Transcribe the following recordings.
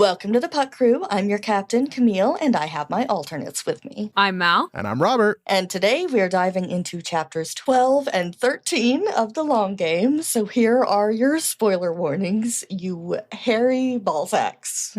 Welcome to the Puck Crew. I'm your captain, Camille, and I have my alternates with me. I'm Mal. And I'm Robert. And today we are diving into chapters 12 and 13 of the long game. So here are your spoiler warnings, you hairy ballsacks.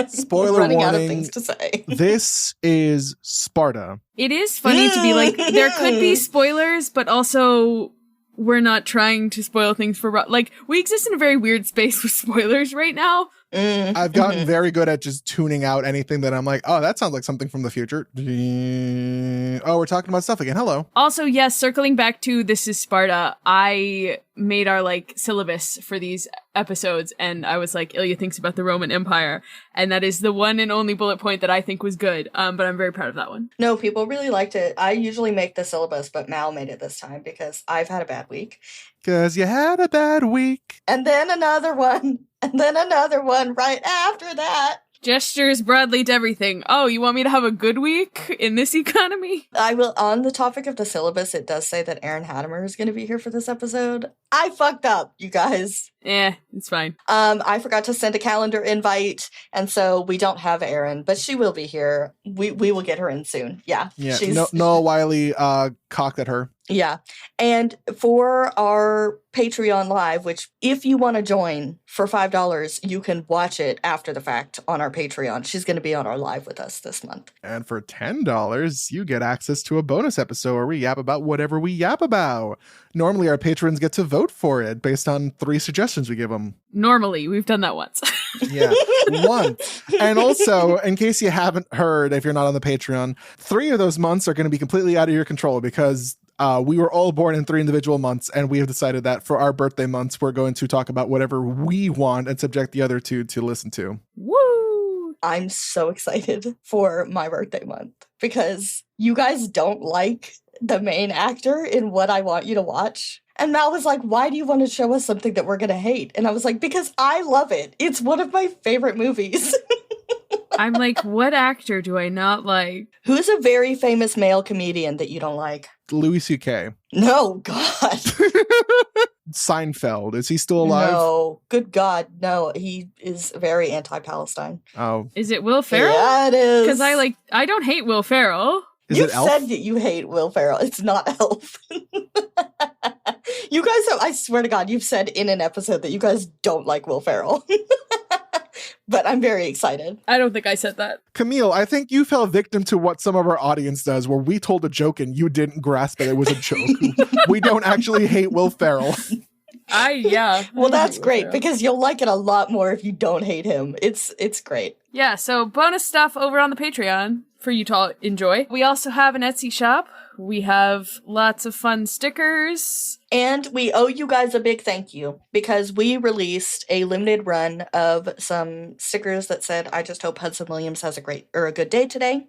Spoiler running warning. Out of things to say. This is Sparta. It is funny to be like, there could be spoilers, but also we're not trying to spoil things for... Like, we exist in a very weird space with spoilers right now. I've gotten very good at just tuning out anything that I'm like, oh, that sounds like something from the future. Oh, we're talking about stuff again. Hello. Also, yes, circling back to This is Sparta, I made our, syllabus for these episodes, and I was like, Ilya thinks about the Roman Empire, and that is the one and only bullet point that I think was good, but I'm very proud of that one. No, people really liked it. I usually make the syllabus, but Mal made it this time because I've had a bad week. Because you had a bad week. And then another one. And then another one right after that. Gestures broadly to everything. Oh, you want me to have a good week in this economy? I will, on the topic of the syllabus, it does say that Aaron Hadimer is going to be here for this episode. I fucked up, you guys. It's fine. I forgot to send a calendar invite, and so we don't have Aaron, but she will be here. We will get her in soon. Yeah. Noah Wiley cocked at her. Yeah. And for our Patreon Live, which if you want to join for $5, you can watch it after the fact on our Patreon. She's going to be on our live with us this month. And for $10, you get access to a bonus episode where we yap about whatever we yap about. Normally, our patrons get to vote for it based on 3 suggestions we give them. Normally, we've done that once. Yeah, once. And also, in case you haven't heard, if you're not on the Patreon, 3 of those months are going to be completely out of your control because we were all born in 3 individual months, and we have decided that for our birthday months, we're going to talk about whatever we want and subject the other 2 to listen to. Woo! I'm so excited for my birthday month because you guys don't like the main actor in What I Want You to Watch. And Mal was like, why do you want to show us something that we're going to hate? And I was like, because I love it. It's one of my favorite movies. I'm like, what actor do I not like? Who's a very famous male comedian that you don't like? Louis C.K. No, God. Seinfeld. Is he still alive? No. Good God. No, he is very anti-Palestine. Oh. Is it Will Ferrell? Yeah, it is. Because I don't hate Will Ferrell. You said that you hate Will Ferrell. It's not Elf. You guys have, I swear to God, you've said in an episode that you guys don't like Will Ferrell. But I'm very excited. I don't think I said that. Camille, I think you fell victim to what some of our audience does, where we told a joke and you didn't grasp that it was a joke. We don't actually hate Will Ferrell. Well, that's great because you'll like it a lot more if you don't hate him. It's great. Yeah, so bonus stuff over on the Patreon for you to enjoy. We also have an Etsy shop. We have lots of fun stickers. And we owe you guys a big thank you because we released a limited run of some stickers that said, I just hope Hudson Williams has a good day today.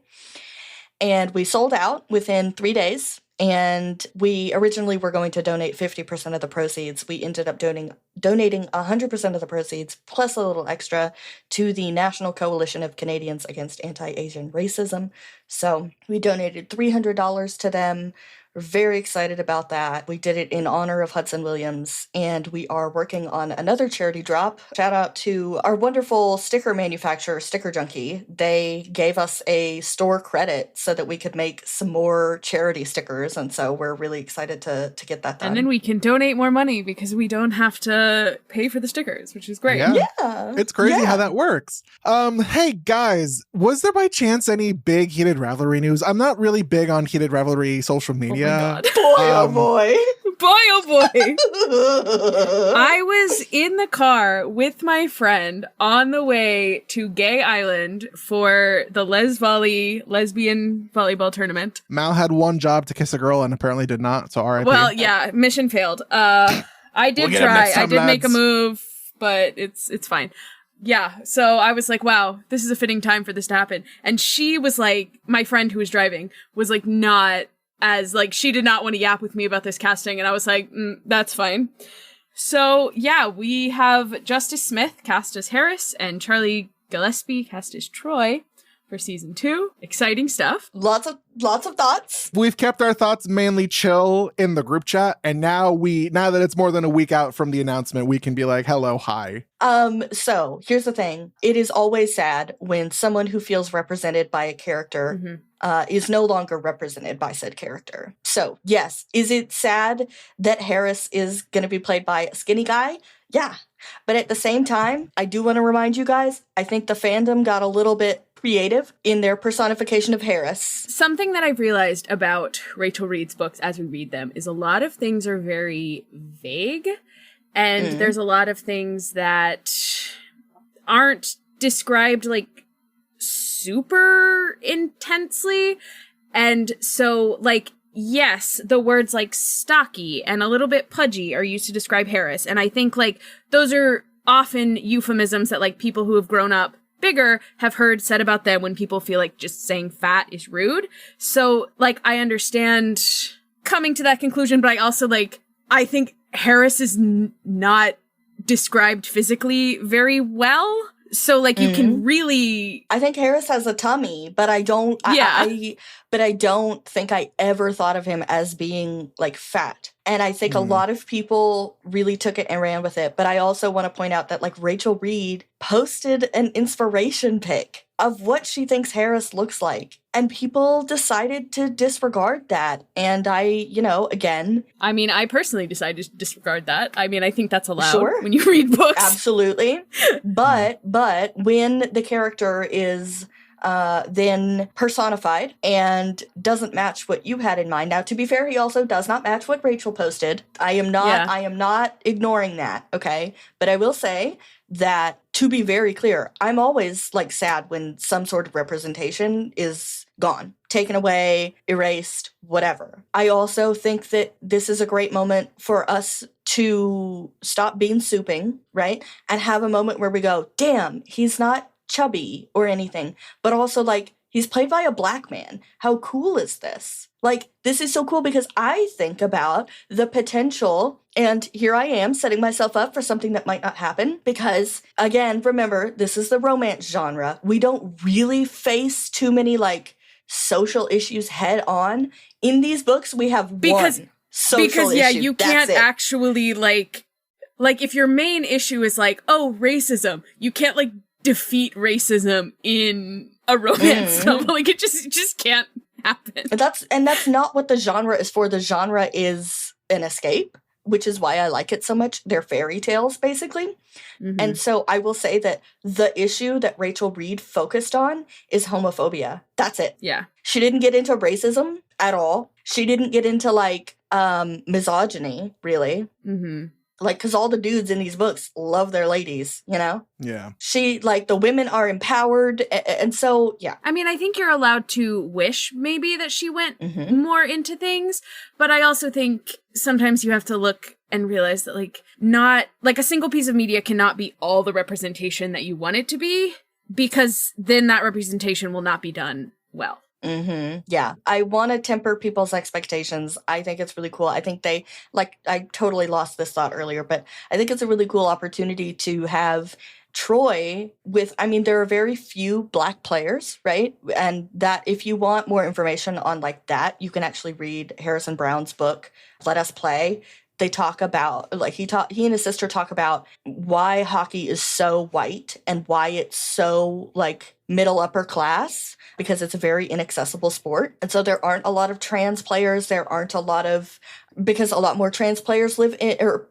And we sold out within 3 days. And we originally were going to donate 50% of the proceeds. We ended up donating 100% of the proceeds, plus a little extra, to the National Coalition of Canadians Against Anti-Asian Racism. So we donated $300 to them. We're very excited about that. We did it in honor of Hudson Williams, and we are working on another charity drop. Shout out to our wonderful sticker manufacturer, Sticker Junkie. They gave us a store credit so that we could make some more charity stickers, and so we're really excited to get that done. And then we can donate more money because we don't have to pay for the stickers, which is great. Yeah. It's crazy how that works. Hey guys, was there by chance any big heated rivalry news? I'm not really big on heated rivalry social media. Oh my God. Boy, oh boy. Boy, oh boy. I was in the car with my friend on the way to Gay Island for the lesbian volleyball tournament. Mal had one job to kiss a girl and apparently did not, so RIP. Well, yeah, mission failed. I did try. I did make a move, but it's fine. Yeah, so I was like, wow, this is a fitting time for this to happen. And she was like, my friend who was driving was like not as like, she did not want to yap with me about this casting. And I was like, that's fine. So yeah, we have Justice Smith cast as Harris and Charlie Gillespie cast as Troy for season 2. Exciting stuff. Lots of thoughts. We've kept our thoughts mainly chill in the group chat, and now that it's more than a week out from the announcement, we can be like, hello, hi. So here's the thing. It is always sad when someone who feels represented by a character is no longer represented by said character. So yes, is it sad that Harris is going to be played by a skinny guy? Yeah. But at the same time, I do want to remind you guys, I think the fandom got a little bit creative in their personification of Harris. Something that I've realized about Rachel Reid's books as we read them is a lot of things are very vague, and there's a lot of things that aren't described like super intensely. And so like, yes, the words like stocky and a little bit pudgy are used to describe Harris. And I think like those are often euphemisms that like people who have grown up bigger have heard said about them when people feel like just saying fat is rude. So like, I understand coming to that conclusion, but I also like, I think Harris is not described physically very well. So like you can really, I think Harris has a tummy, but I don't. But I don't think I ever thought of him as being like fat. And I think a lot of people really took it and ran with it. But I also want to point out that like Rachel Reid posted an inspiration pic of what she thinks Harris looks like. And people decided to disregard that. And I, again. I mean, I personally decided to disregard that. I mean, I think that's allowed when you read books. Absolutely. But when the character is then personified and doesn't match what you had in mind. Now, to be fair, he also does not match what Rachel posted. I am not ignoring that, okay? But I will say that, to be very clear, I'm always like sad when some sort of representation is gone, taken away, erased, whatever. I also think that this is a great moment for us to stop bean souping, right? And have a moment where we go, damn, he's not chubby or anything, but also like he's played by a black man. How cool is this? Like, this is so cool because I think about the potential, and here I am setting myself up for something that might not happen because, again, remember, this is the romance genre. We don't really face too many like social issues head on. In these books, we have one social issue. You can't actually like if your main issue is like, oh, racism, you can't like defeat racism in a romance novel. Like it just can't happen. And that's not what the genre is for. The genre is an escape, which is why I like it so much. They're fairy tales, basically. And so I will say that the issue that Rachel Reid focused on is homophobia. That's it. Yeah. She didn't get into racism at all. She didn't get into like misogyny, really. Like, because all the dudes in these books love their ladies, Yeah. She, like, the women are empowered, and so, yeah. I mean, I think you're allowed to wish, maybe, that she went more into things, but I also think sometimes you have to look and realize that, like, not, like, a single piece of media cannot be all the representation that you want it to be, because then that representation will not be done well. Yeah. I want to temper people's expectations. I think it's really cool. I think I totally lost this thought earlier, but I think it's a really cool opportunity to have Troy there are very few black players, right? And that if you want more information on like that, you can actually read Harrison Brown's book, Let Us Play. They talk about, like, he and his sister talk about why hockey is so white and why it's so, like, middle upper class, because it's a very inaccessible sport. And so there aren't a lot of trans players. There aren't a lot of, because a lot more trans players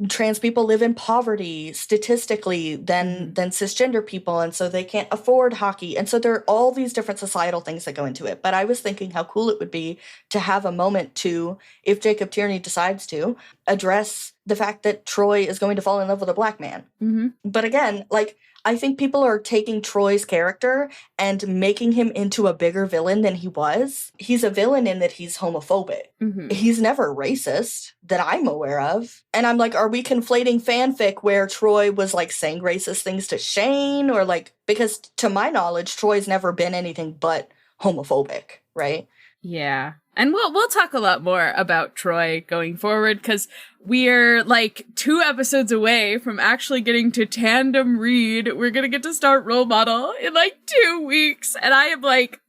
trans people live in poverty statistically than cisgender people. And so they can't afford hockey. And so there are all these different societal things that go into it. But I was thinking how cool it would be to have a moment to, if Jacob Tierney decides to, address the fact that Troy is going to fall in love with a black man. But again, like, I think people are taking Troy's character and making him into a bigger villain than he was. He's a villain in that he's homophobic. He's never racist that I'm aware of. And I'm like, are we conflating fanfic where Troy was like saying racist things to Shane? Or like, because to my knowledge, Troy's never been anything but homophobic, right? Yeah. And we'll talk a lot more about Troy going forward, because we're like 2 episodes away from actually getting to tandem read. We're going to get to start Role Model in like 2 weeks. And I am like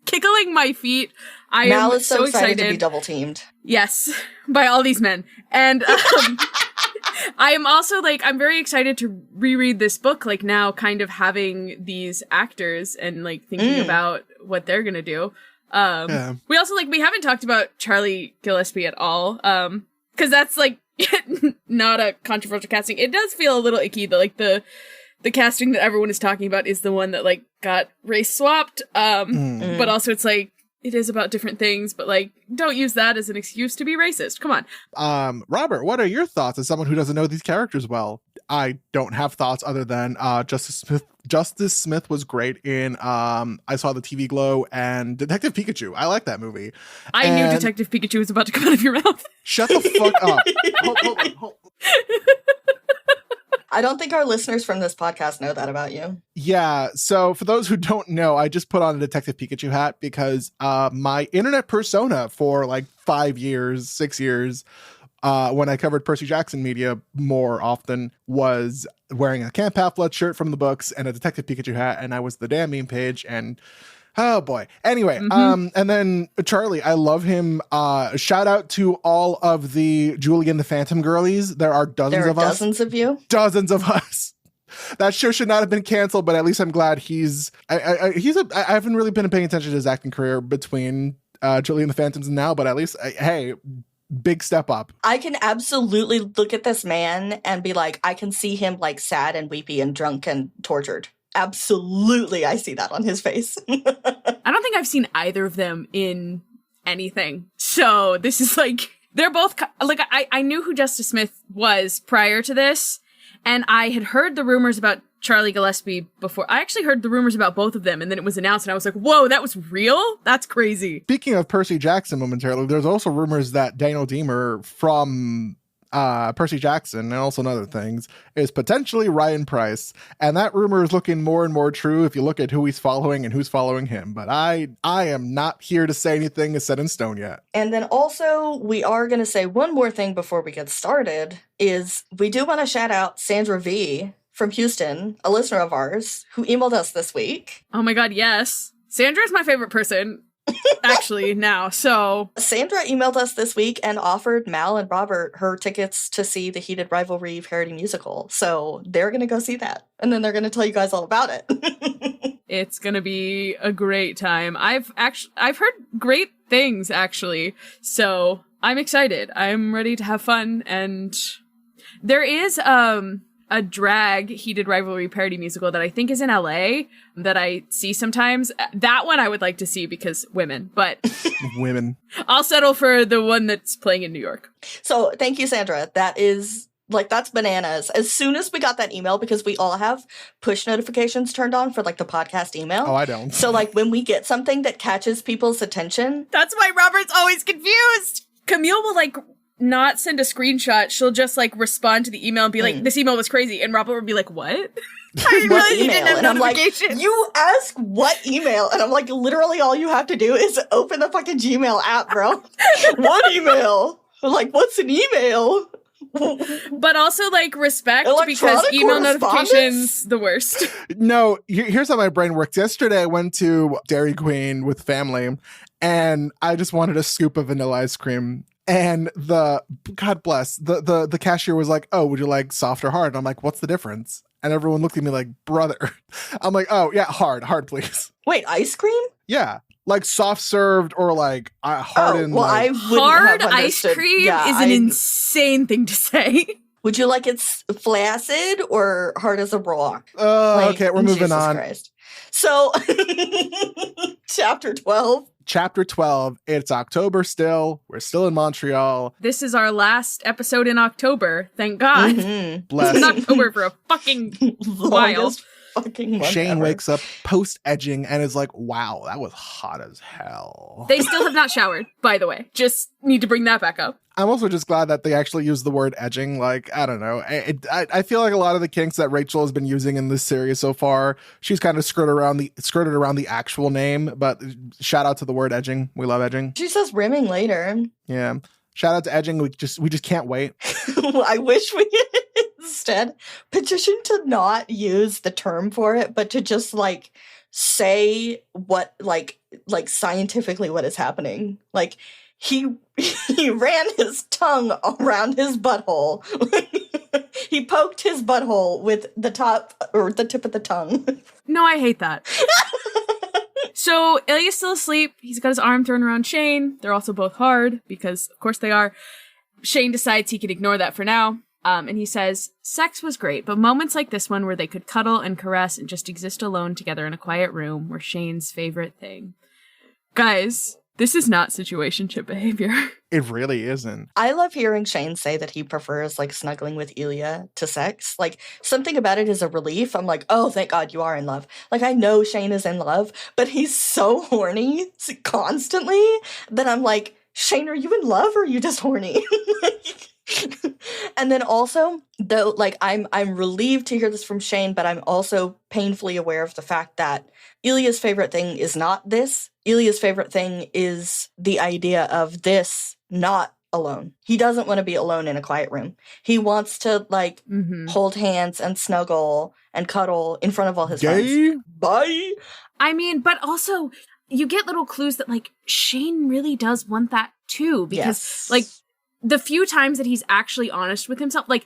kickling my feet. Mal is so excited to be double teamed. Yes, by all these men. And I am also like, I'm very excited to reread this book, like now kind of having these actors and like thinking about what they're going to do. We also like, we haven't talked about Charlie Gillespie at all. Cause that's like not a controversial casting. It does feel a little icky that like the casting that everyone is talking about is the one that like got race swapped. But also it's like, it is about different things, but like, don't use that as an excuse to be racist. Come on. Robert, what are your thoughts as someone who doesn't know these characters well? I don't have thoughts other than Justice Smith was great in I Saw the TV Glow and Detective Pikachu. I like that movie. I knew Detective Pikachu was about to come out of your mouth. Shut the fuck up. Hold. I don't think our listeners from this podcast know that about you. Yeah, so for those who don't know, I just put on a Detective Pikachu hat because my internet persona for like 5 years, 6 years, when I covered Percy Jackson media more often, was wearing a Camp Half-Blood shirt from the books and a Detective Pikachu hat, and I was the damn meme page, and oh boy. Anyway, and then Charlie, I love him. Shout out to all of the Julian the Phantom girlies. There are dozens of us. Dozens of you? Dozens of us. That show should not have been canceled, but at least I'm glad I haven't really been paying attention to his acting career between Julian the Phantoms and now, but at least, hey, big step up. I can absolutely look at this man and be like, I can see him like sad and weepy and drunk and tortured. Absolutely, I see that on his face. I don't think I've seen either of them in anything. So this is like, they're both, like, I knew who Justice Smith was prior to this, and I had heard the rumors about Charlie Gillespie before. I actually heard the rumors about both of them, and then it was announced, and I was like, whoa, that was real? That's crazy. Speaking of Percy Jackson momentarily, there's also rumors that Daniel Deemer from Percy Jackson and also in other things is potentially Ryan Price, and that rumor is looking more and more true if you look at who he's following and who's following him, but I am not here to say anything is set in stone yet. And then also we are going to say one more thing before we get started, is we do want to shout out Sandra V from Houston, a listener of ours who emailed us this week. Oh my god, yes. Sandra's my favorite person actually now. So Sandra emailed us this week and offered Mal and Robert her tickets to see the Heated Rivalry parody musical. So they're going to go see that, and then they're going to tell you guys all about it. It's going to be a great time. I've heard great things actually. So I'm excited. I'm ready to have fun, and there is a drag Heated Rivalry parody musical that I think is in LA that I see sometimes. That one I would like to see because women, but women. I'll settle for the one that's playing in New York. So thank you, Sandra. That is like, that's bananas. As soon as we got that email, because we all have push notifications turned on for like the podcast email. Oh, I don't. So like when we get something that catches people's attention. That's why Robert's always confused. Camille will like not send a screenshot. She'll just like respond to the email and be like, this email was crazy. And Robert would be like, what? I really didn't have notifications. I'm like, you ask what email? And I'm like, literally all you have to do is open the fucking Gmail app, bro. What email? Like, what's an email? But also like respect, because email notifications the worst. No, here's how my brain works. Yesterday I went to Dairy Queen with family and I just wanted a scoop of vanilla ice cream. And God bless, the cashier was like, oh, would you like soft or hard? And I'm like, what's the difference? And everyone looked at me like, brother. I'm like, oh, yeah, hard, please. Wait, ice cream? Yeah, like soft served or like hard and I wouldn't hard have ice cream is an insane thing to say. Would you like it flaccid or hard as a rock? Okay, we're moving on. Christ. So, Chapter 12. Chapter 12. It's October still. We're still in Montreal. This is our last episode in October. Thank God. Mm-hmm. Bless. It's been October for a fucking while. fucking month Shane ever. wakes up post-edging and is like, wow, that was hot as hell. They still have not showered, by the way. Just need to bring that back up. I'm also just glad that they actually use the word edging. Like, I don't know. I feel like a lot of the kinks that Rachel has been using in this series so far, she's kind of skirted around the actual name, but shout out to the word edging. We love edging. She says rimming later. Yeah. Shout out to edging. We just can't wait. I wish we instead petitioned to not use the term for it, but to just like say what like scientifically what is happening. Like he ran his tongue around his butthole. He poked his butthole with the top or the tip of the tongue. No, I hate that. So Ilya's still asleep. He's got his arm thrown around Shane. They're also both hard because, of course, they are. Shane decides he can ignore that for now. And he says, sex was great, but moments like this one where they could cuddle and caress and just exist alone together in a quiet room were Shane's favorite thing. Guys, this is not situationship behavior. It really isn't. I love hearing Shane say that he prefers like snuggling with Ilya to sex. Like something about it is a relief. I'm like, oh, thank God you are in love. Like I know Shane is in love, but he's so horny constantly that I'm like, Shane, are you in love or are you just horny? And then also, though, like I'm relieved to hear this from Shane, but I'm also painfully aware of the fact that Ilya's favorite thing is not this. Ilya's favorite thing is the idea of this not alone. He doesn't want to be alone in a quiet room. He wants to like hold hands and snuggle and cuddle in front of all his friends. Bye. I mean, but also you get little clues that like Shane really does want that too, because like the few times that he's actually honest with himself, like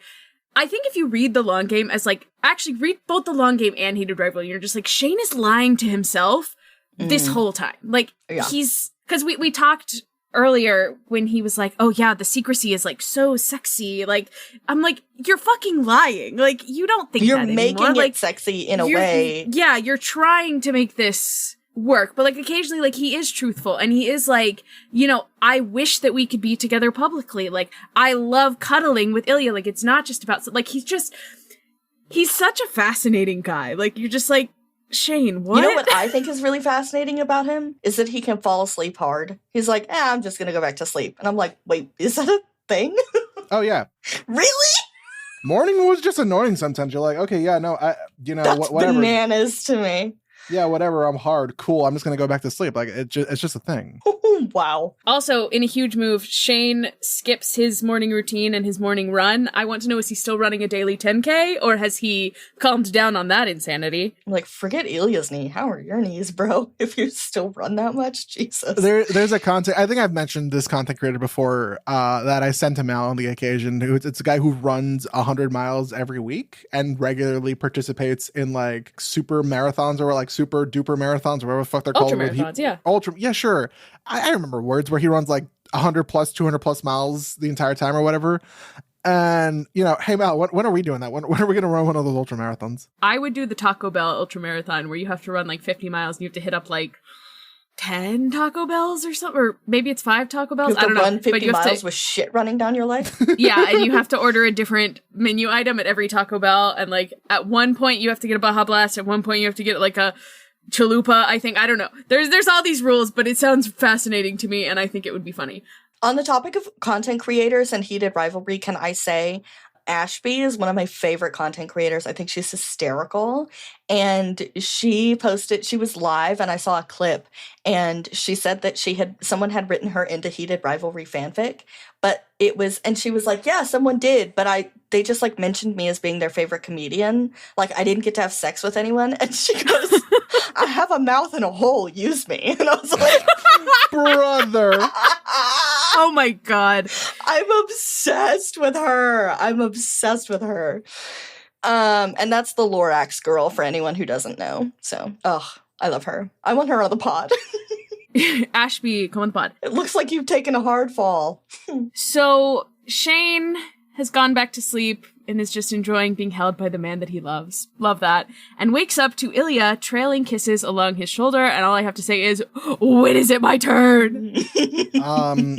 I think if you read The Long Game as like, actually read both The Long Game and Heated Rivalry, you're just like, Shane is lying to himself this whole time. Like he's, because we talked earlier when he was like, oh yeah, the secrecy is like so sexy. Like, I'm like, you're fucking lying. Like, you don't think you're that making anymore. it Like, sexy in a way. Yeah, you're trying to make this work, but like occasionally like he is truthful and he is like, you know, I wish that we could be together publicly. Like I love cuddling with Ilya. Like it's not just about like he's such a fascinating guy. Like you're just like, Shane, what? You know what I think is really fascinating about him is that he can fall asleep hard. He's like, I'm just gonna go back to sleep. And I'm like, wait, is that a thing? Oh yeah. Really? Morning was just annoying sometimes. You're like, okay, yeah, no, That's whatever. Bananas to me. Yeah, whatever, I'm hard. Cool, I'm just going to go back to sleep. Like, it's just a thing. Wow. Also, in a huge move, Shane skips his morning routine and his morning run. I want to know, is he still running a daily 10K, or has he calmed down on that insanity? Like, forget Ilya's knee. How are your knees, bro? If you still run that much? Jesus. There's a content, I think I've mentioned this content creator before, that I sent him out on the occasion. It's a guy who runs 100 miles every week and regularly participates in, like, super marathons or, like, super duper marathons, whatever the fuck they're called. Ultra marathons, yeah. Yeah, sure. I remember words where he runs like 100 plus, 200 plus miles the entire time or whatever. And, you know, hey, Mal, when are we doing that? When are we going to run one of those ultra marathons? I would do the Taco Bell ultra marathon where you have to run like 50 miles and you have to hit up like 10 Taco Bells or something, or maybe it's 5 Taco Bells. I don't know. Run 50 but you have miles to, with shit running down your leg. Yeah, and you have to order a different menu item at every Taco Bell. And like at one point you have to get a Baja Blast. At one point you have to get like a chalupa, I think. I don't know. There's all these rules, but it sounds fascinating to me, and I think it would be funny. On the topic of content creators and heated rivalry, can I say Ashby is one of my favorite content creators. I think she's hysterical. And she was live and I saw a clip and she said that someone had written her into heated rivalry fanfic, but and she was like, yeah, someone did, but they just like mentioned me as being their favorite comedian. Like I didn't get to have sex with anyone. And she goes, I have a mouth and a hole, use me. And I was like, brother. Oh my God. I'm obsessed with her. And that's the Lorax girl for anyone who doesn't know. So, I love her. I want her on the pod. Ashby, come on the pod. It looks like you've taken a hard fall. So, Shane has gone back to sleep and is just enjoying being held by the man that he loves. Love that. And wakes up to Ilya trailing kisses along his shoulder. And all I have to say is, when is it my turn?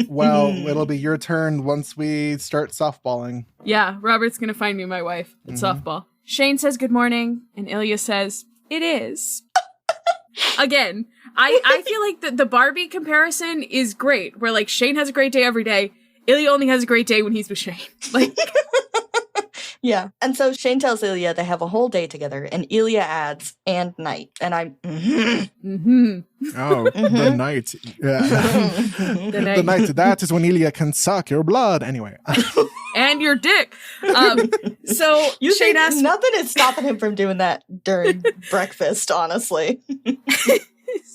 Well, it'll be your turn once we start softballing. Yeah, Robert's gonna find me my wife at softball. Shane says good morning, and Ilya says, it is. Again, I feel like the Barbie comparison is great, where like Shane has a great day every day. Ilya only has a great day when he's with Shane. Like, yeah. And so Shane tells Ilya they have a whole day together, and Ilya adds, and night. And I'm, the night. Yeah. The night. That is when Ilya can suck your blood. Anyway. And your dick. So you Shane think asks, nothing is stopping him from doing that during breakfast, honestly.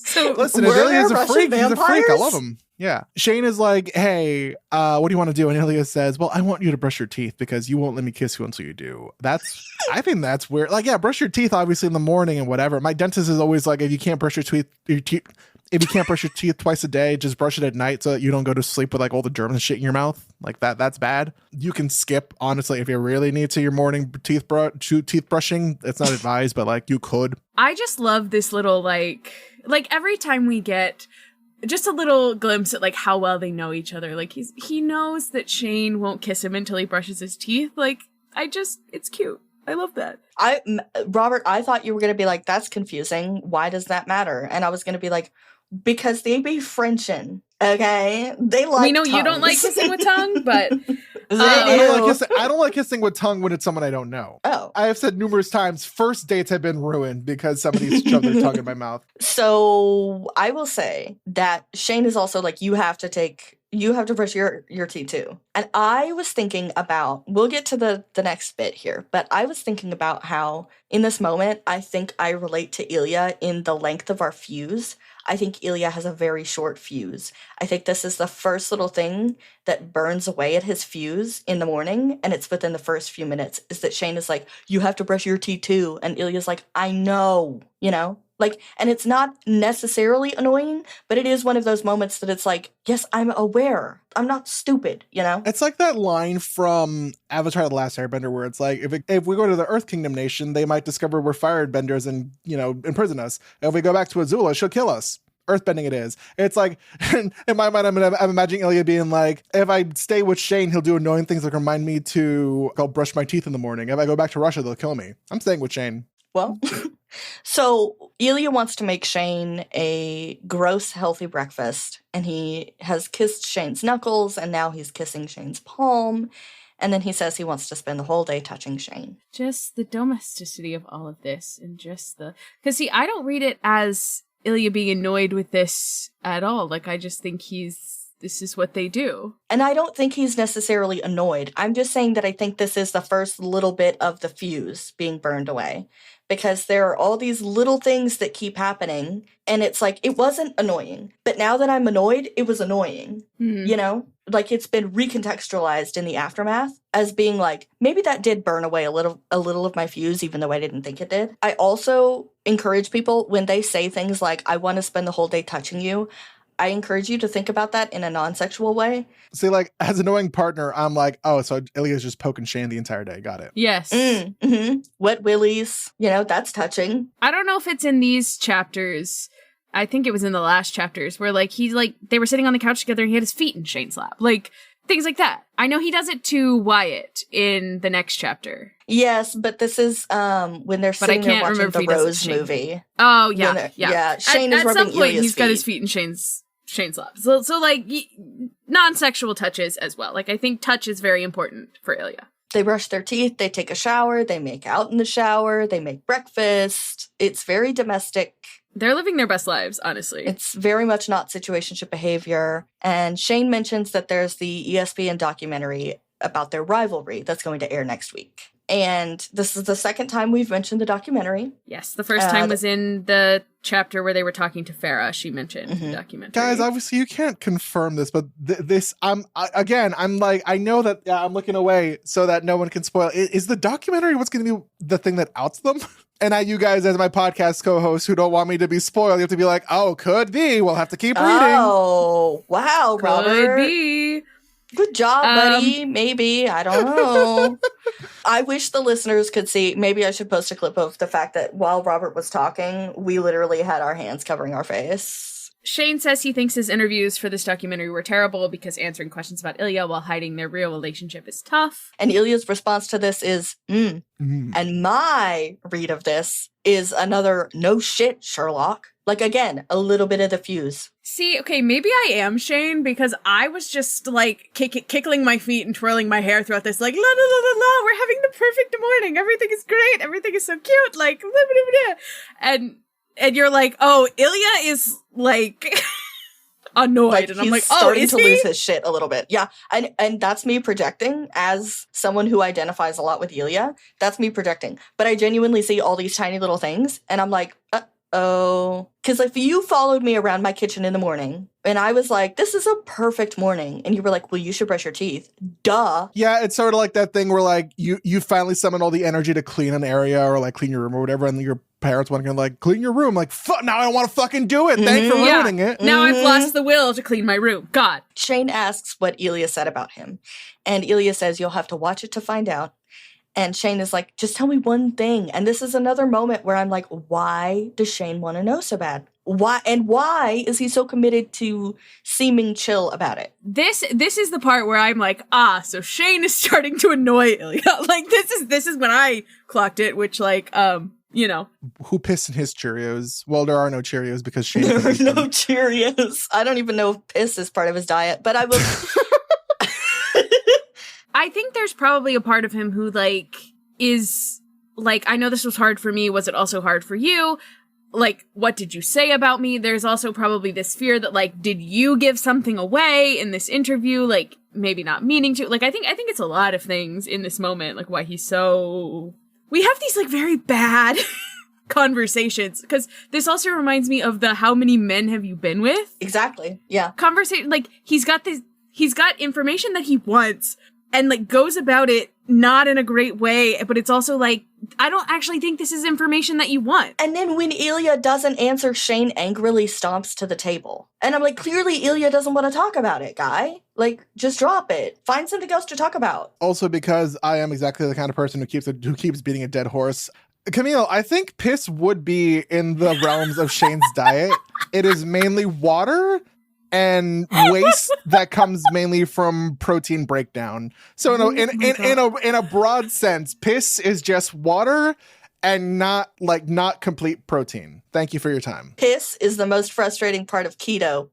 So listen, if Ilya's a freak, he's a freak. I love him. Yeah. Shane is like, hey, what do you want to do? And Ilya says, well, I want you to brush your teeth because you won't let me kiss you until you do. I think that's weird. Like, yeah, brush your teeth obviously in the morning and whatever. My dentist is always like, if you can't brush your teeth twice a day, just brush it at night so that you don't go to sleep with like all the germs and shit in your mouth. Like that's bad. You can skip, honestly, if you really need to, your morning teeth brushing. It's not advised, but like you could. I just love this little like every time we get just a little glimpse at like how well they know each other. Like he knows that Shane won't kiss him until he brushes his teeth. Like it's cute. I love that. Robert, I thought you were going to be like, that's confusing. Why does that matter? And I was going to be like, because they be Frenchin', okay? They like We know tongues. You don't like kissing with tongue, but I don't like kissing with tongue when it's someone I don't know. Oh. I have said numerous times, first dates have been ruined because somebody shoved their tongue in my mouth. So I will say that Shane is also like, you have to brush your teeth too. And I was thinking about, we'll get to the next bit here, but I was thinking about how in this moment, I think I relate to Ilya in the length of our fuse. I think Ilya has a very short fuse. I think this is the first little thing that burns away at his fuse in the morning, and it's within the first few minutes, is that Shane is like, you have to brush your teeth too. And Ilya's like, I know, you know? Like, and it's not necessarily annoying, but it is one of those moments that it's like, yes, I'm aware. I'm not stupid, you know? It's like that line from Avatar: The Last Airbender where it's like, if we go to the Earth Kingdom nation, they might discover we're firebenders and, you know, imprison us. If we go back to Azula, she'll kill us. Earthbending it is. It's like, in my mind, I'm imagining Ilya being like, if I stay with Shane, he'll do annoying things like remind me to go brush my teeth in the morning. If I go back to Russia, they'll kill me. I'm staying with Shane. Well, so Ilya wants to make Shane a gross, healthy breakfast, and he has kissed Shane's knuckles, and now he's kissing Shane's palm, and then he says he wants to spend the whole day touching Shane. Just the domesticity of all of this, and just because see, I don't read it as Ilya being annoyed with this at all. Like, I just think this is what they do. And I don't think he's necessarily annoyed. I'm just saying that I think this is the first little bit of the fuse being burned away. Because there are all these little things that keep happening, and it's like, it wasn't annoying. But now that I'm annoyed, it was annoying. Mm-hmm. You know? Like, it's been recontextualized in the aftermath as being like, maybe that did burn away a little of my fuse, even though I didn't think it did. I also encourage people, when they say things like, I want to spend the whole day touching you, I encourage you to think about that in a non-sexual way. See, like, as a knowing partner, I'm like, oh, so Ilya's just poking Shane the entire day. Got it. Yes. Mm-hmm. Wet willies. You know, that's touching. I don't know if it's in these chapters. I think it was in the last chapters where, like, he's like, they were sitting on the couch together and he had his feet in Shane's lap. Like, things like that. I know he does it to Wyatt in the next chapter. Yes, but this is when they're sitting there watching the Rose movie. Oh, yeah. Yeah. Shane is rubbing at some point, Ilya's he's feet. got his feet in Shane's lap. So like, non-sexual touches as well. Like, I think touch is very important for Ilya. They brush their teeth, they take a shower, they make out in the shower, they make breakfast. It's very domestic. They're living their best lives, honestly. It's very much not situationship behavior. And Shane mentions that there's the ESPN documentary about their rivalry that's going to air next week. And this is the second time we've mentioned the documentary. Yes, the first time was in the chapter where they were talking to Farah. She mentioned the documentary. Guys, obviously you can't confirm this, but I'm like, I know that I'm looking away so that no one can spoil. Is the documentary what's going to be the thing that outs them? And you guys, as my podcast co-hosts who don't want me to be spoiled, you have to be like, oh, could be. We'll have to keep reading. Oh, wow, Robert. Could be. Good job, buddy. Maybe. I don't know. I wish the listeners could see. Maybe I should post a clip of the fact that while Robert was talking, we literally had our hands covering our face. Shane says he thinks his interviews for this documentary were terrible because answering questions about Ilya while hiding their real relationship is tough. And Ilya's response to this is, And my read of this is another no shit, Sherlock. Like, again, a little bit of the fuse. See, okay, maybe I am Shane because I was just, like, kickling my feet and twirling my hair throughout this, like, la la la la la, we're having the perfect morning, everything is great, everything is so cute, like, blah, blah, blah. And you're like, oh, Ilya is, like, annoyed. Like, and I'm like, oh, starting is to he? lose his shit a little bit. Yeah, and that's me projecting as someone who identifies a lot with Ilya. That's me projecting. But I genuinely see all these tiny little things, and I'm like, oh, because if you followed me around my kitchen in the morning and I was like, this is a perfect morning, and you were like, well, you should brush your teeth. Duh. Yeah, it's sort of like that thing where like you finally summon all the energy to clean an area or like clean your room or whatever, and your parents want to like clean your room. Like, fuck, now I don't want to fucking do it. Thanks for ruining it. Now I've lost the will to clean my room. God. Shane asks what Ilya said about him, and Ilya says, you'll have to watch it to find out. And Shane is like, just tell me one thing. And this is another moment where I'm like, why does Shane want to know so bad? Why is he so committed to seeming chill about it? This is the part where I'm like, so Shane is starting to annoy Ilya. Like, this is when I clocked it, which, like, you know. Who pissed in his Cheerios? Well, there are no Cheerios because Shane. There are no Cheerios. I don't even know if piss is part of his diet, but I will. I think there's probably a part of him who, like, is, like, I know this was hard for me. Was it also hard for you? Like, what did you say about me? There's also probably this fear that, like, did you give something away in this interview? Like, maybe not meaning to. Like, I think it's a lot of things in this moment, like, why he's so... We have these, like, very bad conversations, because this also reminds me of the how many men have you been with? Exactly, yeah. Conversation, like, he's got information that he wants, and, like, goes about it not in a great way, but it's also like, I don't actually think this is information that you want. And then when Ilya doesn't answer, Shane angrily stomps to the table. And I'm like, clearly Ilya doesn't want to talk about it, guy. Like, just drop it. Find something else to talk about. Also, because I am exactly the kind of person who keeps beating a dead horse. Camille, I think piss would be in the realms of Shane's diet. It is mainly water and waste that comes mainly from protein breakdown. So in a broad sense, piss is just water and not complete protein. Thank you for your time. Piss is the most frustrating part of keto.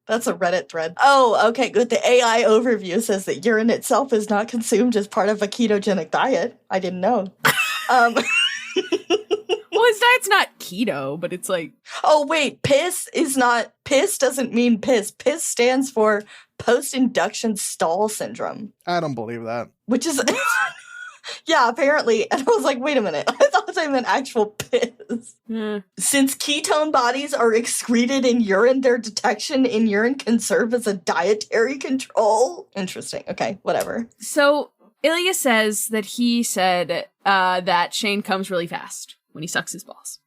That's a Reddit thread. Oh, okay, good. The AI overview says that urine itself is not consumed as part of a ketogenic diet. I didn't know. Well, his diet's not keto, but it's like... Oh, wait, piss doesn't mean piss. Piss stands for post-induction stall syndrome. I don't believe that. Which is... Yeah, apparently. And I was like, wait a minute. I thought I meant actual piss. Since ketone bodies are excreted in urine, their detection in urine can serve as a dietary control. Interesting. Okay, whatever. So Ilya says that he said that Shane comes really fast when he sucks his balls.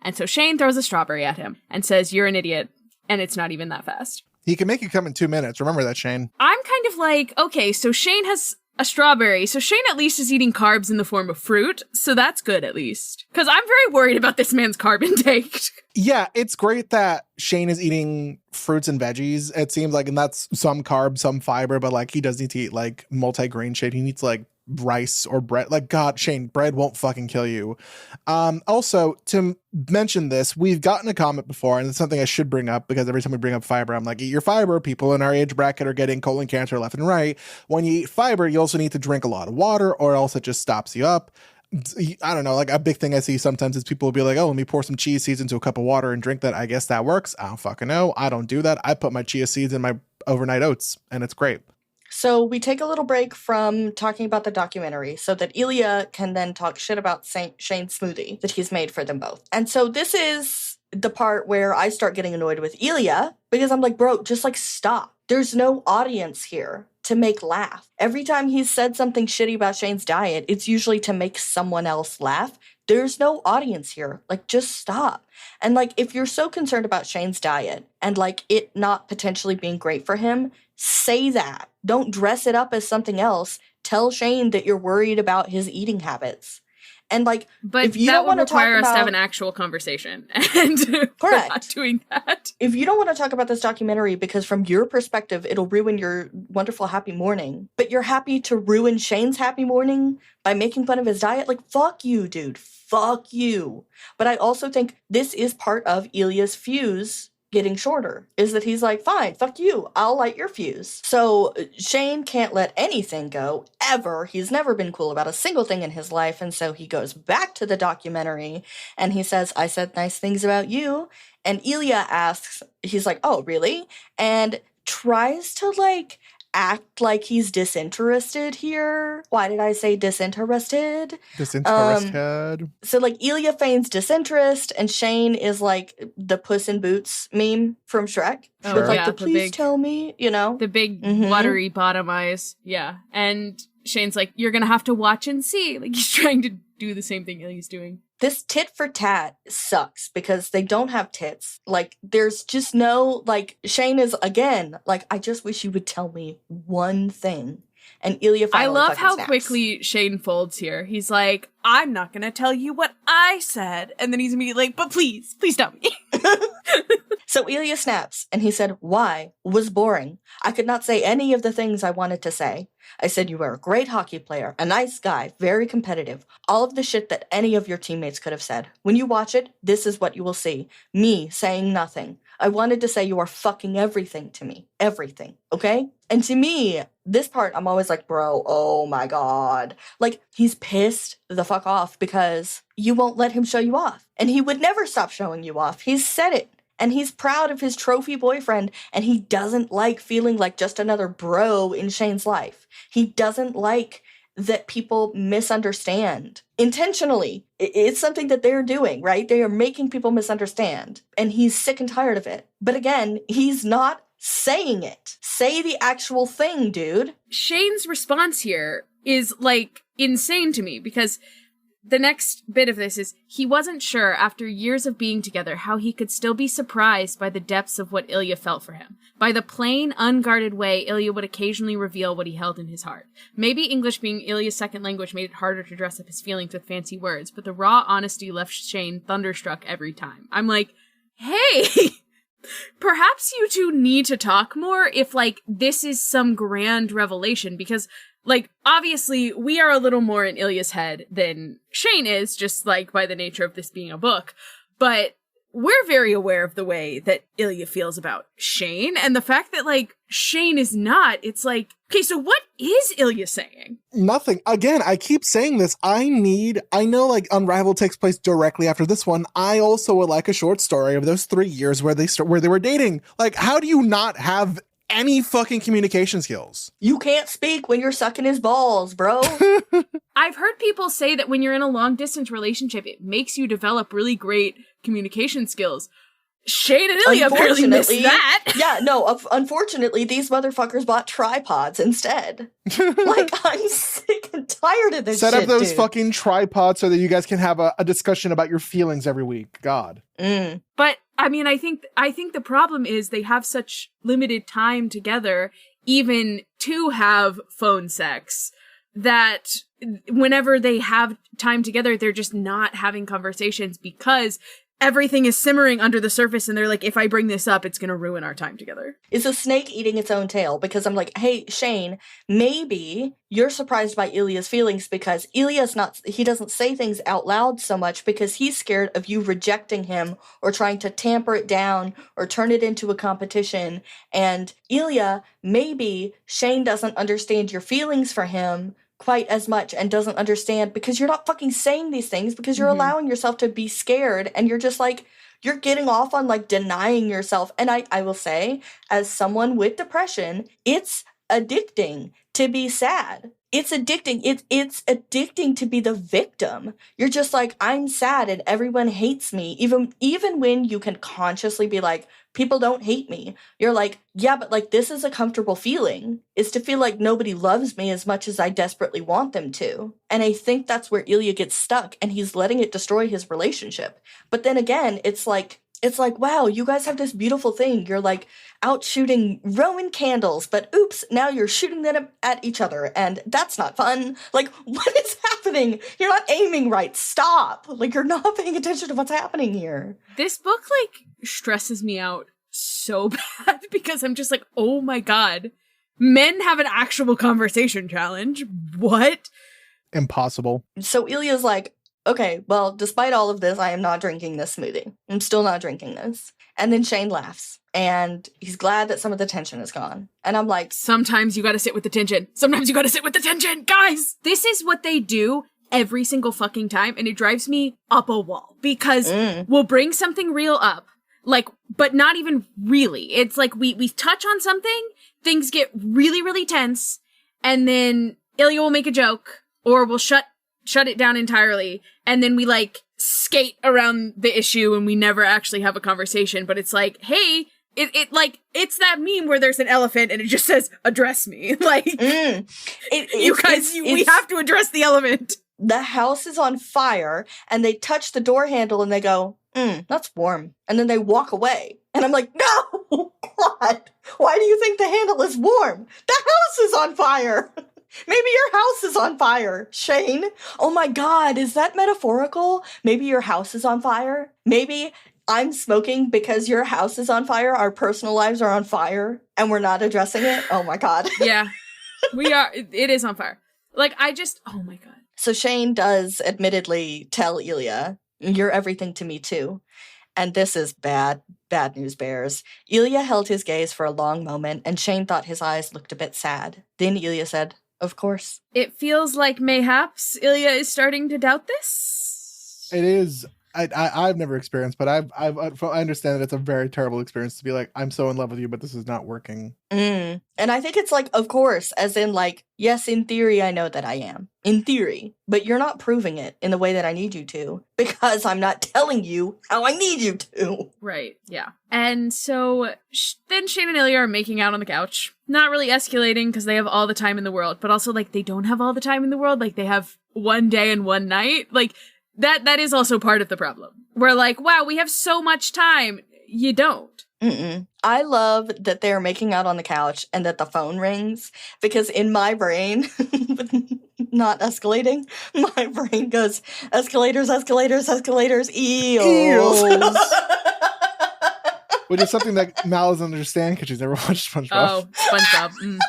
And so Shane throws a strawberry at him and says, you're an idiot, and it's not even that fast. He can make it come in 2 minutes. Remember that, Shane. I'm kind of like, okay, so Shane has a strawberry. So Shane at least is eating carbs in the form of fruit. So that's good, at least. Because I'm very worried about this man's carb intake. Yeah, it's great that Shane is eating fruits and veggies, it seems like, and that's some carbs, some fiber, but like he does need to eat like multi-grain shit. He needs like rice or bread. Like, God, Shane, bread won't fucking kill you. Also, to mention this, we've gotten a comment before, and it's something I should bring up because every time we bring up fiber, I'm like, eat your fiber. People in our age bracket are getting colon cancer left and right. When you eat fiber, you also need to drink a lot of water, or else it just stops you up. I don't know, like a big thing I see sometimes is people will be like, oh, let me pour some chia seeds into a cup of water and drink that. I guess that works. I don't fucking know. I don't do that. I put my chia seeds in my overnight oats, and it's great. So we take a little break from talking about the documentary so that Ilya can then talk shit about Shane's smoothie that he's made for them both. And so this is the part where I start getting annoyed with Ilya because I'm like, bro, just like stop. There's no audience here to make laugh. Every time he's said something shitty about Shane's diet, it's usually to make someone else laugh. There's no audience here. Like, just stop. And like, if you're so concerned about Shane's diet and like it not potentially being great for him, say that. Don't dress it up as something else. Tell Shane that you're worried about his eating habits. And like, but if you that don't would want to talk require us about, to have an actual conversation, and we're correct, not doing that. If you don't want to talk about this documentary because from your perspective it'll ruin your wonderful happy morning, but you're happy to ruin Shane's happy morning by making fun of his diet, like, fuck you, dude, fuck you. But I also think this is part of Ilya's fuse getting shorter, is that he's like, fine, fuck you, I'll light your fuse. So Shane can't let anything go, ever. He's never been cool about a single thing in his life, and so he goes back to the documentary, and he says, I said nice things about you, and Ilya asks, he's like, oh, really? And tries to, like, act like he's disinterested here. Why did I say disinterested? Disinterested. So, like, Ilya feigns disinterest, and Shane is like the Puss in Boots meme from Shrek. Oh, with, like, yeah, the the please big- tell me, you know? The big watery bottom eyes. Yeah. And Shane's like, you're gonna have to watch and see. Like, he's trying to do the same thing Ilya's doing. This tit for tat sucks because they don't have tits. Like, there's just no, like, Shane is, again, like, I just wish you would tell me one thing. And Ilya finally I love fucking how snaps. quickly Shane folds here. He's like, I'm not gonna tell you what I said. And then he's immediately like, but please tell me. So Ilya snaps, and he said, why? Was boring. I could not say any of the things I wanted to say. I said you were a great hockey player, a nice guy, very competitive. All of the shit that any of your teammates could have said. When you watch it, this is what you will see. Me saying nothing. I wanted to say you are fucking everything to me. Everything. Okay? And to me, this part, I'm always like, bro, oh my God. Like, he's pissed the fuck off because you won't let him show you off. And he would never stop showing you off. He's said it. And he's proud of his trophy boyfriend, and he doesn't like feeling like just another bro in Shane's life. He doesn't like that people misunderstand intentionally. It's something that they're doing, right? They are making people misunderstand, and he's sick and tired of it. But again, he's not saying it. Say the actual thing, dude. Shane's response here is, like, insane to me, because the next bit of this is, he wasn't sure, after years of being together, how he could still be surprised by the depths of what Ilya felt for him. By the plain, unguarded way Ilya would occasionally reveal what he held in his heart. Maybe English being Ilya's second language made it harder to dress up his feelings with fancy words, but the raw honesty left Shane thunderstruck every time. I'm like, hey, perhaps you two need to talk more if, like, this is some grand revelation, because, like, obviously, we are a little more in Ilya's head than Shane is, just, like, by the nature of this being a book. But we're very aware of the way that Ilya feels about Shane, and the fact that, like, Shane is not, it's like, okay, so what is Ilya saying? Nothing. Again, I keep saying this. I know, like, Unraveled takes place directly after this one. I also would like a short story of those 3 years where they were dating. Like, how do you not have any fucking communication skills? You can't speak when you're sucking his balls, bro. I've heard people say that when you're in a long distance relationship, it makes you develop really great communication skills. Shane and Ilya barely missed that. Yeah, no, unfortunately, these motherfuckers bought tripods instead. Like, I'm sick and tired of this Set shit, up those dude. fucking tripods so that you guys can have a discussion about your feelings every week. God. But, I mean, I think the problem is they have such limited time together, even to have phone sex, that whenever they have time together, they're just not having conversations because everything is simmering under the surface, and they're like, if I bring this up, it's going to ruin our time together. It's a snake eating its own tail, because I'm like, hey, Shane, maybe you're surprised by Ilya's feelings because he doesn't say things out loud so much because he's scared of you rejecting him or trying to tamper it down or turn it into a competition. And Ilya, maybe Shane doesn't understand your feelings for him quite as much and doesn't understand because you're not fucking saying these things because you're allowing yourself to be scared, and you're just like, you're getting off on, like, denying yourself. And I will say, as someone with depression, it's addicting to be sad. It's addicting. It's addicting to be the victim. You're just like, I'm sad and everyone hates me. Even when you can consciously be like, people don't hate me. You're like, yeah, but, like, this is a comfortable feeling, is to feel like nobody loves me as much as I desperately want them to. And I think that's where Ilya gets stuck, and he's letting it destroy his relationship. But then again, it's like, It's like, wow, you guys have this beautiful thing. You're like out shooting Roman candles, but oops, now you're shooting them at each other, and that's not fun. Like, what is happening? You're not aiming right. Stop. Like, you're not paying attention to what's happening here. This book, like, stresses me out so bad because I'm just like, oh my god. Men have an actual conversation challenge. What? Impossible. So Ilya's like, okay, well, despite all of this, I am not drinking this smoothie. I'm still not drinking this. And then Shane laughs, and he's glad that some of the tension is gone. And I'm like, sometimes you gotta sit with the tension. Sometimes you gotta sit with the tension. Guys, this is what they do every single fucking time, and it drives me up a wall. Because we'll bring something real up, like, but not even really. It's like we touch on something, things get really, really tense, and then Ilya will make a joke, or we'll shut it down entirely, and then we like skate around the issue and we never actually have a conversation. But it's like, hey, it like, it's that meme where there's an elephant and it just says, address me. Like, we have to address the elephant. The house is on fire, and they touch the door handle and they go, that's warm. And then they walk away. And I'm like, no, God, why do you think the handle is warm? The house is on fire. Maybe your house is on fire, Shane. Oh my God, is that metaphorical? Maybe your house is on fire? Maybe I'm smoking because your house is on fire, our personal lives are on fire, and we're not addressing it? Oh my God. Yeah, we are. It is on fire. Like, oh my God. So Shane does admittedly tell Ilya, you're everything to me too. And this is bad news bears. Ilya held his gaze for a long moment, and Shane thought his eyes looked a bit sad. Then Ilya said, of course. It feels like mayhaps Ilya is starting to doubt this. It is. I've never experienced, but I understand that it's a very terrible experience to be like, I'm so in love with you, but this is not working. And I think it's like, of course, as in like, yes, in theory, I know that I am. In theory. But you're not proving it in the way that I need you to, because I'm not telling you how I need you to. Right, yeah. And so then Shane and Ilya are making out on the couch. Not really escalating because they have all the time in the world, but also like they don't have all the time in the world. Like they have one day and one night. Like that is also part of the problem. We're like, wow, we have so much time. You don't. I love that they're making out on the couch and that the phone rings, because in my brain, not escalating, my brain goes, escalators, escalators, escalators, eels. Which is something that Mal doesn't understand because she's never watched SpongeBob. Oh, SpongeBob.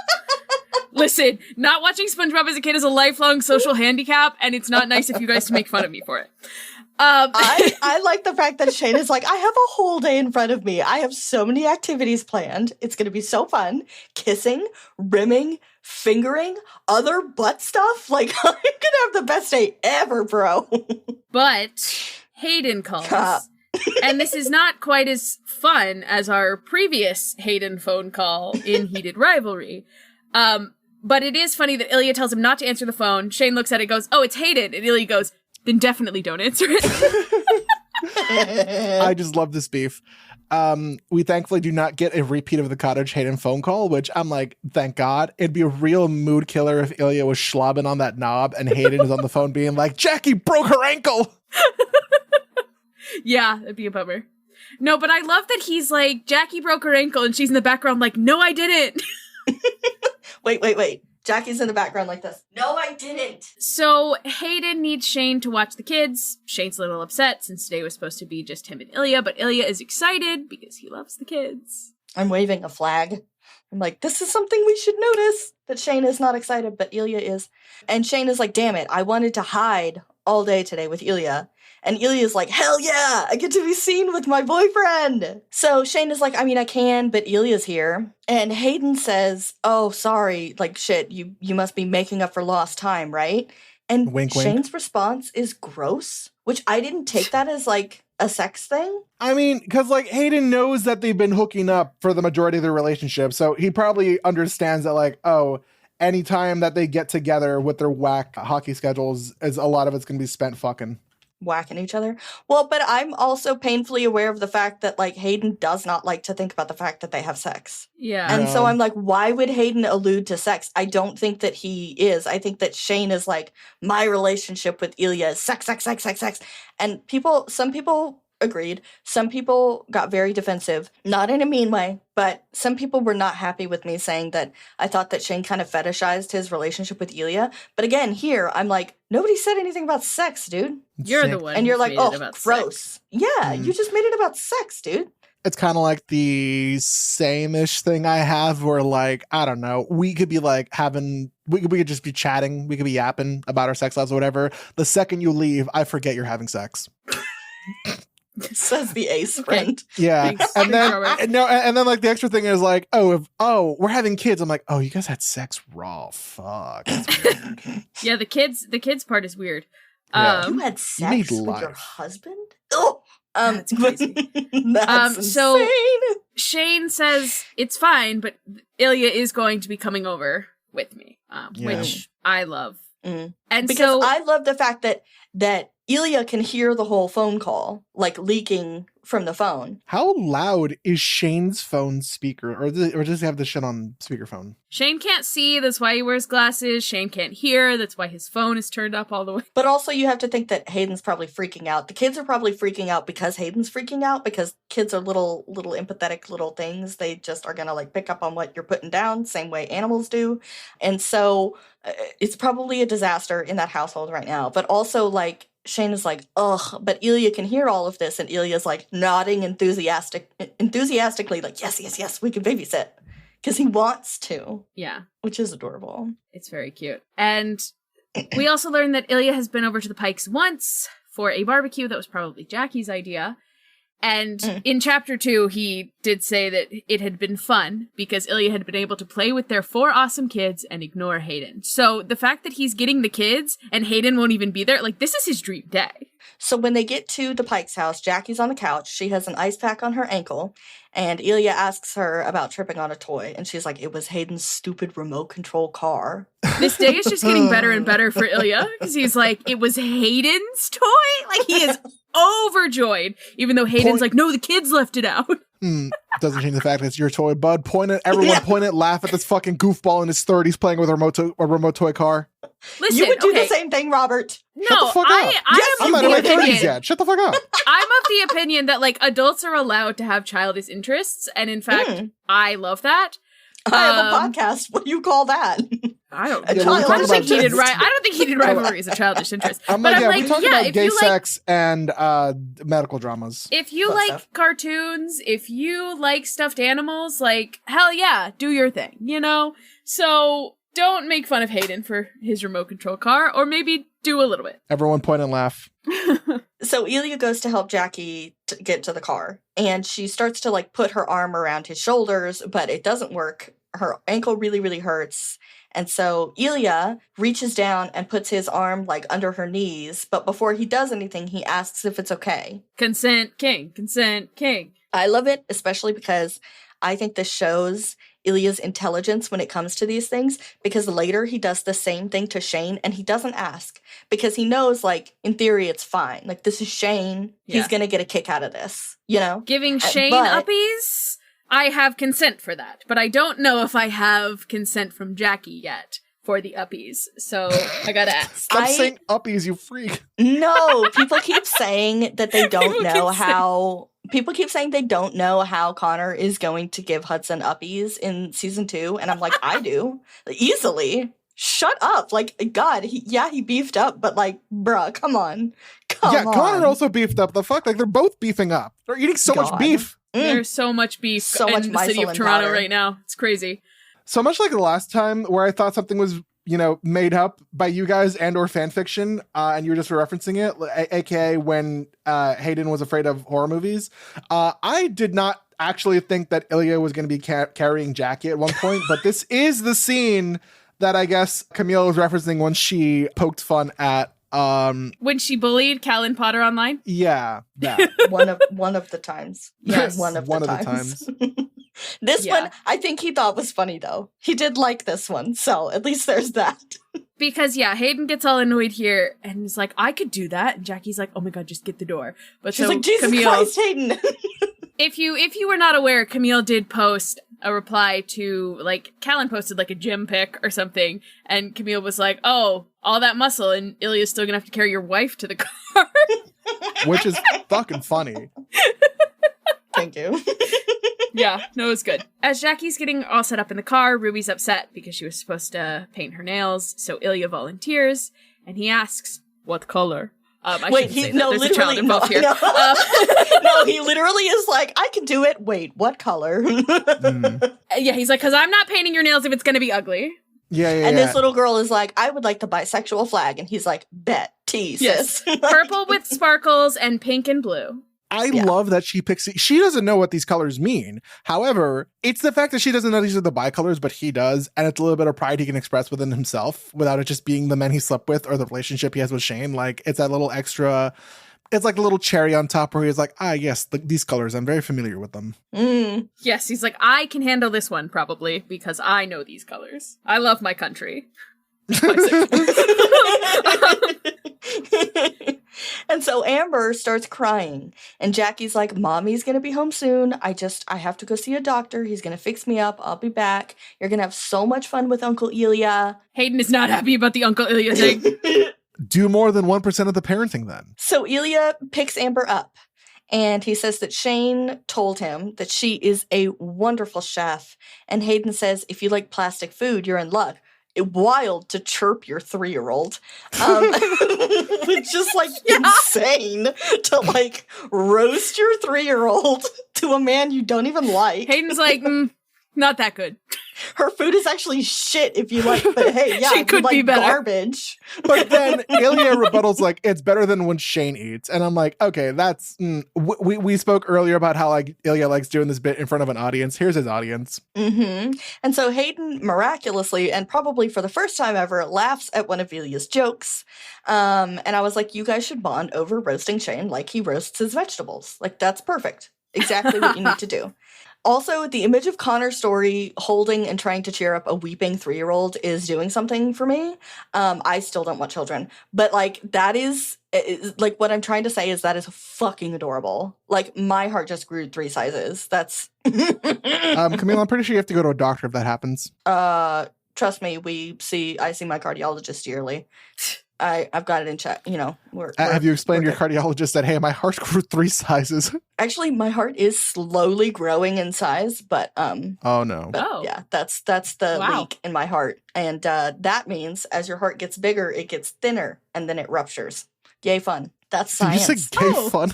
Listen, not watching SpongeBob as a kid is a lifelong social handicap, and it's not nice of you guys to make fun of me for it. I like the fact that Shane is like, I have a whole day in front of me. I have so many activities planned. It's going to be so fun. Kissing, rimming, fingering, other butt stuff. Like, I'm going to have the best day ever, bro. But Hayden calls. And this is not quite as fun as our previous Hayden phone call in Heated Rivalry. But it is funny that Ilya tells him not to answer the phone. Shane looks at it, goes, oh, it's Hayden. And Ilya goes, then definitely don't answer it. I just love this beef. We thankfully do not get a repeat of the Cottage Hayden phone call, which I'm like, thank God. It'd be a real mood killer if Ilya was schlobbing on that knob and Hayden is on the phone being like, Jackie broke her ankle. Yeah, it'd be a bummer. No, but I love that he's like, Jackie broke her ankle, and she's in the background like, no, I didn't. Wait. Jackie's in the background like this. No, I didn't. So Hayden needs Shane to watch the kids. Shane's a little upset since today was supposed to be just him and Ilya, but Ilya is excited because he loves the kids. I'm waving a flag. I'm like, this is something we should notice, that Shane is not excited, but Ilya is. And Shane is like, damn it, I wanted to hide all day today with Ilya. And Ilya's like, hell yeah, I get to be seen with my boyfriend. So Shane is like, I mean, I can, but Ilya's here. And Hayden says, oh, sorry, like, shit, you must be making up for lost time, right? And wink, Shane's wink. response is gross, which I didn't take that as, like, a sex thing. I mean, because, like, Hayden knows that they've been hooking up for the majority of their relationship, so he probably understands that, like, oh, anytime that they get together with their whack hockey schedules, is a lot of it's going to be spent fucking. Whacking each other. Well, but I'm also painfully aware of the fact that, like, Hayden does not like to think about the fact that they have sex. Yeah. And so I'm like, why would Hayden allude to sex? I don't think that he is. I think that Shane is like, my relationship with Ilya is sex. And some people agreed. Some people got very defensive, not in a mean way, but some people were not happy with me saying that I thought that Shane kind of fetishized his relationship with Ilya. But again, here, I'm like, nobody said anything about sex, dude. You're the one. And you're like, oh, gross. Sex. Yeah, you just made it about sex, dude. It's kind of like the same-ish thing I have where, like, I don't know, we could be like we could just be chatting, we could be yapping about our sex lives or whatever. The second you leave, I forget you're having sex. Says the ace friend. Yeah. And then like the extra thing is like, we're having kids. I'm like, oh, you guys had sex raw. Fuck. That's weird. Yeah, the kids part is weird. You had sex with your husband? Oh, that's crazy. That's so insane. Shane says it's fine, but Ilya is going to be coming over with me, which I love. Mm. And because I love the fact that Ilya can hear the whole phone call, like leaking from the phone. How loud is Shane's phone speaker? Or does he have this shit on speakerphone? Shane can't see, that's why he wears glasses. Shane can't hear, that's why his phone is turned up all the way. But also you have to think that Hayden's probably freaking out. The kids are probably freaking out because Hayden's freaking out, because kids are little empathetic little things. They just are gonna like pick up on what you're putting down, same way animals do. And so it's probably a disaster in that household right now. But also like Shane is like, ugh, but Ilya can hear all of this, and Ilya's like nodding enthusiastically, like, yes, we can babysit. Because he wants to. Yeah. Which is adorable. It's very cute. And we also learned that Ilya has been over to the Pikes once for a barbecue. That was probably Jackie's idea. And in chapter 2, he did say that it had been fun because Ilya had been able to play with their 4 awesome kids and ignore Hayden. So the fact that he's getting the kids and Hayden won't even be there, like, this is his dream day. So when they get to the Pike's house, Jackie's on the couch. She has an ice pack on her ankle. And Ilya asks her about tripping on a toy. And she's like, it was Hayden's stupid remote control car. This day is just getting better and better for Ilya. Because he's like, it was Hayden's toy? Like, he is overjoyed. Even though Hayden's like, no, the kids left it out. Doesn't change the fact that it's your toy, bud. Everyone point it, laugh at this fucking goofball in his 30s playing with a remote toy car. Listen, you would do the same thing, Robert. No, Shut the fuck up. I'm not in my 30s yet. Shut the fuck up. I'm of the opinion that like adults are allowed to have childish interests, and in fact, I love that. I have a podcast. What do you call that? I don't think he did rivalry as a childish interest. We talk about gay sex and medical dramas. If you like cartoons, if you like stuffed animals, like, hell yeah, do your thing, you know? So don't make fun of Hayden for his remote control car, or maybe do a little bit. Everyone point and laugh. So Ilya goes to help Jackie to get to the car, and she starts to like put her arm around his shoulders, but it doesn't work. Her ankle really, really hurts. And so Ilya reaches down and puts his arm like under her knees, but before he does anything, he asks if it's okay. Consent king. I love it, especially because I think this shows Ilya's intelligence when it comes to these things, because later he does the same thing to Shane and he doesn't ask because he knows, like, in theory it's fine. Like, this is Shane. Yeah. He's going to get a kick out of this, you know? Giving Shane uppies? I have consent for that, but I don't know if I have consent from Jackie yet for the uppies, so I gotta ask. Stop saying uppies, you freak. No, people keep saying that they don't know how... People keep saying they don't know how Connor is going to give Hudson uppies in season 2, and I'm like, I do. Easily. Shut up. Like, God, he beefed up, but like, bruh, come on. Come on. Connor also beefed up. The fuck? Like, they're both beefing up. They're eating so much beef. There's so much beef in the city of Toronto right now. It's crazy. So much like the last time where I thought something was, made up by you guys and or fan fiction, and you were just referencing it, aka when Hayden was afraid of horror movies. I did not actually think that Ilya was going to be carrying Jackie at one point, but this is the scene that I guess Camille was referencing when she poked fun at when she bullied Callan Potter online. Yeah, that one of the times. Yes, one of the times. This one, I think he thought was funny though. He did like this one, so at least there's that. Because Hayden gets all annoyed here and is like, "I could do that," and Jackie's like, "Oh my God, just get the door." But she's like, "Jesus Christ, Hayden!" If you were not aware, Camille did post a reply to, like, Callan posted like a gym pic or something, and Camille was like, "Oh, all that muscle, and Ilya's still gonna have to carry your wife to the car. Which is fucking funny. Thank you. Yeah, no, it was good. As Jackie's getting all set up in the car, Ruby's upset because she was supposed to paint her nails, so Ilya volunteers, and he asks, what color? Wait, there's a child involved here. No, he literally is like, I can do it. Wait, what color? Yeah, he's like, because I'm not painting your nails if it's going to be ugly. Yeah. And this little girl is like, I would like the bisexual flag. And he's like, bet, tea, sis. Yes. Purple with sparkles and pink and blue. I love that she picks it. She doesn't know what these colors mean. However, it's the fact that she doesn't know these are the bicolors, but he does. And it's a little bit of pride he can express within himself without it just being the men he slept with or the relationship he has with Shane. Like, it's that little extra, it's like a little cherry on top where he's like, yes, these colors, I'm very familiar with them. Yes, he's like, I can handle this one probably because I know these colors. I love my country. And so Amber starts crying, and Jackie's like, Mommy's gonna be home soon. I have to go see a doctor. He's gonna fix me up. I'll be back. You're gonna have so much fun with Uncle Ilya. Hayden is not happy about the Uncle Ilya thing. Do more than 1% of the parenting then. So Ilya picks Amber up, and he says that Shane told him that she is a wonderful chef, and Hayden says, if you like plastic food, you're in luck. Wild to chirp your 3-year-old. It's just like insane to like roast your 3-year-old to a man you don't even like. Hayden's like, not that good. Her food is actually shit if you like, but hey, yeah, she could like be better. Garbage. But then Ilya rebuttals like, it's better than when Shane eats. And I'm like, okay, that's, we spoke earlier about how like Ilya likes doing this bit in front of an audience. Here's his audience. And so Hayden miraculously, and probably for the first time ever, laughs at one of Ilya's jokes. And I was like, you guys should bond over roasting Shane like he roasts his vegetables. Like, that's perfect. Exactly what you need to do. Also, the image of Connor Story holding and trying to cheer up a weeping 3-year-old is doing something for me. I still don't want children. But, like, that is like, what I'm trying to say is that is fucking adorable. Like, my heart just grew 3 sizes. That's... Camille, I'm pretty sure you have to go to a doctor if that happens. Trust me, I see my cardiologist yearly. I've got it in check, you know. Have you explained to your cardiologist that, hey, my heart grew 3 sizes? Actually, my heart is slowly growing in size, but oh no. But, yeah, that's the leak in my heart. And that means as your heart gets bigger, it gets thinner and then it ruptures. Yay fun. That's science. Did you say gay fun?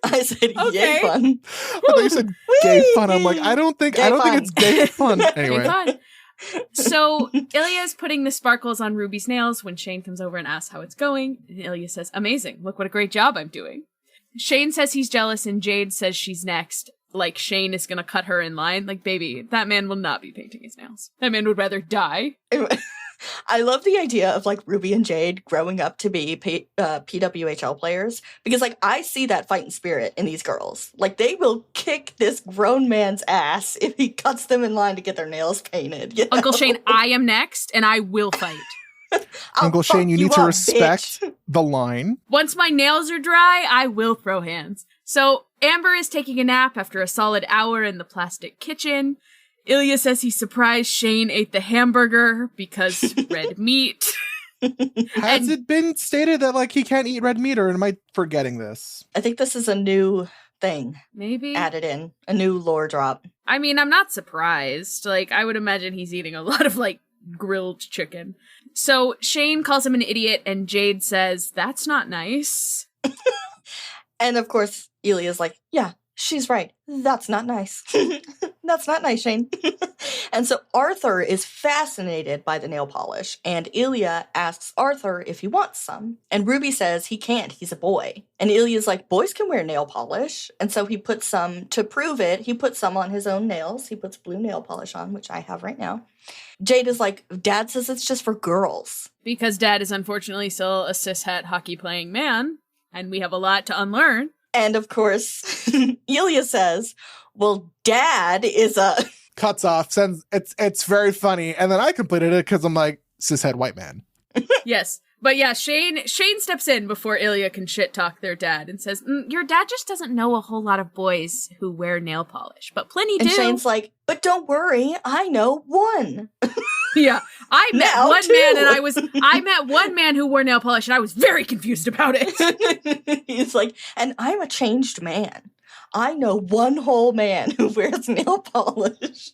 I said yay fun. I thought you said gay fun. I'm like, I don't think it's gay fun. Anyway. Gay fun. So Ilya is putting the sparkles on Ruby's nails when Shane comes over and asks how it's going. And Ilya says, amazing. Look what a great job I'm doing. Shane says he's jealous and Jade says she's next. Like Shane is going to cut her in line. Like, baby, that man will not be painting his nails. That man would rather die. I love the idea of like Ruby and Jade growing up to be PWHL players because like I see that fighting spirit in these girls. Like they will kick this grown man's ass if he cuts them in line to get their nails painted. You know? Uncle Shane, I am next and I will fight. Uncle Shane, you need to respect the line. Once my nails are dry, I will throw hands. So Amber is taking a nap after a solid hour in the plastic kitchen. Ilya says he's surprised Shane ate the hamburger because red meat. Has it been stated that like he can't eat red meat, or am I forgetting this? I think this is a new thing. Maybe added in a new lore drop. I mean, I'm not surprised. Like, I would imagine he's eating a lot of like grilled chicken. So Shane calls him an idiot, and Jade says that's not nice. And of course, Ilya's like, yeah. She's right. That's not nice. That's not nice, Shane. And so Arthur is fascinated by the nail polish, and Ilya asks Arthur if he wants some. And Ruby says he can't, he's a boy. And Ilya's like, boys can wear nail polish. And so he puts some, to prove it, he puts some on his own nails. He puts blue nail polish on, which I have right now. Jade is like, Dad says it's just for girls. Because Dad is unfortunately still a cishet hockey-playing man, and we have a lot to unlearn. And of course, Ilya says, well, Dad is a... Cuts off, sends, it's very funny. And then I completed it because I'm like, cishet white man. Yes. But yeah, Shane steps in before Ilya can shit talk their dad and says, your dad just doesn't know a whole lot of boys who wear nail polish, but plenty do. And Shane's like, but don't worry, I know one. Yeah. I met one man who wore nail polish, and I was very confused about it. He's like, and I'm a changed man. I know one whole man who wears nail polish.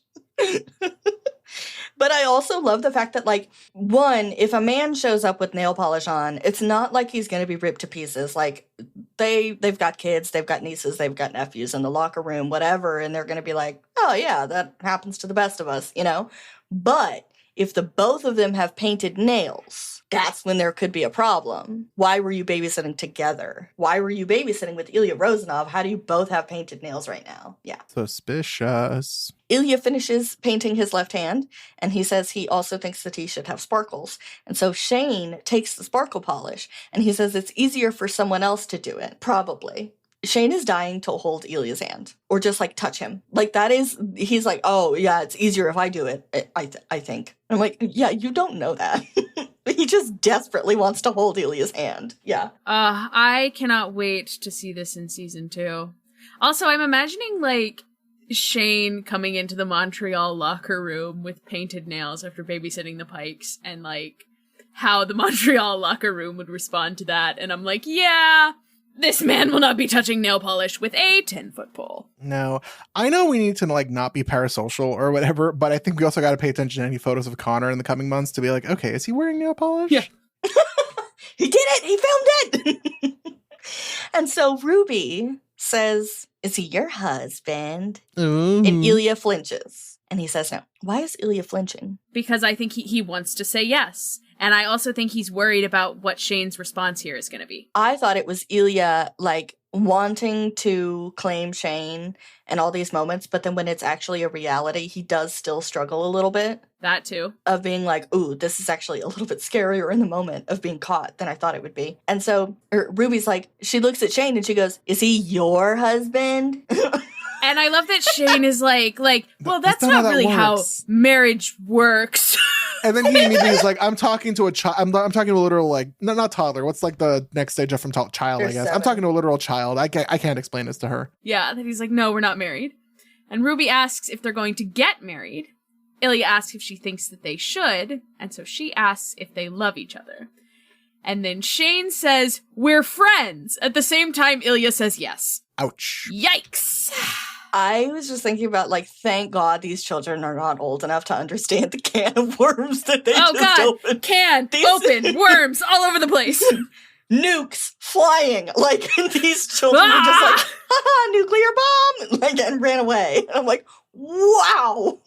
But I also love the fact that, like, one, if a man shows up with nail polish on, it's not like he's going to be ripped to pieces. Like, they've got kids, they've got nieces, they've got nephews in the locker room, whatever, and they're going to be like, oh, yeah, that happens to the best of us, you know? But if the both of them have painted nails, that's when there could be a problem. Why were you babysitting together? Why were you babysitting with Ilya Rozanov? How do you both have painted nails right now? Yeah. Suspicious. Ilya finishes painting his left hand, and he says he also thinks that he should have sparkles. And so Shane takes the sparkle polish, and he says it's easier for someone else to do it, probably. Shane is dying to hold Ilya's hand, or just, like, touch him. Like, he's like, oh, yeah, it's easier if I do it, I think. I'm like, yeah, you don't know that. He just desperately wants to hold Ilya's hand. Yeah. I cannot wait to see this in season 2. Also, I'm imagining, like, Shane coming into the Montreal locker room with painted nails after babysitting the Pikes, and, like, how the Montreal locker room would respond to that. And I'm like, yeah, this man will not be touching nail polish with a 10-foot pole. No, I know we need to, like, not be parasocial or whatever, but I think we also got to pay attention to any photos of Connor in the coming months to be like, okay, is he wearing nail polish? Yeah. He did it! He filmed it! And so Ruby says, is he your husband? Ooh. And Ilya flinches. And he says no. Why is Ilya flinching? Because I think he wants to say yes. And I also think he's worried about what Shane's response here is going to be. I thought it was Ilya, like, wanting to claim Shane and all these moments, but then when it's actually a reality, he does still struggle a little bit. That too. Of being like, ooh, this is actually a little bit scarier in the moment of being caught than I thought it would be. And so Ruby's like, she looks at Shane and she goes, is he your husband? And I love that Shane is like, well, that's not really how marriage works. And then he immediately is like, I'm talking to a child. I'm talking to a literal, like, not toddler. What's, like, the next stage up from child, I guess. 7. I'm talking to a literal child. I can't explain this to her. Yeah, that he's like, no, we're not married. And Ruby asks if they're going to get married. Ilya asks if she thinks that they should. And so she asks if they love each other. And then Shane says, we're friends. At the same time, Ilya says yes. Ouch. Yikes. I was just thinking about, like, thank God these children are not old enough to understand the can of worms that they just opened. Open, worms all over the place. Nukes flying. Like, these children were just like, haha, nuclear bomb, like, and ran away. And I'm like, wow.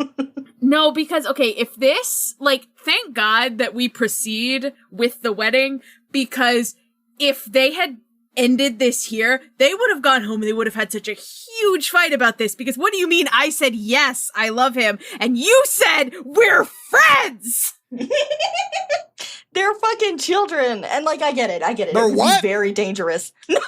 No, because, okay, if this, like, thank God that we proceed with the wedding, because if they had ended this here, they would have gone home and they would have had such a huge fight about this, because what do you mean I said yes, I love him, and you said we're friends? They're fucking children, and, like, I get it. They're what? Very dangerous. No.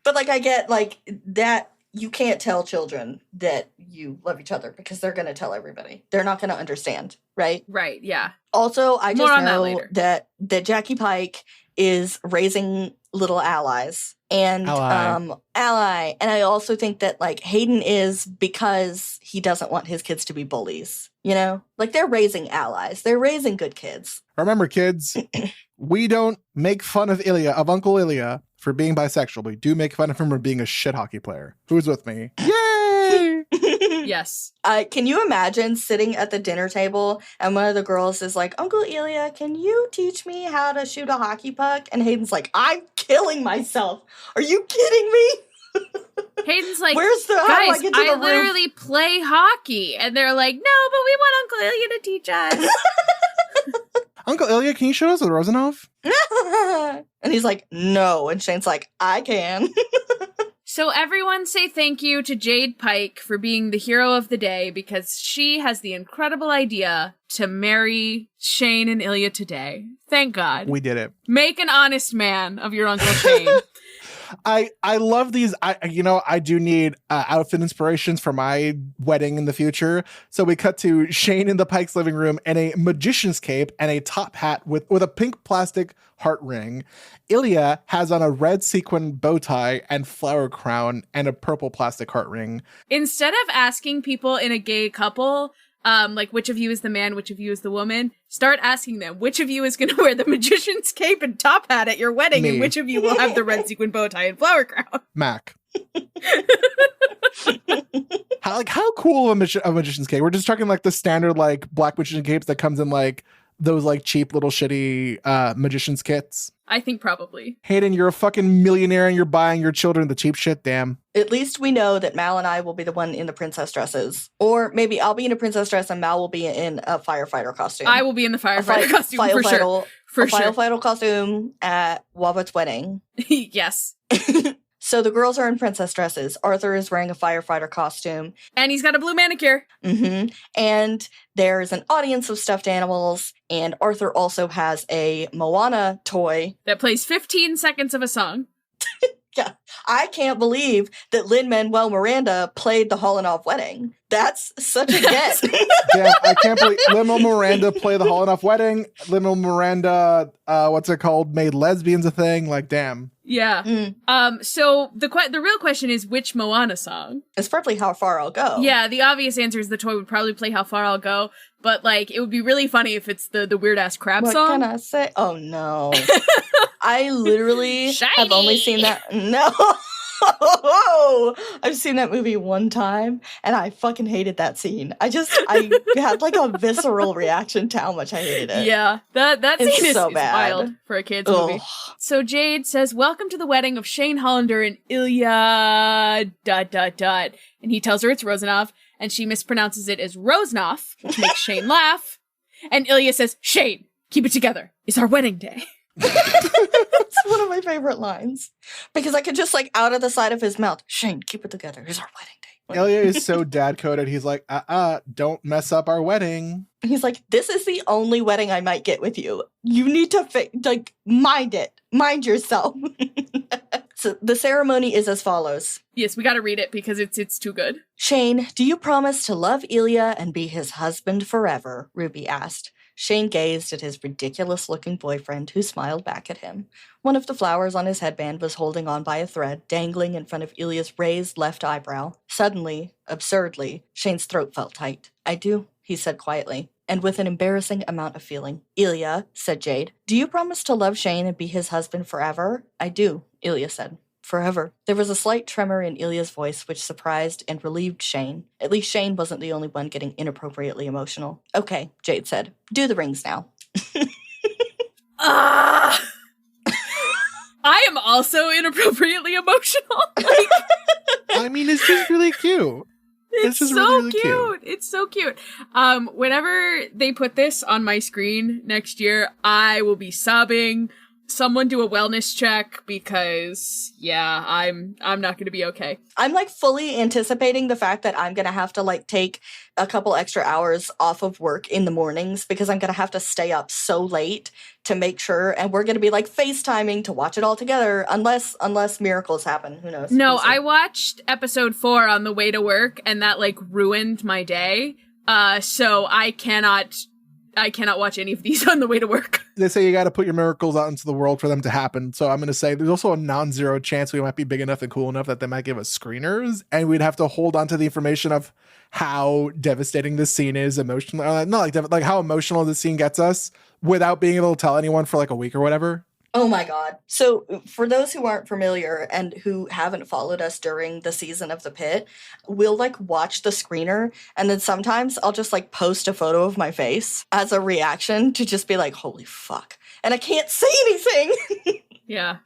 But, like, I get, like, that you can't tell children that you love each other because they're going to tell everybody. They're not going to understand, right? Right, yeah. Also, I just know that Jackie Pike is raising little allies. And ally. And I also think that, like, Hayden is because he doesn't want his kids to be bullies. You know? Like, they're raising allies. They're raising good kids. Remember, kids, we don't make fun of Uncle Ilya for being bisexual. We do make fun of him for being a shit hockey player. Who's with me? Yay! Yes. Can you imagine sitting at the dinner table and one of the girls is like, Uncle Ilya, can you teach me how to shoot a hockey puck? And Hayden's like, I'm killing myself. Are you kidding me? Hayden's like, where's the guys, I get to the room? literally play hockey. And they're like, no, but we want Uncle Ilya to teach us. Uncle Ilya, can you show us with Rozanov? And he's like, no. And Shane's like, I can. So everyone say thank you to Jade Pike for being the hero of the day, because she has the incredible idea to marry Shane and Ilya today. Thank God. We did it. Make an honest man of your Uncle Shane. I love these. I do need outfit inspirations for my wedding in the future. So we cut to Shane in the Pike's living room in a magician's cape and a top hat with a pink plastic heart ring. Ilya has on a red sequin bow tie and flower crown and a purple plastic heart ring. Instead of asking people in a gay couple, like, which of you is the man, which of you is the woman, start asking them, which of you is going to wear the magician's cape and top hat at your wedding, Me. and which of you will have the red sequin bow tie and flower crown? Mac. How cool of a magician's cape? We're just talking like the standard like black magician capes that comes in like those like cheap little shitty magician's kits. I think probably. Hayden, you're a fucking millionaire and you're buying your children the cheap shit, damn. At least we know that Mal and I will be the one in the princess dresses. Or maybe I'll be in a princess dress and Mal will be in a firefighter costume. I will be in the firefighter costume for sure. For sure. Firefighter costume at Wabut's wedding. Yes. So the girls are in princess dresses. Arthur is wearing a firefighter costume. And he's got a blue manicure. Mm-hmm. And there's an audience of stuffed animals. And Arthur also has a Moana toy. That plays 15 seconds of a song. Yeah. I can't believe that Lin-Manuel Miranda played the Hollanov wedding. That's such a get. Damn, I can't believe Lin-Manuel Miranda played the Hollanov wedding. Lin-Manuel Miranda, made lesbians a thing. Like, damn. Yeah. So the real question is, which Moana song? It's probably How Far I'll Go. Yeah, the obvious answer is the toy would probably play How Far I'll Go, but like it would be really funny if it's the weird ass crab What song. can I say? Oh no. I literally have only seen that. No. I've seen that movie one time and I fucking hated that scene. I had like a visceral reaction to how much I hated it. Yeah, that It's scene is so bad. wild for a kid's movie. So Jade says, "Welcome to the wedding of Shane Hollander and Ilya ... And he tells her it's Rozanov, and she mispronounces it as Rozanov, which makes Shane laugh. And Ilya says, "Shane, keep it together. It's our wedding day." That's one of my favorite lines. Because I could just like out of the side of his mouth, Shane, keep it together. It's our wedding day. Ilya is so dad coded. He's like, don't mess up our wedding. He's like, this is the only wedding I might get with you. You need to mind it. Mind yourself. So the ceremony is as follows. Yes, we gotta read it because it's too good. Shane, do you promise to love Ilya and be his husband forever? Ruby asked. Shane gazed at his ridiculous-looking boyfriend, who smiled back at him. One of the flowers on his headband was holding on by a thread, dangling in front of Ilya's raised left eyebrow. Suddenly, absurdly, Shane's throat felt tight. I do, he said quietly, and with an embarrassing amount of feeling. Ilya, said Jade, do you promise to love Shane and be his husband forever? I do, Ilya said. Forever. There was a slight tremor in Ilya's voice which surprised and relieved Shane. At least Shane wasn't the only one getting inappropriately emotional. Okay, Jade said. Do the rings now. I am also inappropriately emotional. I mean, it's just really cute. It's just so really cute. It's so cute. Whenever they put this on my screen next year, I will be sobbing. Someone do a wellness check because, yeah, I'm not going to be okay. I'm like fully anticipating the fact that I'm going to have to like take a couple extra hours off of work in the mornings because I'm going to have to stay up so late to make sure. And we're going to be like FaceTiming to watch it all together unless miracles happen. Who knows? No, We'll see. I watched episode 4 on the way to work and that like ruined my day. So I cannot watch any of these on the way to work. They say you got to put your miracles out into the world for them to happen. So I'm going to say there's also a non-zero chance we might be big enough and cool enough that they might give us screeners, and we'd have to hold on to the information of how devastating this scene is emotionally. Not like how emotional this scene gets us without being able to tell anyone for like a week or whatever. Oh my God. So for those who aren't familiar and who haven't followed us during the season of The Pit, we'll like watch the screener and then sometimes I'll just like post a photo of my face as a reaction to just be like, holy fuck. And I can't say anything. Yeah.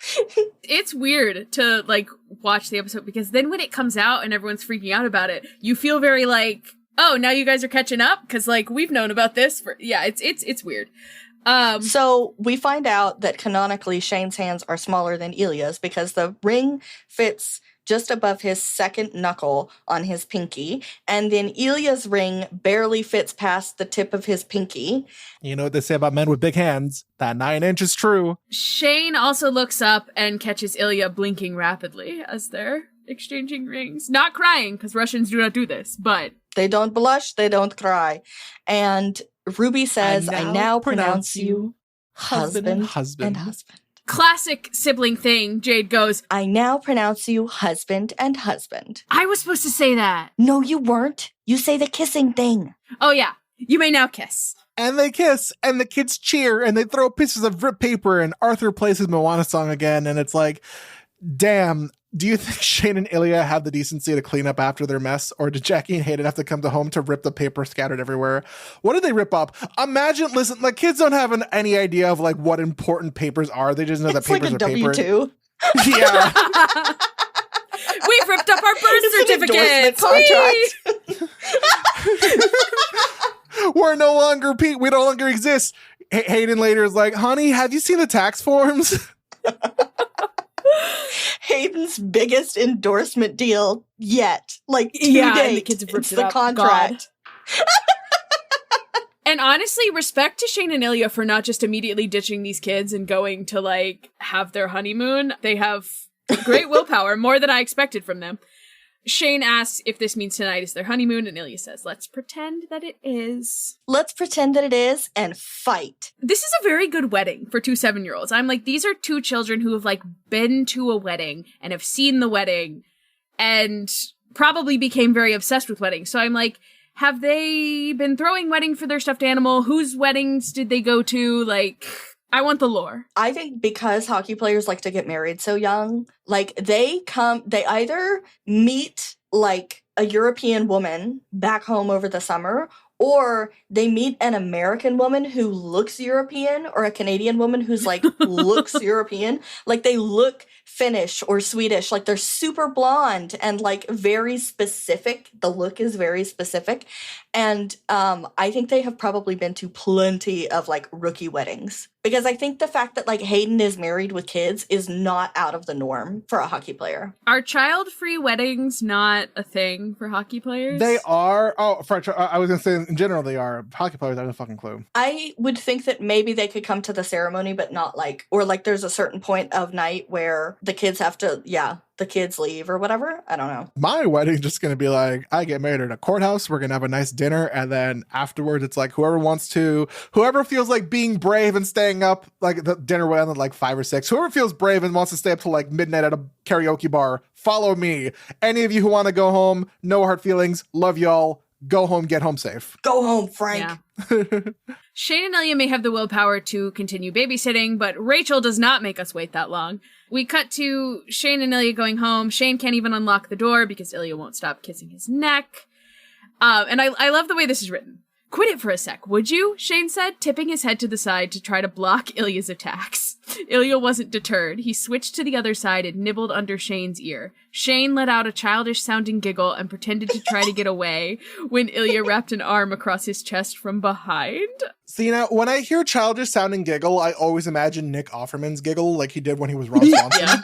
It's weird to like watch the episode because then when it comes out and everyone's freaking out about it, you feel very like, oh, now you guys are catching up because like we've known about this for, yeah, it's weird. So we find out that canonically Shane's hands are smaller than Ilya's because the ring fits just above his second knuckle on his pinky, and then Ilya's ring barely fits past the tip of his pinky. You know what they say about men with big hands? That 9 inch is true. Shane also looks up and catches Ilya blinking rapidly as they're exchanging rings. Not crying, because Russians do not do this, but... They don't blush, they don't cry. And Ruby says, I now pronounce you husband and husband. Classic sibling thing. Jade goes, I now pronounce you husband and husband. I was supposed to say that. No, you weren't. You say the kissing thing. Oh, yeah. You may now kiss. And they kiss, and the kids cheer, and they throw pieces of ripped paper, and Arthur plays his Moana song again, and it's like, damn, do you think Shane and Ilya had the decency to clean up after their mess, or did Jackie and Hayden have to come to home to rip the paper scattered everywhere? What did they rip up? Imagine, listen, like kids don't have any idea of like what important papers are. They just know that papers like are paper. W-2. Yeah. We've ripped up our birth certificates. Contract. We're no longer we no longer exist. Hayden later is like, honey, have you seen the tax forms? Hayden's biggest endorsement deal yet. Like, to and date. the kids have ripped It's it the up. contract. And honestly, respect to Shane and Ilya for not just immediately ditching these kids and going to, like, have their honeymoon. They have great willpower, more than I expected from them. Shane asks if this means tonight is their honeymoon, and Ilya says, let's pretend that it is. Let's pretend that it is and fight. This is a very good wedding for 2 7-year-olds. I'm like, these are 2 children who have, like, been to a wedding and have seen the wedding and probably became very obsessed with weddings. So I'm like, have they been throwing wedding for their stuffed animal? Whose weddings did they go to? Like, I want the lore. I think because hockey players like to get married so young, like they either meet like a European woman back home over the summer, or they meet an American woman who looks European, or a Canadian woman who's like looks European. Like they look Finnish or Swedish, like they're super blonde and like very specific. The look is very specific. And I think they have probably been to plenty of like rookie weddings. Because I think the fact that like Hayden is married with kids is not out of the norm for a hockey player. Are child-free weddings not a thing for hockey players? They are. Oh, I was going to say in general they are. Hockey players, I have no fucking clue. I would think that maybe they could come to the ceremony, but not like, or like there's a certain point of night where the kids have to, the kids leave or whatever. I don't know. My wedding just going to be like, I get married at a courthouse. We're going to have a nice dinner. And then afterwards, it's like whoever feels like being brave and staying up, like the dinner will end at like 5 or 6. Whoever feels brave and wants to stay up till like midnight at a karaoke bar, follow me. Any of you who want to go home, no hard feelings, love y'all. Go home, get home safe. Go home, Frank. Yeah. Shane and Ilya may have the willpower to continue babysitting, but Rachel does not make us wait that long. We cut to Shane and Ilya going home. Shane can't even unlock the door because Ilya won't stop kissing his neck. And I love the way this is written. Quit it for a sec, would you? Shane said, tipping his head to the side to try to block Ilya's attacks. Ilya wasn't deterred. He switched to the other side and nibbled under Shane's ear. Shane let out a childish-sounding giggle and pretended to try to get away when Ilya wrapped an arm across his chest from behind. See, now, when I hear childish-sounding giggle, I always imagine Nick Offerman's giggle like he did when he was Ross Swanson. Yeah.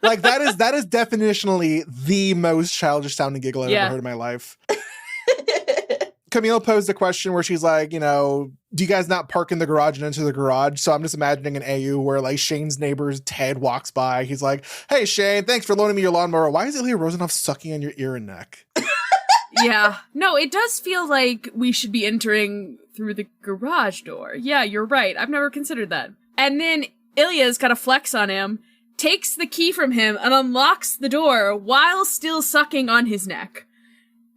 Like, that is definitionally the most childish-sounding giggle I've ever heard in my life. Camille posed a question where she's like, you know, do you guys not park in the garage and into the garage? So I'm just imagining an AU where like Shane's neighbor's Ted walks by. He's like, hey, Shane, thanks for loaning me your lawnmower. Why is Ilya Rozanov sucking on your ear and neck? Yeah. No, it does feel like we should be entering through the garage door. Yeah, you're right. I've never considered that. And then Ilya's got a flex on him, takes the key from him, and unlocks the door while still sucking on his neck.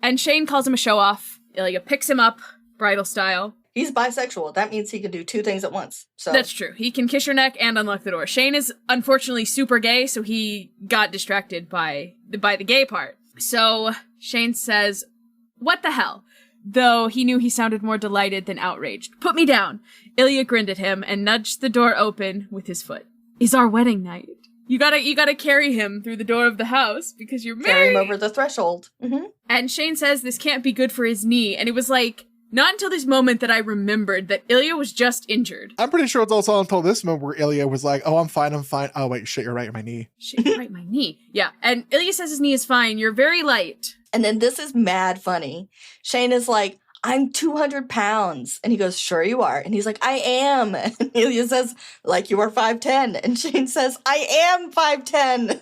And Shane calls him a show-off. Ilya picks him up, bridal style. He's bisexual. That means he can do 2 things at once. So that's true. He can kiss your neck and unlock the door. Shane is unfortunately super gay, so he got distracted by the gay part. So Shane says, what the hell? Though he knew he sounded more delighted than outraged. Put me down. Ilya grinned at him and nudged the door open with his foot. Is our wedding night. You gotta carry him through the door of the house because you're married. Carry him over the threshold. Mm-hmm. And Shane says this can't be good for his knee. And it was like, Not until this moment that I remembered that Ilya was just injured. I'm pretty sure it's also until this moment where Ilya was like, oh, I'm fine. Oh, wait, shit, you're right, my knee. Shit, you're right, my knee. Yeah, and Ilya says his knee is fine. You're very light. And then this is mad funny. Shane is like, I'm 200 pounds. And he goes, sure you are. And he's like, I am. And Ilya says, like you are 5'10". And Shane says, I am 5'10".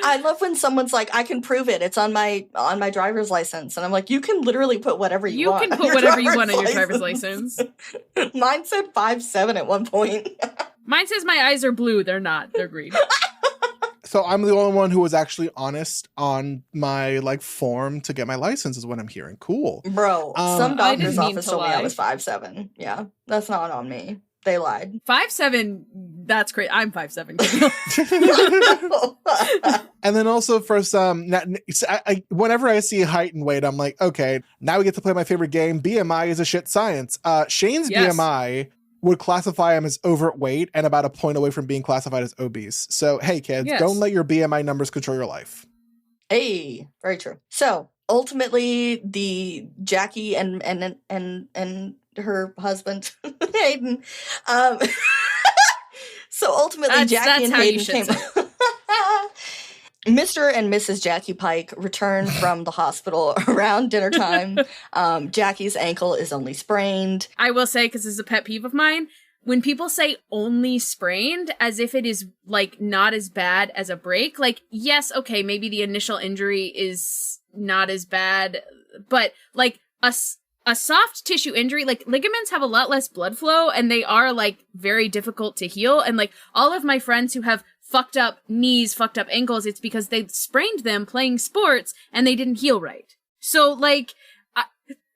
I love when someone's like, I can prove it. It's on my driver's license. And I'm like, you can literally put whatever you want. You can put whatever you want on your driver's license. Mine said 5'7" at one point. Mine says my eyes are blue. They're not. They're green. So I'm the only one who was actually honest on my like form to get my license is what I'm hearing. Cool. Bro, some doctor's office to told me lie. I was 5'7". Yeah, that's not on me. They lied. 5'7", that's great. I'm 5'7". And then also for some, whenever I see height and weight, I'm like, okay, now we get to play my favorite game. BMI is a shit science. Shane's BMI would classify him as overweight and about a point away from being classified as obese. So, hey, kids, don't let your BMI numbers control your life. Hey, very true. So ultimately, the Jackie and her husband Hayden. So ultimately, Jackie and Hayden came. Mr. and Mrs. Jackie Pike returned from the hospital around dinner time. Jackie's ankle is only sprained. I will say, because this is a pet peeve of mine, when people say only sprained, as if it is, like, not as bad as a break, like, yes, okay, maybe the initial injury is not as bad, but, like, a soft tissue injury, like, ligaments have a lot less blood flow, and they are, like, very difficult to heal, and, like, all of my friends who have fucked up knees, fucked up ankles, it's because they sprained them playing sports and they didn't heal right. So, like,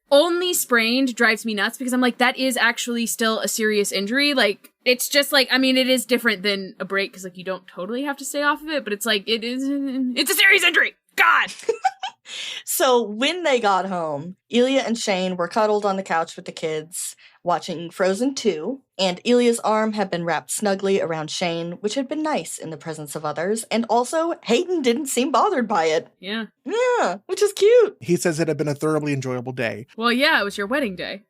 only sprained drives me nuts because I'm like, that is actually still a serious injury. Like, it's just like, I mean, it is different than a break because, like, you don't totally have to stay off of it, but it's like, it's a serious injury. God! So when they got home, Ilya and Shane were cuddled on the couch with the kids, watching Frozen 2, and Ilya's arm had been wrapped snugly around Shane, which had been nice in the presence of others, and also Hayden didn't seem bothered by it. Yeah. Yeah, which is cute. He says it had been a thoroughly enjoyable day. Well, yeah, it was your wedding day.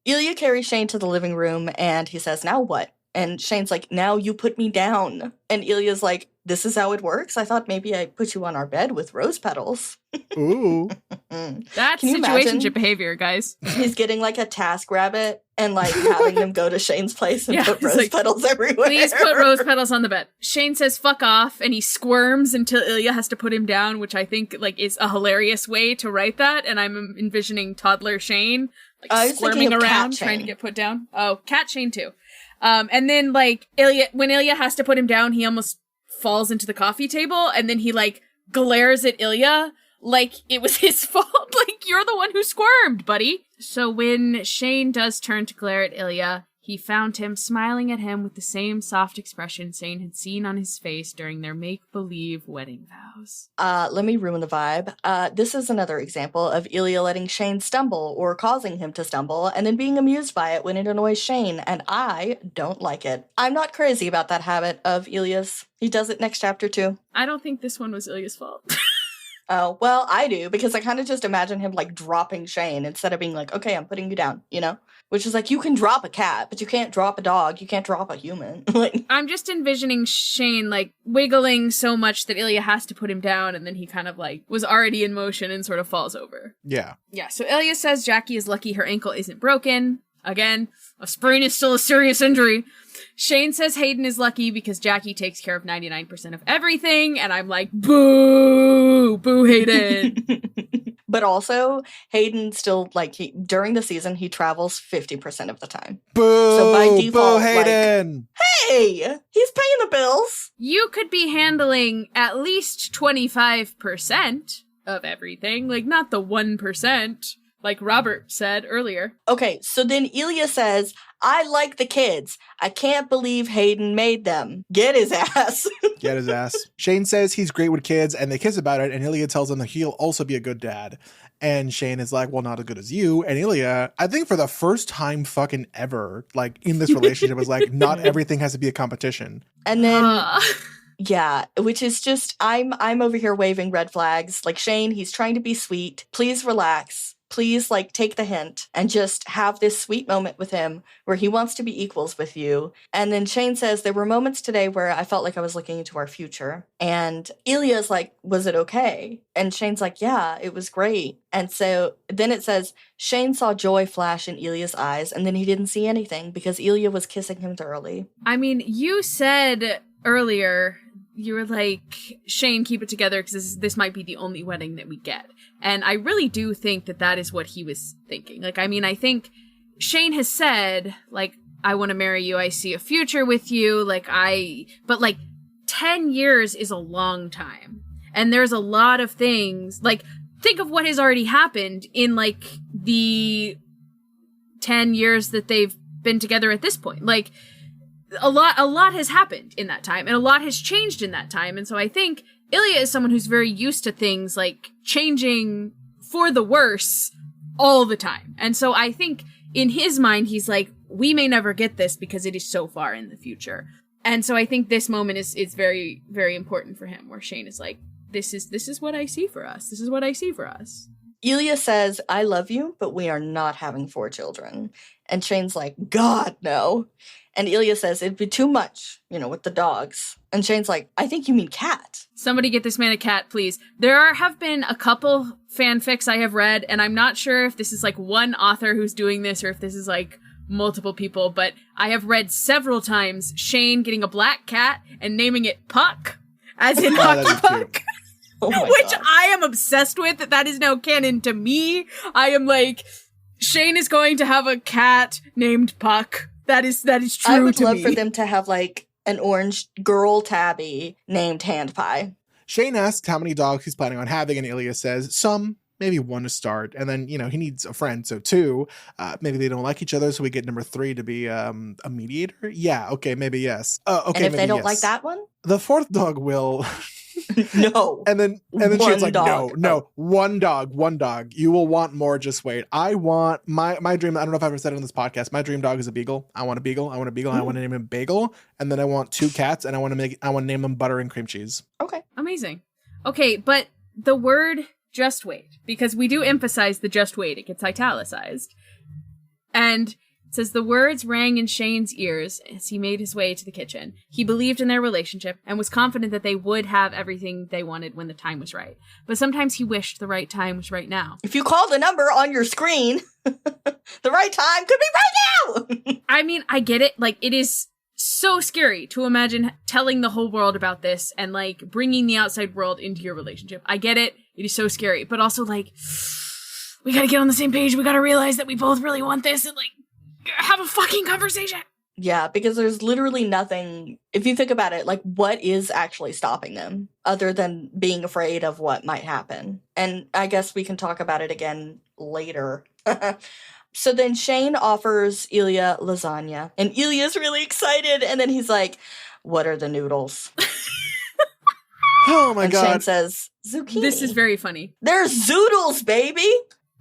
Ilya carries Shane to the living room, and he says, now what? And Shane's like, now you put me down. And Ilya's like, this is how it works? I thought maybe I put you on our bed with rose petals. Ooh. That's situationship behavior, guys. He's getting like a task rabbit and like having them go to Shane's place and put rose petals everywhere. Please put rose petals on the bed. Shane says fuck off and he squirms until Ilya has to put him down, which I think like is a hilarious way to write that. And I'm envisioning toddler Shane like squirming around trying to get put down. Oh, cat Shane too. And then like when Ilya has to put him down, he almost falls into the coffee table and then he like glares at Ilya like it was his fault. Like, you're the one who squirmed, buddy. So when Shane does turn to glare at Ilya, he found him smiling at him with the same soft expression Shane had seen on his face during their make-believe wedding vows. Let me ruin the vibe. This is another example of Ilya letting Shane stumble or causing him to stumble and then being amused by it when it annoys Shane, and I don't like it. I'm not crazy about that habit of Ilya's. He does it next chapter too. I don't think this one was Ilya's fault. Oh, well, I do, because I kind of just imagine him, like, dropping Shane instead of being like, okay, I'm putting you down, you know? Which is like, you can drop a cat, but you can't drop a dog. You can't drop a human. Like, I'm just envisioning Shane, like, wiggling so much that Ilya has to put him down, and then he kind of, like, was already in motion and sort of falls over. Yeah. Yeah, so Ilya says Jackie is lucky her ankle isn't broken. Again, a sprain is still a serious injury. Shane says Hayden is lucky because Jackie takes care of 99% of everything, and I'm like, boo! Boo Hayden! But also, Hayden still, like, during the season, he travels 50% of the time. Boo! So by default, boo Hayden! Like, hey! He's paying the bills! You could be handling at least 25% of everything, like, not the 1%. Like Robert said earlier. Okay, so then Ilya says, I like the kids. I can't believe Hayden made them. Get his ass. Get his ass. Shane says he's great with kids and they kiss about it, and Ilya tells him that he'll also be a good dad. And Shane is like, well, not as good as you. And Ilya, I think for the first time fucking ever, like in this relationship, was like, not everything has to be a competition. And then Yeah, which is just, I'm over here waving red flags. Like, Shane, he's trying to be sweet. Please relax. Please, like, take the hint and just have this sweet moment with him where he wants to be equals with you. And then Shane says, there were moments today where I felt like I was looking into our future. And Ilya's like, was it okay? And Shane's like, yeah, it was great. And so then it says, Shane saw joy flash in Ilya's eyes, and then he didn't see anything because Ilya was kissing him thoroughly. I mean, you said earlier, you were like, Shane, keep it together because this might be the only wedding that we get. And I really do think that is what he was thinking. Like, I mean, I think Shane has said, like, I want to marry you. I see a future with you. But 10 years is a long time. And there's a lot of things, like, think of what has already happened in, like, the 10 years that they've been together at this point. Like, a lot has happened in that time, and a lot has changed in that time. And so I think Ilya is someone who's very used to things like changing for the worse all the time. And so I think in his mind, he's like, we may never get this because it is so far in the future. And so I think this moment is very, very important for him, where Shane is like, this is what I see for us. This is what I see for us. Ilya says, I love you, but we are not having 4 children. And Shane's like, God, no. And Ilya says, it'd be too much, with the dogs. And Shane's like, I think you mean cat. Somebody get this man a cat, please. There have been a couple fanfics I have read, and I'm not sure if this is like one author who's doing this or if this is like multiple people, but I have read several times Shane getting a black cat and naming it Puck, as in hockey puck. Oh my Which God. I am obsessed with. That is now canon to me. I am like, Shane is going to have a cat named Puck. That is true to me. I would love for them to have like an orange girl tabby named Hand Pie. Shane asks how many dogs he's planning on having, and Ilya says some, maybe 1 to start. And then, he needs a friend, so 2. Maybe they don't like each other, so we get number 3 to be a mediator. Yeah, okay, maybe yes. Okay, and if they don't yes. like that one? The 4th dog will... No. And then Shane's like, no, one dog. You will want more, just wait. I want my dream, I don't know if I've ever said it on this podcast, my dream dog is a beagle. I want a beagle. I want to name him Bagel. And then I want 2 cats, and I want to name them Butter and Cream Cheese. Okay. Amazing. Okay, but the word just wait, because we do emphasize the just wait. It gets italicized. And it says the words rang in Shane's ears as he made his way to the kitchen. He believed in their relationship and was confident that they would have everything they wanted when the time was right. But sometimes he wished the right time was right now. If you call the number on your screen, the right time could be right now. I mean, I get it. Like, it is so scary to imagine telling the whole world about this and, like, bringing the outside world into your relationship. I get it. It is so scary. But also, like, we gotta get on the same page. We gotta realize that we both really want this and, like, have a fucking conversation. Yeah, because there's literally nothing, if you think about it, like, what is actually stopping them other than being afraid of what might happen? And I guess we can talk about it again later. So then Shane offers Ilya lasagna, and Ilya's really excited, and then he's like, what are the noodles? Oh my God. Shane says, zucchini. This is very funny. They're zoodles, baby!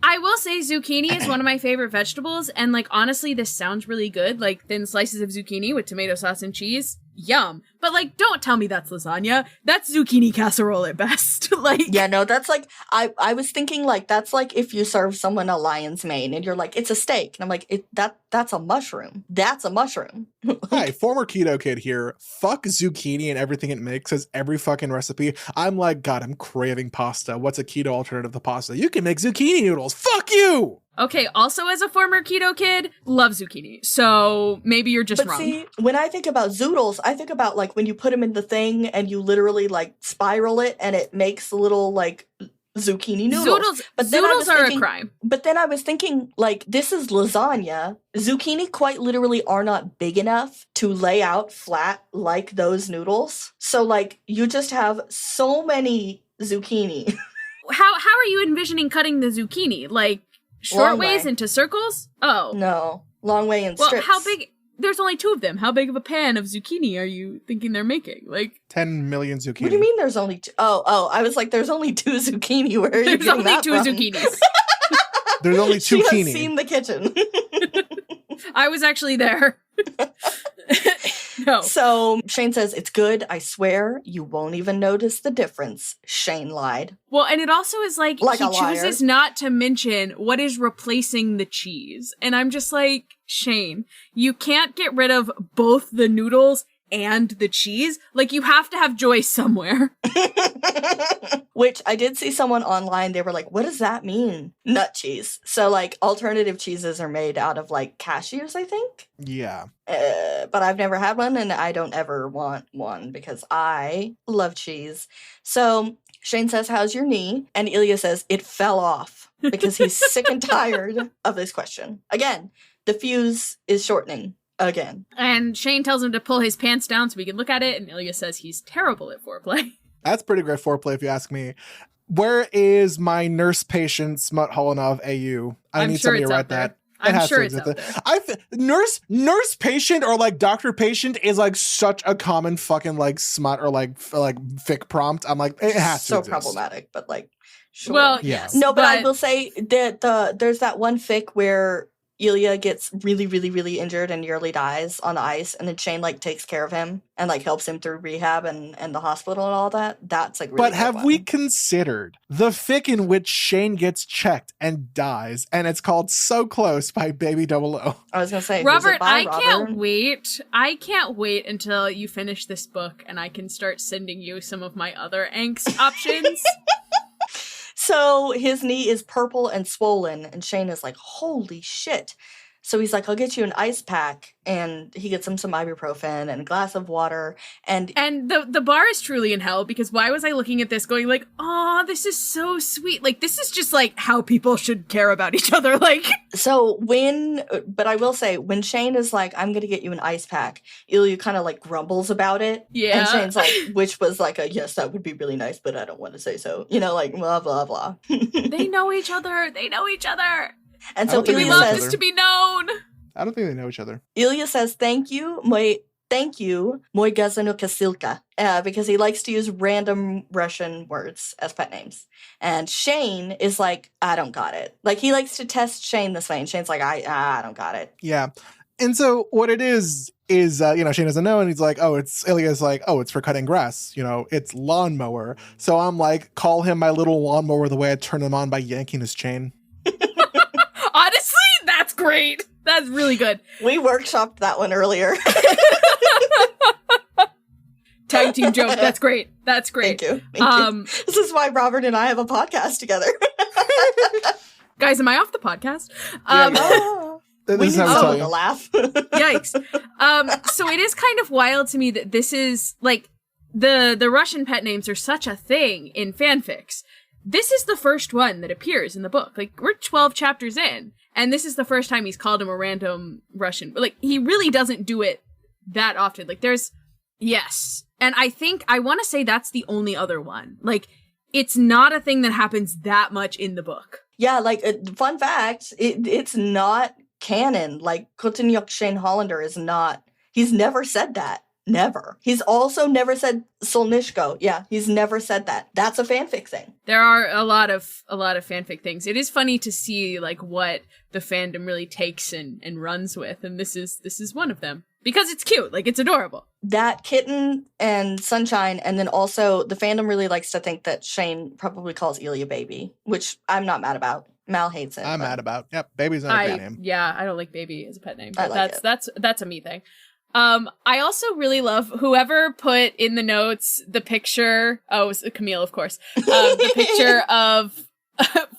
I will say zucchini is one of my favorite vegetables, and, like, honestly, this sounds really good. Like, thin slices of zucchini with tomato sauce and cheese. Yum. But, like, don't tell me that's lasagna. That's zucchini casserole at best. Like, yeah, no, that's like, I was thinking, like, that's like if you serve someone a lion's mane and you're like, it's a steak. And I'm like, that's a mushroom. That's a mushroom. Hi, former keto kid here. Fuck zucchini and everything it makes as every fucking recipe. I'm like, God, I'm craving pasta. What's a keto alternative to pasta? You can make zucchini noodles. Fuck you! okay, also as a former keto kid, love zucchini. So maybe you're just wrong. See, when I think about zoodles, I think about, like, when you put them in the thing and you literally, like, spiral it and it makes little, like, zucchini noodles. Zoodles are a crime. But then I was thinking, like, this is lasagna. Zucchini quite literally are not big enough to lay out flat like those noodles. So, like, you just have so many zucchini. How are you envisioning cutting the zucchini? Like, short ways into circles? Oh. No. Long way in strips. Well, how big? There's only 2 of them. How big of a pan of zucchini are you thinking they're making? Like 10 million zucchini. What do you mean there's only 2? Oh, I was like, there's only 2 zucchini. Where are you getting that from? There's only 2 zucchinis. There's only 2 zucchini. She has seen the kitchen. I was actually there. No. So Shane says, it's good. I swear you won't even notice the difference. Shane lied. Well, and it also is like he a liar. chooses not to mention what is replacing the cheese. And I'm just like, Shane, you can't get rid of both the noodles and the cheese. Like, you have to have joy somewhere. Which I did see someone online, they were like, what does that mean? Nut cheese. So, like, alternative cheeses are made out of, like, cashews, I think? Yeah. But I've never had one, and I don't ever want one because I love cheese. So Shane says, how's your knee? And Ilya says, it fell off because he's sick and tired of this question. Again, the fuse is shortening. Again. And Shane tells him to pull his pants down so we can look at it, and Ilya says he's terrible at foreplay. That's pretty great foreplay if you ask me. Where is my nurse patient smut Hollanov AU? I need somebody to write that. I'm sure it's out there. Nurse patient or like doctor patient is like such a common fucking like smut or like fic prompt. I'm like, it has to so exist. problematic, but like, sure. Well, yes. No, but I will say that there's that one fic where Ilya gets really, really, really injured and nearly dies on the ice, and then Shane like takes care of him and like helps him through rehab and the hospital and all that. That's like really But have we considered the fic in which Shane gets checked and dies, and it's called So Close by Baby Double O? I was gonna say, Robert, can't wait. I can't wait until you finish this book and I can start sending you some of my other angst options. So his knee is purple and swollen, and Shane is like, holy shit. So he's like, I'll get you an ice pack, and he gets him some ibuprofen and a glass of water. And the bar is truly in hell, because why was I looking at this going like, oh, this is so sweet. Like, this is just like how people should care about each other. Like, so but I will say, when Shane is like, I'm going to get you an ice pack, Ilya kind of like grumbles about it. Yeah. And Shane's like, which was like yes, that would be really nice, but I don't want to say so. You know, like, blah, blah, blah. They know each other. And so we love this to be known. I don't think they know each other. Ilya says, thank you, moi gazano kasilka, because he likes to use random Russian words as pet names. And Shane is like, I don't got it. Like, he likes to test Shane this way, and Shane's like, I don't got it. Yeah. And so what it is, Shane doesn't know, and he's like, Ilya's like, it's for cutting grass. It's lawnmower. So I'm like, call him my little lawnmower the way I turn him on by yanking his chain. Honestly, that's great. That's really good. We workshopped that one earlier. Tag team joke. That's great. Thank you. This is why Robert and I have a podcast together. Guys, am I off the podcast? We need someone to laugh. Yikes. So it is kind of wild to me that this is like the Russian pet names are such a thing in fanfics. This is the first one that appears in the book. Like, we're 12 chapters in, and this is the first time he's called him a random Russian. But, like, he really doesn't do it that often. Like, yes. And I want to say that's the only other one. Like, it's not a thing that happens that much in the book. Yeah, like, fun fact, it's not canon. Like, Kotinyuk Shane Hollander is not, he's never said that. Never. He's also never said Solnishko. Yeah, he's never said that. That's a fanfic thing. There are a lot of fanfic things. It is funny to see like what the fandom really takes and runs with, and this is one of them. Because it's cute, like it's adorable. That kitten and Sunshine, and then also the fandom really likes to think that Shane probably calls Ilya baby, which I'm not mad about. Mal hates it. I'm mad about. Yep, baby's not a pet name. Yeah, I don't like baby as a pet name. But that's a me thing. I also really love whoever put in the notes the picture. Oh, it was Camille, of course. The picture of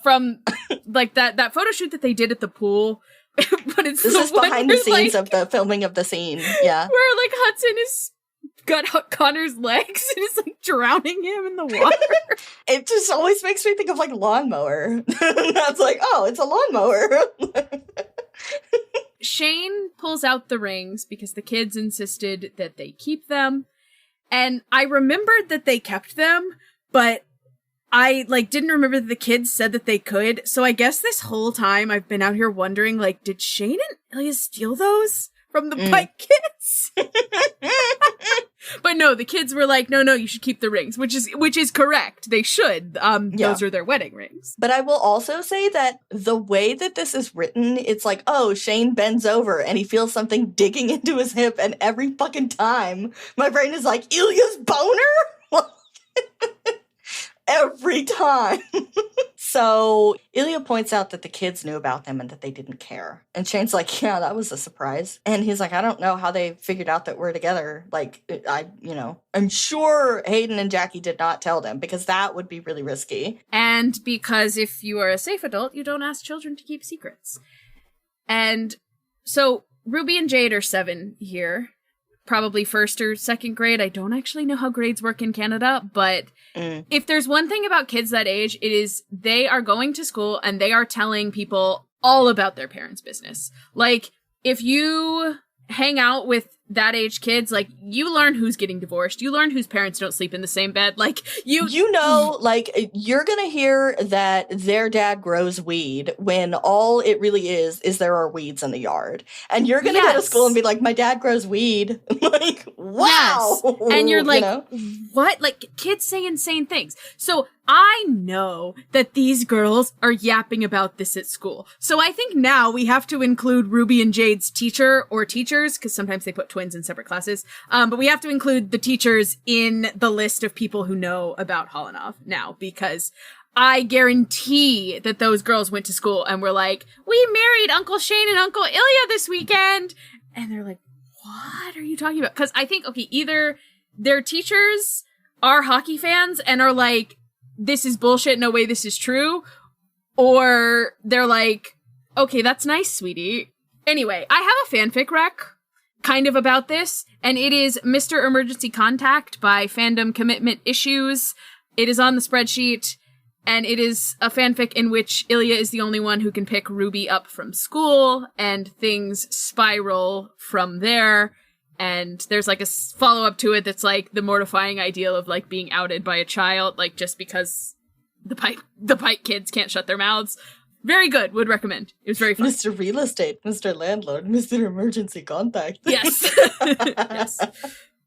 from like that photo shoot that they did at the pool. But this is behind the scenes of the filming of the scene. Yeah, where like Hudson is got Connor's legs and is like drowning him in the water. It just always makes me think of like lawnmower. That's like, oh, it's a lawnmower. Shane pulls out the rings because the kids insisted that they keep them. And I remembered that they kept them, but I didn't remember that the kids said that they could. So I guess this whole time I've been out here wondering, like, did Shane and Ilya steal those from the Pike kids? But But no, the kids were like, no, you should keep the rings, which is correct. They should. Those are their wedding rings. But I will also say that the way that this is written, it's like, oh, Shane bends over and he feels something digging into his hip, and every fucking time my brain is like, Ilya's boner? Every time. So Ilya points out that the kids knew about them and that they didn't care. And Shane's like, yeah, that was a surprise. And he's like, I don't know how they figured out that we're together. Like, I'm sure Hayden and Jackie did not tell them, because that would be really risky. And because if you are a safe adult, you don't ask children to keep secrets. And so Ruby and Jade are 7 here. Probably 1st or 2nd grade. I don't actually know how grades work in Canada, but if there's one thing about kids that age, it is they are going to school and they are telling people all about their parents' business. Like, if you hang out with that age kids, like, you learn who's getting divorced, you learn whose parents don't sleep in the same bed, like, like, you're gonna hear that their dad grows weed when all it really is there are weeds in the yard, and you're gonna go to school and be like, my dad grows weed. Like, wow. Yes. And you're like, what? Like, kids say insane things. So I know that these girls are yapping about this at school. So I think now we have to include Ruby and Jade's teacher or teachers, because sometimes they put twins in separate classes. But we have to include the teachers in the list of people who know about Hollanov now, because I guarantee that those girls went to school and were like, we married Uncle Shane and Uncle Ilya this weekend. And they're like, what are you talking about? Because I think, okay, either their teachers are hockey fans and are like, this is bullshit, no way this is true, or they're like, okay, that's nice, sweetie. Anyway, I have a fanfic rec kind of about this, and it is Mr. Emergency Contact by Fandom Commitment Issues. It is on the spreadsheet, and it is a fanfic in which Ilya is the only one who can pick Ruby up from school, and things spiral from there. And there's like a follow-up to it that's like the mortifying ideal of like being outed by a child, like just because the Pike kids can't shut their mouths. Very good. Would recommend. It was very fun. Mr. Real Estate, Mr. Landlord, Mr. Emergency Contact. Yes. Yes.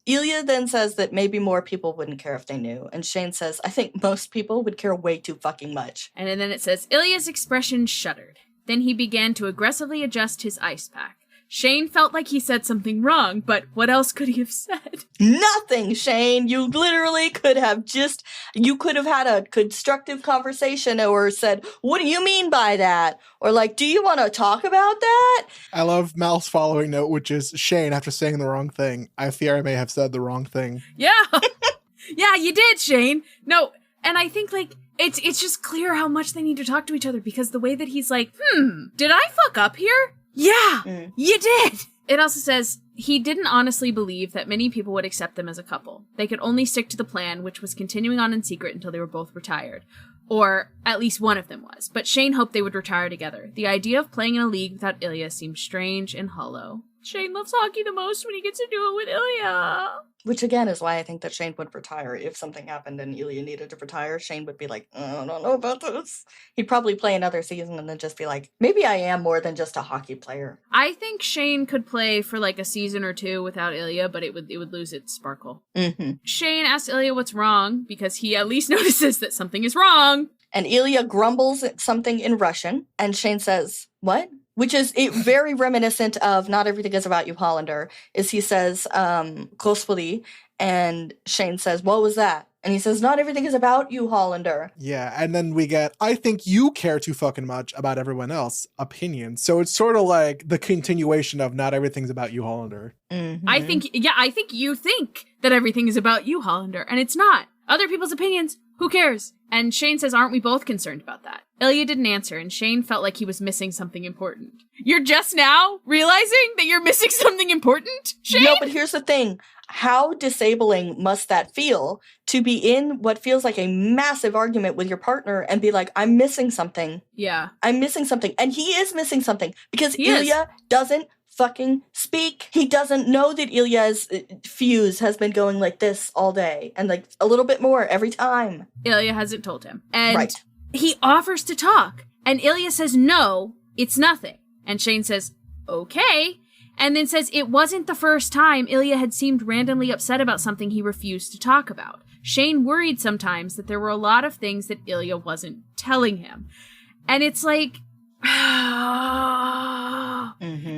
Ilya then says that maybe more people wouldn't care if they knew. And Shane says, I think most people would care way too fucking much. And then it says, Ilya's expression shuddered. Then he began to aggressively adjust his ice pack. Shane felt like he said something wrong, but what else could he have said? Nothing, Shane. You literally could have had a constructive conversation or said, what do you mean by that? Or like, do you want to talk about that? I love Mal's following note, which is, Shane, after saying the wrong thing, I fear I may have said the wrong thing. Yeah. Yeah, you did, Shane. No, and I think like, it's just clear how much they need to talk to each other, because the way that he's like, did I fuck up here? Yeah, you did. It also says he didn't honestly believe that many people would accept them as a couple. They could only stick to the plan, which was continuing on in secret until they were both retired. Or at least one of them was. But Shane hoped they would retire together. The idea of playing in a league without Ilya seemed strange and hollow. Shane loves hockey the most when he gets to do it with Ilya. Which, again, is why I think that Shane would retire. If something happened and Ilya needed to retire, Shane would be like, I don't know about this. He'd probably play another season and then just be like, maybe I am more than just a hockey player. I think Shane could play for like a season or two without Ilya, but it would lose its sparkle. Mm-hmm. Shane asks Ilya what's wrong, because he at least notices that something is wrong. And Ilya grumbles something in Russian, and Shane says, what? Which is very reminiscent of Not Everything Is About You, Hollander, is he says, Gospodi, and Shane says, what was that? And he says, not everything is about you, Hollander. Yeah, and then we get, I think you care too fucking much about everyone else opinion. So it's sort of like the continuation of Not Everything's About You, Hollander. Mm-hmm. I think you think that everything is about you, Hollander, and it's not. Other people's opinions, who cares? And Shane says, aren't we both concerned about that? Ilya didn't answer, and Shane felt like he was missing something important. You're just now realizing that you're missing something important, Shane? No, but here's the thing. How disabling must that feel to be in what feels like a massive argument with your partner and be like, I'm missing something. Yeah. I'm missing something. And he is missing something because Ilya doesn't fucking speak. He doesn't know that Ilya's fuse has been going like this all day and like a little bit more every time. Ilya hasn't told him. And he offers to talk. And Ilya says, no, it's nothing. And Shane says, okay. And then says it wasn't the first time Ilya had seemed randomly upset about something he refused to talk about. Shane worried sometimes that there were a lot of things that Ilya wasn't telling him. And it's like,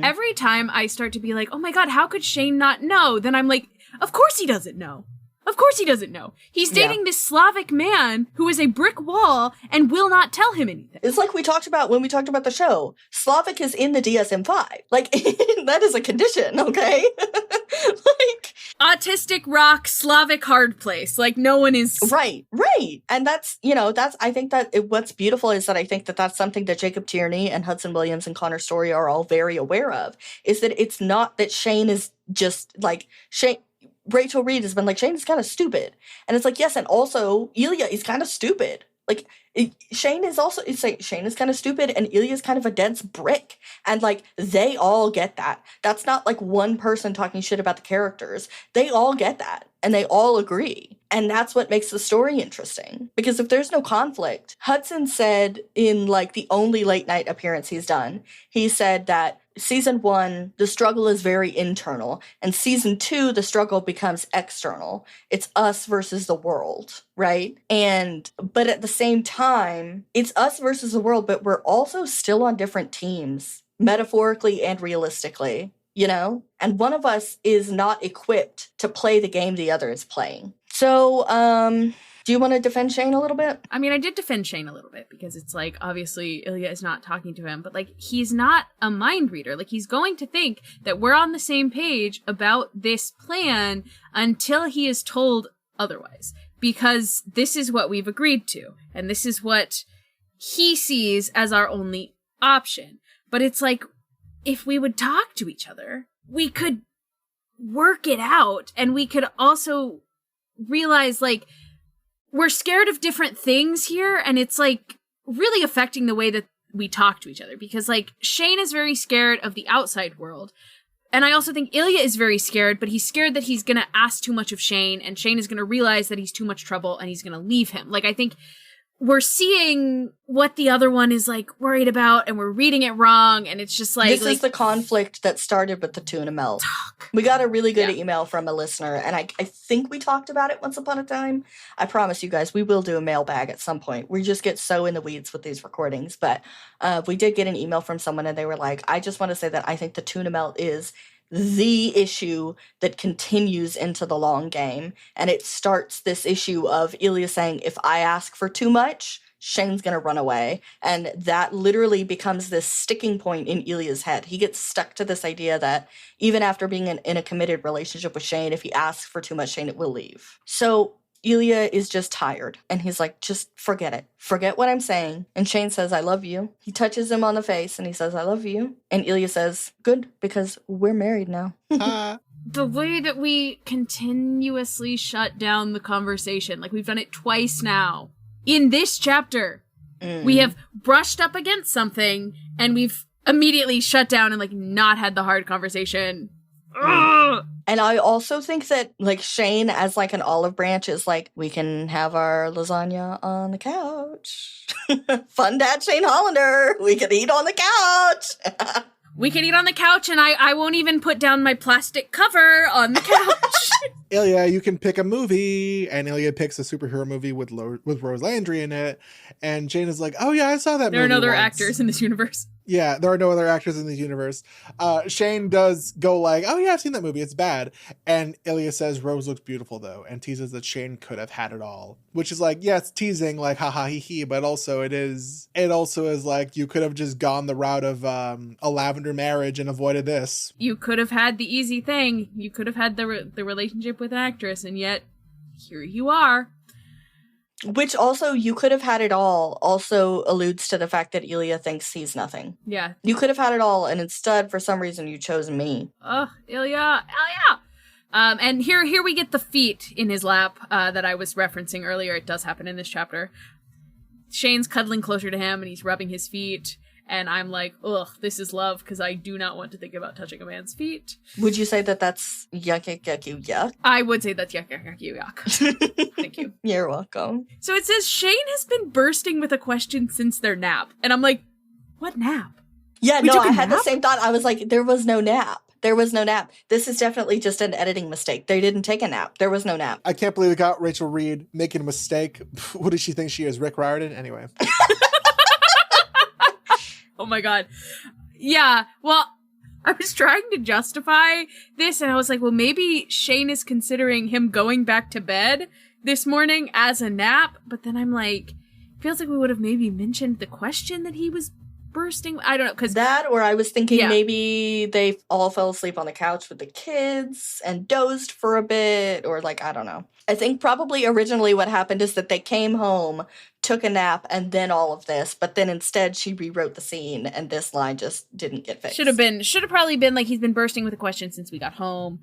every time I start to be like, oh my God, how could Shane not know? Then I'm like, of course he doesn't know. Of course he doesn't know. He's dating this Slavic man who is a brick wall and will not tell him anything. It's like we talked about when we talked about the show. Slavic is in the DSM-5. Like, that is a condition, okay? Like, autistic rock, Slavic hard place. Like, no one is... Right. And that's, I think that what's beautiful is that I think that that's something that Jacob Tierney and Hudson Williams and Connor Story are all very aware of, is that it's not that Shane is just, like, Rachel Reid has been like, Shane is kind of stupid. And it's like, yes, and also Ilya is kind of stupid. Like, Shane is kind of stupid and Ilya is kind of a dense brick. And, like, they all get that. That's not, like, one person talking shit about the characters. They all get that. And they all agree. And that's what makes the story interesting. Because if there's no conflict, Hudson said in, like, the only late night appearance he's done, he said that season 1, the struggle is very internal. And season 2, the struggle becomes external. It's us versus the world, right? But at the same time, it's us versus the world, but we're also still on different teams, metaphorically and realistically, And one of us is not equipped to play the game the other is playing. So, do you want to defend Shane a little bit? I mean, I did defend Shane a little bit because it's like, obviously, Ilya is not talking to him, but, like, he's not a mind reader. Like, he's going to think that we're on the same page about this plan until he is told otherwise. Because this is what we've agreed to, and this is what he sees as our only option. But it's like, if we would talk to each other, we could work it out, and we could also realize, like, we're scared of different things here, and it's, like, really affecting the way that we talk to each other. Because, like, Shane is very scared of the outside world. And I also think Ilya is very scared, but he's scared that he's going to ask too much of Shane, and Shane is going to realize that he's too much trouble, and he's going to leave him. Like, I think we're seeing what the other one is, like, worried about, and we're reading it wrong, and it's just like... This is the conflict that started with the tuna melt. We got a really good email from a listener, and I think we talked about it once upon a time. I promise you guys, we will do a mailbag at some point. We just get so in the weeds with these recordings, but we did get an email from someone, and they were like, I just want to say that I think the tuna melt is the issue that continues into the long game. And it starts this issue of Ilya saying, if I ask for too much, Shane's going to run away. And that literally becomes this sticking point in Ilya's head. He gets stuck to this idea that even after being in a committed relationship with Shane, if he asks for too much, Shane will leave. So Ilya is just tired, and he's like, just forget it. Forget what I'm saying. And Shane says, I love you. He touches him on the face, and he says, I love you. And Ilya says, good, because we're married now. The way that we continuously shut down the conversation, like we've done it twice now. In this chapter, we have brushed up against something, and we've immediately shut down and, like, not had the hard conversation. And I also think that, like, Shane as, like, an olive branch is like, we can have our lasagna on the couch. Fun dad Shane Hollander. We can eat on the couch. We can eat on the couch, and I won't even put down my plastic cover on the couch. Ilya, you can pick a movie, and Ilya picks a superhero movie with Rose Landry in it, and Shane is like, oh yeah, I saw that movie. There are no other once. actors in this universe. Yeah, there are no other actors in this universe. Shane does go like, oh yeah, I've seen that movie, it's bad. And Ilya says, Rose looks beautiful though, and teases that Shane could have had it all. Which is like, yeah, it's teasing, like, haha, hee hee, but also it also is like, you could have just gone the route of a lavender marriage and avoided this. You could have had the easy thing. You could have had the relationship with an actress, and yet, here you are. Which also, you could have had it all, also alludes to the fact that Ilya thinks he's nothing. Yeah. You could have had it all, and instead, for some reason, you chose me. Ugh, Ilya. And here we get the feet in his lap that I was referencing earlier. It does happen in this chapter. Shane's cuddling closer to him, and he's rubbing his feet. And I'm like, ugh, this is love, because I do not want to think about touching a man's feet. Would you say that that's yuck, yuck, yuck, yuck? I would say that's yuck, yuck, yuck, yuck. Thank you. You're welcome. So it says, Shane has been bursting with a question since their nap. And I'm like, what nap? Yeah, no, I had the same thought. I was like, there was no nap. There was no nap. This is definitely just an editing mistake. They didn't take a nap. There was no nap. I can't believe we got Rachel Reid making a mistake. What does she think she is, Rick Riordan? Anyway. Oh my God. Yeah, well, I was trying to justify this, and I was like, well, maybe Shane is considering him going back to bed this morning as a nap, but then I'm like, feels like we would have maybe mentioned the question that he was bursting. I don't know, because that, or I was thinking maybe they all fell asleep on the couch with the kids and dozed for a bit, or like, I don't know. I think probably originally what happened is that they came home, took a nap, and then all of this, but then instead she rewrote the scene and this line just didn't get fixed. Should have probably been like, he's been bursting with a question since we got home,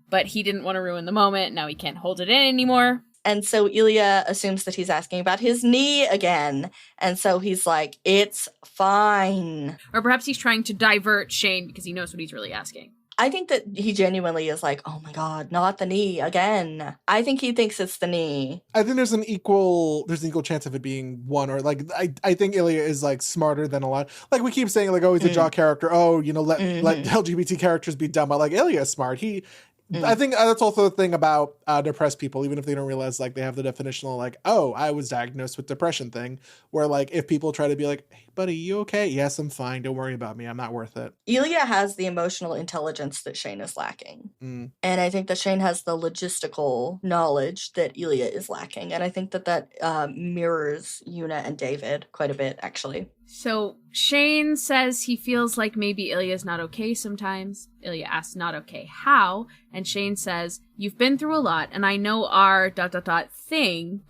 but he didn't want to ruin the moment. Now he can't hold it in anymore. And so Ilya assumes that he's asking about his knee again. And so he's like, it's fine. Or perhaps he's trying to divert Shane because he knows what he's really asking. I think that he genuinely is like, oh my God, not the knee again. I think he thinks it's the knee. I think there's an equal chance of it being one, or like, I think Ilya is like smarter than a lot. Like we keep saying like, oh, he's a jock character. Oh, you know, let LGBT characters be dumb. But like Ilya is smart. I think that's also the thing about depressed people, even if they don't realize like they have the definitional like, oh, I was diagnosed with depression thing, where like if people try to be like, hey, buddy, you okay? Yes, I'm fine. Don't worry about me. I'm not worth it. Ilya has the emotional intelligence that Shane is lacking. And I think that Shane has the logistical knowledge that Ilya is lacking. And I think that mirrors Una and David quite a bit, actually. So Shane says he feels like maybe Ilya's not okay sometimes. Ilya asks not okay how, and Shane says, you've been through a lot, and I know our ... thing ...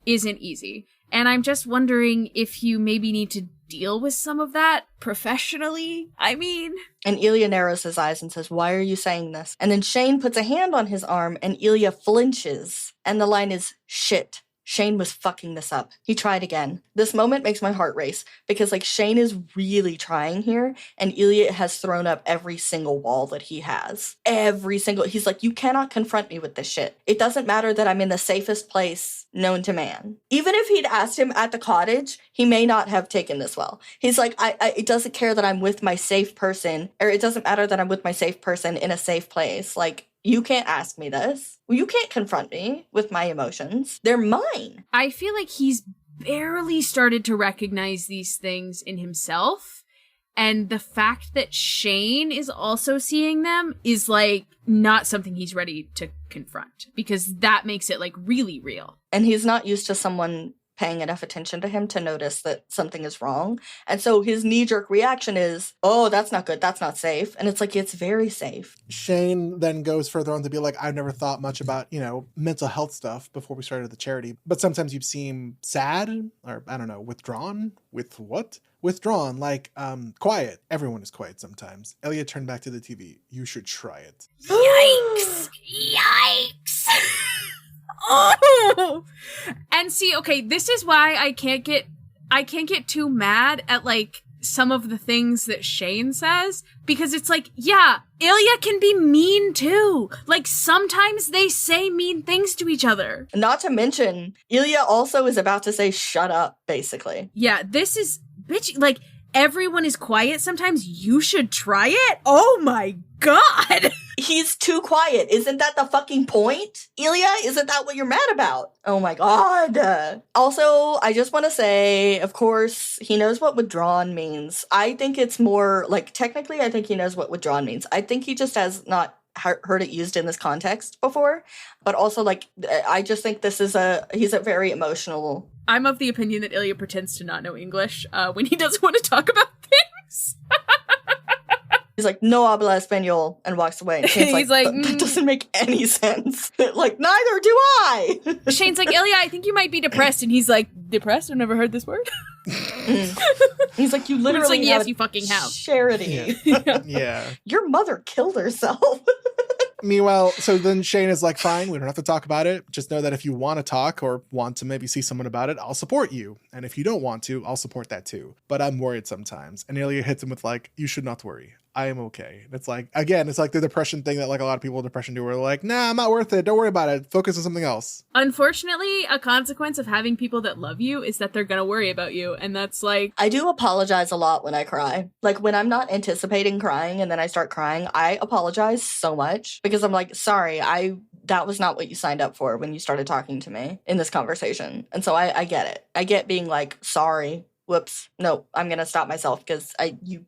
isn't easy. And I'm just wondering if you maybe need to deal with some of that professionally, I mean. And Ilya narrows his eyes and says, why are you saying this? And then Shane puts a hand on his arm, and Ilya flinches. And the line is, shit. Shane was fucking this up. He tried again. This moment makes my heart race because like Shane is really trying here, and Ilya has thrown up every single wall that he has. He's like, you cannot confront me with this shit. It doesn't matter that I'm in the safest place known to man. Even if he'd asked him at the cottage, he may not have taken this well. He's like, it doesn't care that I'm with my safe person, or it doesn't matter that I'm with my safe person in a safe place. Like, you can't ask me this. You can't confront me with my emotions. They're mine. I feel like he's barely started to recognize these things in himself. And the fact that Shane is also seeing them is like not something he's ready to confront, because that makes it like really real. And he's not used to someone paying enough attention to him to notice that something is wrong. And so his knee-jerk reaction is, oh, that's not good, that's not safe. And it's like, it's very safe. Shane then goes further on to be like, I've never thought much about, mental health stuff before we started the charity. But sometimes you seem sad, or I don't know, withdrawn? With what? Withdrawn, like, quiet. Everyone is quiet sometimes. Ilya turned back to the TV. You should try it. Yikes! Yikes! Oh! And see, okay, this is why I can't get too mad at like some of the things that Shane says, because it's like, yeah, Ilya can be mean too. Like sometimes they say mean things to each other. Not to mention, Ilya also is about to say shut up, basically. Yeah, this is bitch, like everyone is quiet sometimes. You should try it. Oh my God. He's too quiet. Isn't that the fucking point? Ilya, isn't that what you're mad about? Oh my God. Also, I just want to say, of course, he knows what withdrawn means. I think it's more, like, technically, I think he knows what withdrawn means. I think he just has not heard it used in this context before. But also, like, I just think he's a very emotional. I'm of the opinion that Ilya pretends to not know English when he doesn't want to talk about things. He's like, no habla español, and walks away. And Shane's he's like, that doesn't make any sense. Like, neither do I. Shane's like, Ilya, I think you might be depressed. And he's like, depressed? I've never heard this word. He's like, you literally like, yes, you fucking have. Charity. Yeah. Your mother killed herself. Meanwhile, so then Shane is like, fine, we don't have to talk about it. Just know that if you want to talk or want to maybe see someone about it, I'll support you. And if you don't want to, I'll support that too. But I'm worried sometimes. And Ilya hits him with like, you should not worry. I am okay. It's like, again, it's like the depression thing that like a lot of people with depression do, where they're like, nah, I'm not worth it. Don't worry about it. Focus on something else. Unfortunately, a consequence of having people that love you is that they're gonna worry about you. And that's like... I do apologize a lot when I cry. Like when I'm not anticipating crying and then I start crying, I apologize so much because I'm like, sorry, that was not what you signed up for when you started talking to me in this conversation. And so I get it. I get being like, sorry, whoops, no, I'm going to stop myself because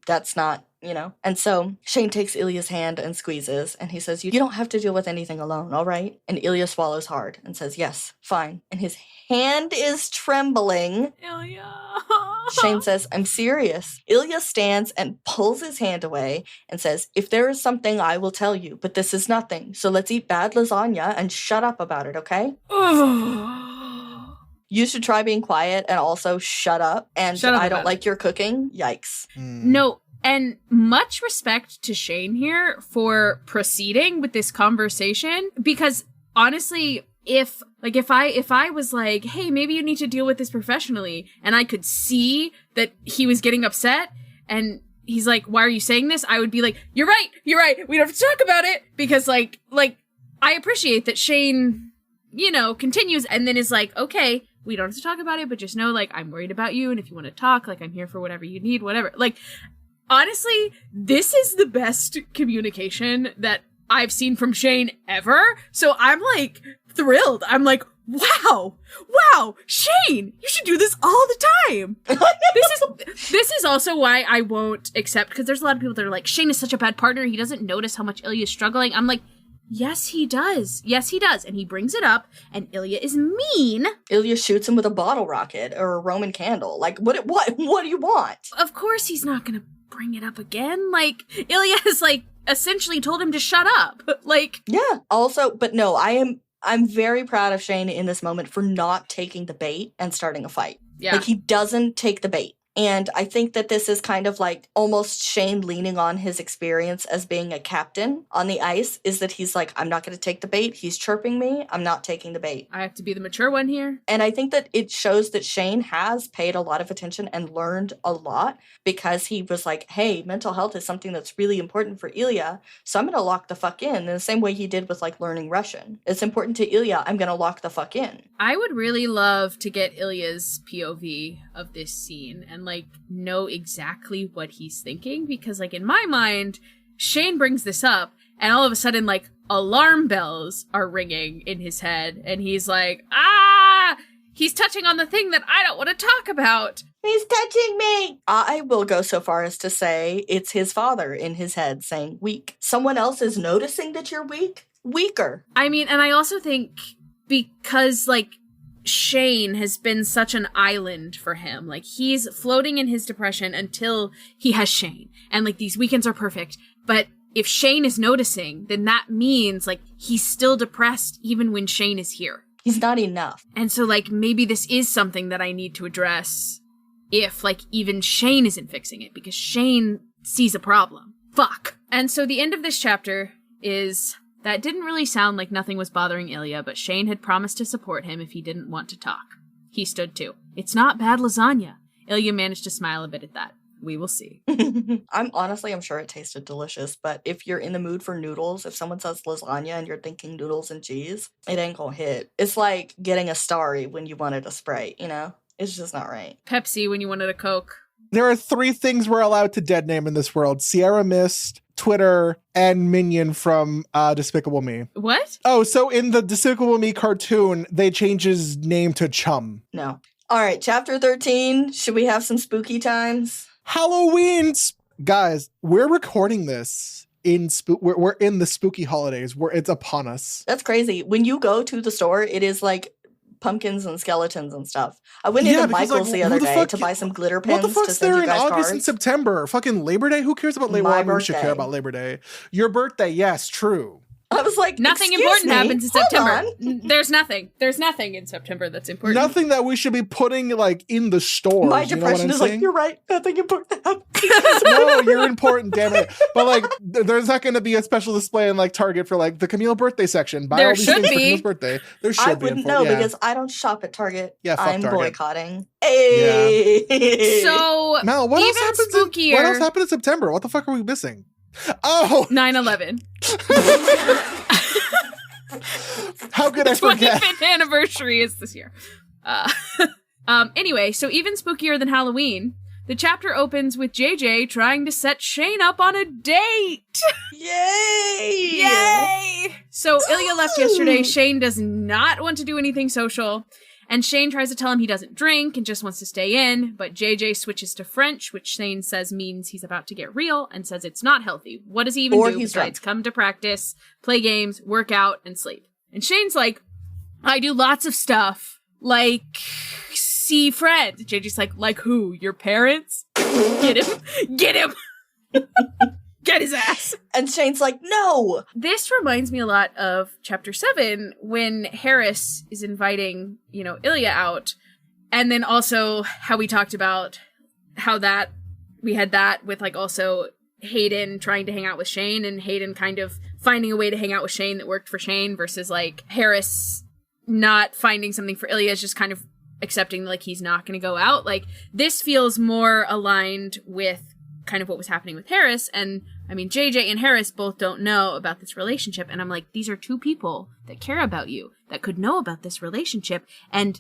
that's not, you know. And so Shane takes Ilya's hand and squeezes, and he says, you don't have to deal with anything alone, all right? And Ilya swallows hard and says, yes, fine. And his hand is trembling. Ilya. Shane says, I'm serious. Ilya stands and pulls his hand away and says, if there is something, I will tell you, but this is nothing. So let's eat bad lasagna and shut up about it, okay? You should try being quiet and also shut up. And I don't like your cooking. Yikes. No, and much respect to Shane here for proceeding with this conversation, because honestly, if I was like, hey, maybe you need to deal with this professionally, and I could see that he was getting upset and he's like, why are you saying this? I would be like, you're right. We don't have to talk about it, because like I appreciate that Shane, you know, continues and then is like, okay, we don't have to talk about it, but just know, like, I'm worried about you, and if you want to talk, like, I'm here for whatever you need, whatever. Like, honestly, this is the best communication that I've seen from Shane ever. So I'm, like, thrilled. I'm like, wow, Shane, you should do this all the time. This is also why I won't accept, because there's a lot of people that are like, Shane is such a bad partner, he doesn't notice how much Ilya is struggling. I'm like, yes, he does. And he brings it up, and Ilya is mean. Ilya shoots him with a bottle rocket or a Roman candle. Like, what do you want? Of course he's not gonna bring it up again. Like, Ilya has, like, essentially told him to shut up. Like... Yeah, also, but no, I'm very proud of Shane in this moment for not taking the bait and starting a fight. Yeah. Like, he doesn't take the bait. And I think that this is kind of like almost Shane leaning on his experience as being a captain on the ice, is that he's like, I'm not going to take the bait. He's chirping me. I'm not taking the bait. I have to be the mature one here. And I think that it shows that Shane has paid a lot of attention and learned a lot, because he was like, hey, mental health is something that's really important for Ilya, so I'm going to lock the fuck in the same way he did with like learning Russian. It's important to Ilya. I'm going to lock the fuck in. I would really love to get Ilya's POV of this scene and like know exactly what he's thinking, because like in my mind, Shane brings this up and all of a sudden like alarm bells are ringing in his head and he's like, he's touching on the thing that I don't want to talk about. He's touching me. I will go so far as to say it's his father in his head saying weak. Someone else is noticing that you're weaker. I mean, and I also think because like Shane has been such an island for him. Like, he's floating in his depression until he has Shane. And, like, these weekends are perfect. But if Shane is noticing, then that means, like, he's still depressed even when Shane is here. He's not enough. And so, like, maybe this is something that I need to address if, like, even Shane isn't fixing it. Because Shane sees a problem. Fuck. And so the end of this chapter is... That didn't really sound like nothing was bothering Ilya, but Shane had promised to support him if he didn't want to talk. He stood too. It's not bad lasagna. Ilya managed to smile a bit at that. We will see. I'm sure it tasted delicious, but if you're in the mood for noodles, if someone says lasagna and you're thinking noodles and cheese, it ain't gonna hit. It's like getting a Starry when you wanted a Sprite, you know? It's just not right. Pepsi when you wanted a Coke. There are 3 things we're allowed to dead name in this world: Sierra Mist, Twitter, and Minion from Despicable Me. What? Oh, so in the Despicable Me cartoon, they change his name to Chum. No. All right, chapter 13. Should we have some spooky times? Halloween! Guys, we're recording this in we're in the spooky holidays, where it's upon us. That's crazy. When you go to the store, it is like pumpkins and skeletons and stuff. I went into Michael's the other day to buy some glitter pins. What the fuck's to send there you guys in August cards. and September? Fucking Labor Day? Who cares about Labor Day? Everyone should care about Labor Day. Your birthday, yes, true. I was like, nothing important happens in September. There's nothing in September that's important. Nothing that we should be putting like in the stores. My depression is saying? like, you're right. Nothing important happens. No, you're important, damn it. But like, there's not going to be a special display in like Target for like the Camille birthday section. Buy there all these should things be. For Camille's birthday. There should I be. wouldn't know because I don't shop at Target. Yeah, fuck I'm Target. boycotting. Hey. So Mal, what else happened? spookier. What else happened in September? What the fuck are we missing? Oh! 9/11. How could I forget? 25th anniversary is this year. Anyway, so even spookier than Halloween, the chapter opens with JJ trying to set Shane up on a date. Yay! Yay! So Ilya left yesterday. Shane does not want to do anything social. And Shane tries to tell him he doesn't drink and just wants to stay in, but JJ switches to French, which Shane says means he's about to get real, and says it's not healthy. What does he even do besides come to practice, play games, work out, and sleep? And Shane's like, I do lots of stuff, like see friends. JJ's like who? Your parents? Get him! Get him! Get his ass! And Shane's like, no! This reminds me a lot of Chapter 7, when Harris is inviting, Ilya out. And then also how we talked about how that, we had that with, also Hayden trying to hang out with Shane, and Hayden kind of finding a way to hang out with Shane that worked for Shane, versus, Harris not finding something for Ilya, is just kind of accepting, he's not going to go out. This feels more aligned with kind of what was happening with Harris, and JJ and Harris both don't know about this relationship, and I'm like, these are two people that care about you, that could know about this relationship, and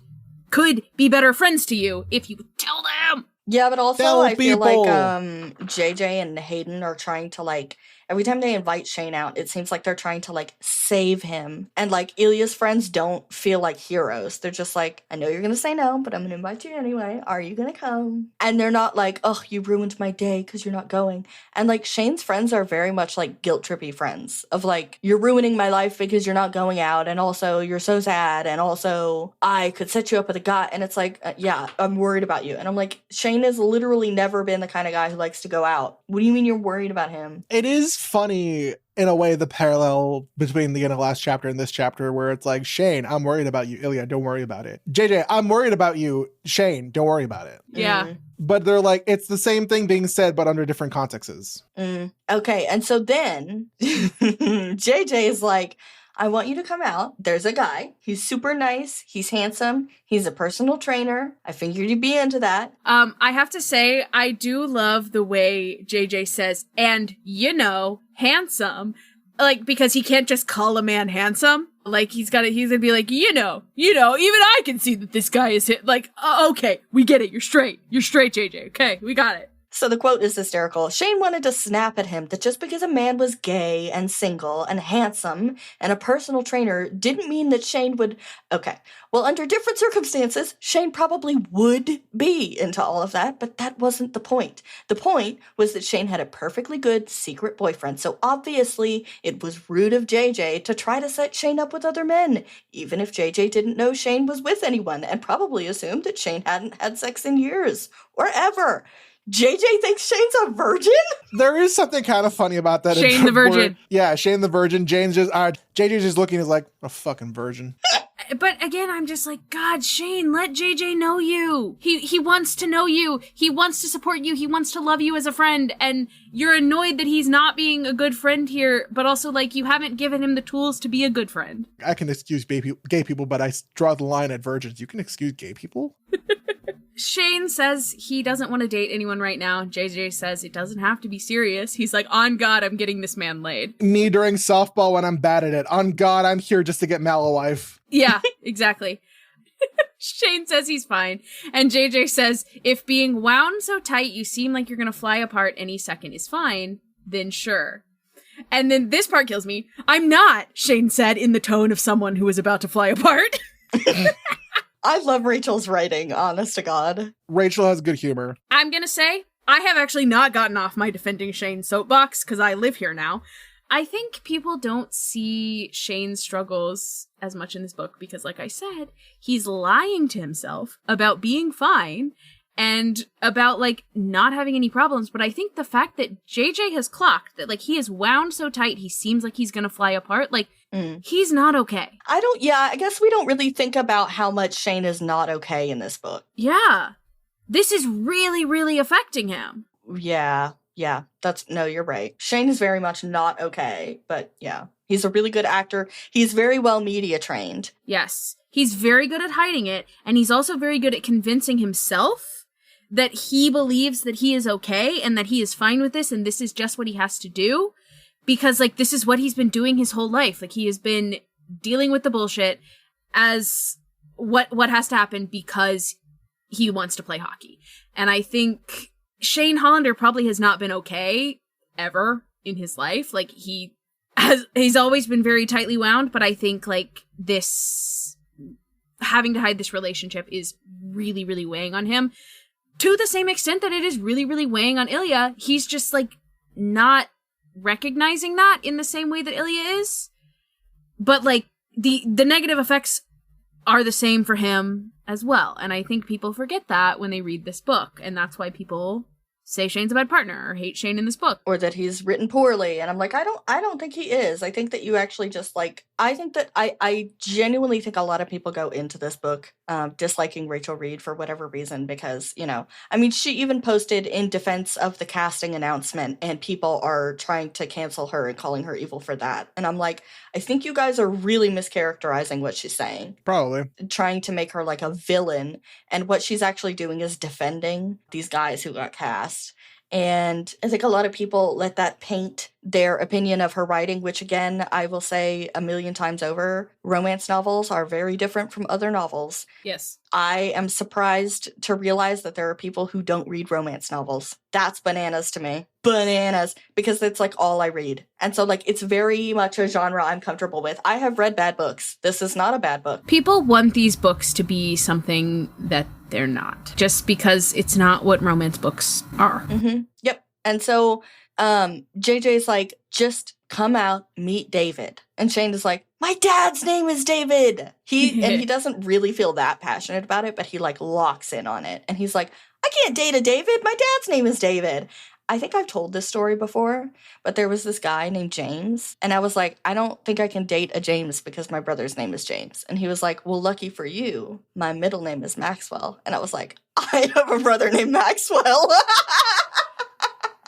could be better friends to you if you tell them. Yeah, but also I feel like JJ and Hayden are trying to every time they invite Shane out, it seems like they're trying to save him. And Ilya's friends don't feel like heroes. They're just I know you're gonna say no, but I'm gonna invite you anyway. Are you gonna come? And they're not oh, you ruined my day because you're not going. And Shane's friends are very much guilt trippy friends of you're ruining my life because you're not going out, and also you're so sad, and also I could set you up with a guy. And it's yeah, I'm worried about you. And I'm Shane has literally never been the kind of guy who likes to go out. What do you mean you're worried about him? It is funny in a way, the parallel between the end of last chapter and this chapter, where it's Shane, I'm worried about you. Ilya, don't worry about it. JJ, I'm worried about you. Shane, don't worry about it. Yeah. Mm. But they're it's the same thing being said, but under different contexts. Mm. Okay, and so then JJ is I want you to come out. There's a guy. He's super nice. He's handsome. He's a personal trainer. I figured you'd be into that. I have to say, I do love the way JJ says, and handsome. Because he can't just call a man handsome. He's gonna be even I can see that this guy is okay, we get it. You're straight, JJ. Okay, we got it. So the quote is hysterical. Shane wanted to snap at him that just because a man was gay and single and handsome and a personal trainer didn't mean that Shane would... Okay, well, under different circumstances, Shane probably would be into all of that, but that wasn't the point. The point was that Shane had a perfectly good secret boyfriend, so obviously it was rude of JJ to try to set Shane up with other men, even if JJ didn't know Shane was with anyone and probably assumed that Shane hadn't had sex in years or ever. JJ thinks Shane's a virgin? There is something kind of funny about that. Shane the virgin. Yeah, Shane the virgin. JJ's just looking is a fucking virgin. But again, I'm just God, Shane, let JJ know you. He wants to know you. He wants to support you. He wants to love you as a friend. And you're annoyed that he's not being a good friend here, but also you haven't given him the tools to be a good friend. I can excuse gay people, but I draw the line at virgins. You can excuse gay people? Shane says he doesn't want to date anyone right now. JJ says it doesn't have to be serious. He's on God, I'm getting this man laid. Me during softball when I'm bad at it. On God, I'm here just to get Mal a wife. Yeah, exactly. Shane says he's fine. And JJ says, if being wound so tight you seem like you're going to fly apart any second is fine, then sure. And then this part kills me. I'm not, Shane said in the tone of someone who is about to fly apart. I love Rachel's writing, honest to God. Rachel has good humor. I'm going to say, I have actually not gotten off my defending Shane soapbox because I live here now. I think people don't see Shane's struggles as much in this book because, like I said, he's lying to himself about being fine and about, not having any problems. But I think the fact that JJ has clocked that, he is wound so tight he seems like he's going to fly apart, he's not okay. I guess we don't really think about how much Shane is not okay in this book. Yeah. This is really, really affecting him. Yeah, no, you're right. Shane is very much not okay, but yeah. He's a really good actor. He's very well media trained. Yes. He's very good at hiding it, and he's also very good at convincing himself that he believes that he is okay and that he is fine with this and this is just what he has to do. Because, like, this is what he's been doing his whole life. Like, he has been dealing with the bullshit as what has to happen because he wants to play hockey. And I think Shane Hollander probably has not been okay ever in his life. Like, he's always been very tightly wound, but I think, like, this having to hide this relationship is really, really weighing on him to the same extent that it is really, really weighing on Ilya. He's just, like, not recognizing that in the same way that Ilya is. But, like, the negative effects are the same for him as well. And I think people forget that when they read this book. And that's why people say Shane's a bad partner or hate Shane in this book. Or that he's written poorly. And I'm like, I don't think he is. I think that you actually just like, I think that I genuinely think a lot of people go into this book disliking Rachel Reid for whatever reason, because, you know, I mean, she even posted in defense of the casting announcement and people are trying to cancel her and calling her evil for that. And I'm like, I think you guys are really mischaracterizing what she's saying. Probably. Trying to make her like a villain. And what she's actually doing is defending these guys who got cast. And I think a lot of people let that paint their opinion of her writing, which again, I will say a million times over, romance novels are very different from other novels. Yes. I am surprised to realize that there are people who don't read romance novels. That's bananas to me. Bananas. Because it's like all I read. And so like it's very much a genre I'm comfortable with. I have read bad books. This is not a bad book. People want these books to be something that they're not. Just because it's not what romance books are. Mm-hmm. Yep. And so JJ's like, just come out, meet David. And Shane is like, my dad's name is David. And he doesn't really feel that passionate about it, but he like locks in on it. And he's like, I can't date a David. My dad's name is David. I think I've told this story before, but there was this guy named James. And I was like, I don't think I can date a James because my brother's name is James. And he was like, well, lucky for you, my middle name is Maxwell. And I was like, I have a brother named Maxwell.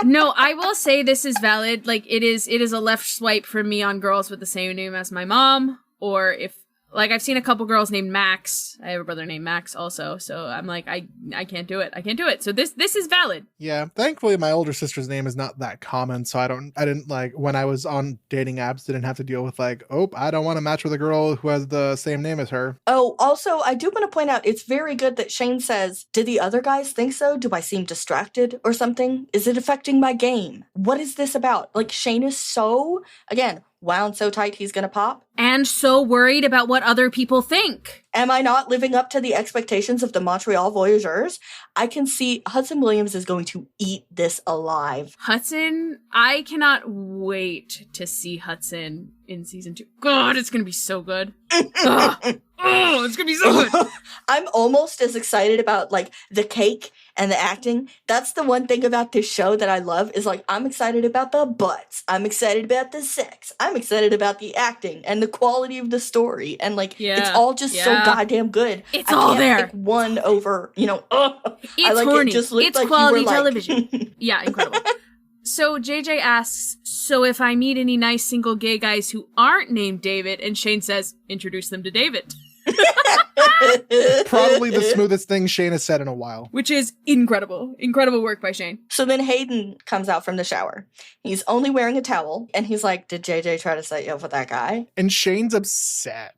No, I will say this is valid. Like, it is a left swipe for me on girls with the same name as my mom. Or if, like, I've seen a couple girls named Max. I have a brother named Max also. So I'm like, I can't do it. I can't do it. So this is valid. Yeah. Thankfully, my older sister's name is not that common. So I didn't like, when I was on dating apps, didn't have to deal with like, oh, I don't want to match with a girl who has the same name as her. Oh, also, I do want to point out, it's very good that Shane says, did the other guys think so? Do I seem distracted or something? Is it affecting my game? What is this about? Like, Shane is so, again, wound so tight he's gonna pop. And so worried about what other people think. Am I not living up to the expectations of the Montreal Voyageurs? I can see Hudson Williams is going to eat this alive. Hudson, I cannot wait to see Hudson in season 2. God, it's gonna be so good. Oh, it's gonna be so good. I'm almost as excited about like the cake and the acting. That's the one thing about this show that I love is like I'm excited about the butts. I'm excited about the sex. I'm excited about the acting and the quality of the story. And like it's all just so goddamn good. It's all there. Pick one over, you know. It's I like horny. It just looked It's like quality you were television. Like... Yeah, incredible. So JJ asks, so if I meet any nice single gay guys who aren't named David, and Shane says, introduce them to David. Probably the smoothest thing Shane has said in a while. Which is incredible. Incredible work by Shane. So then Hayden comes out from the shower. He's only wearing a towel. And he's like, did JJ try to set you up with that guy? And Shane's upset.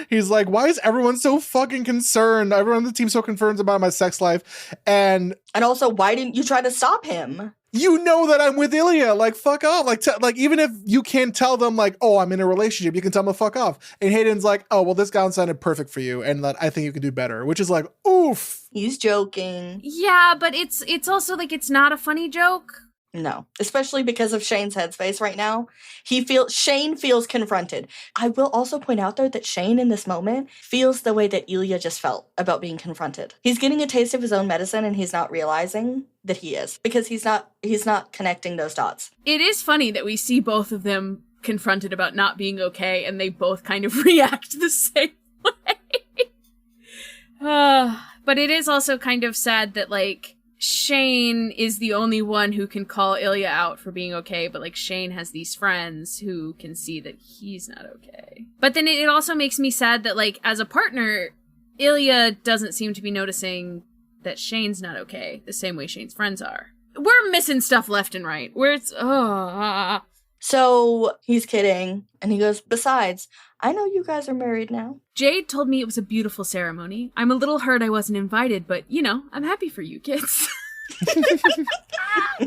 He's like, why is everyone so fucking concerned? Everyone on the team so concerned about my sex life. And also, why didn't you try to stop him? You know that I'm with Ilya. Like, fuck off. Like, even if you can't tell them, like, oh, I'm in a relationship, you can tell them to fuck off. And Hayden's like, oh, well, this gown sounded perfect for you, and that I think you can do better. Which is like, oof. He's joking. Yeah, but it's also like it's not a funny joke. No, especially because of Shane's headspace right now. Shane feels confronted. I will also point out, though, that Shane in this moment feels the way that Ilya just felt about being confronted. He's getting a taste of his own medicine and he's not realizing that he is because he's not connecting those dots. It is funny that we see both of them confronted about not being okay and they both kind of react the same way. But it is also kind of sad that, like, Shane is the only one who can call Ilya out for being okay, but like Shane has these friends who can see that he's not okay. But then it also makes me sad that like as a partner, Ilya doesn't seem to be noticing that Shane's not okay, the same way Shane's friends are. We're missing stuff left and right. Where it's, So he's kidding, and he goes, besides, I know you guys are married now. Jade told me it was a beautiful ceremony. I'm a little hurt I wasn't invited, but, I'm happy for you kids.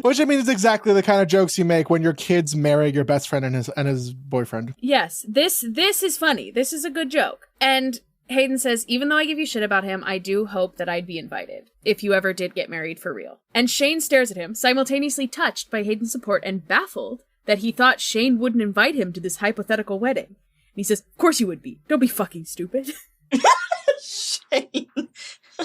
Which I mean is exactly the kind of jokes you make when your kids marry your best friend and his boyfriend. Yes, this is funny. This is a good joke. And Hayden says, even though I give you shit about him, I do hope that I'd be invited, if you ever did get married for real. And Shane stares at him, simultaneously touched by Hayden's support and baffled that he thought Shane wouldn't invite him to this hypothetical wedding. And he says, of course you would be. Don't be fucking stupid. Shane,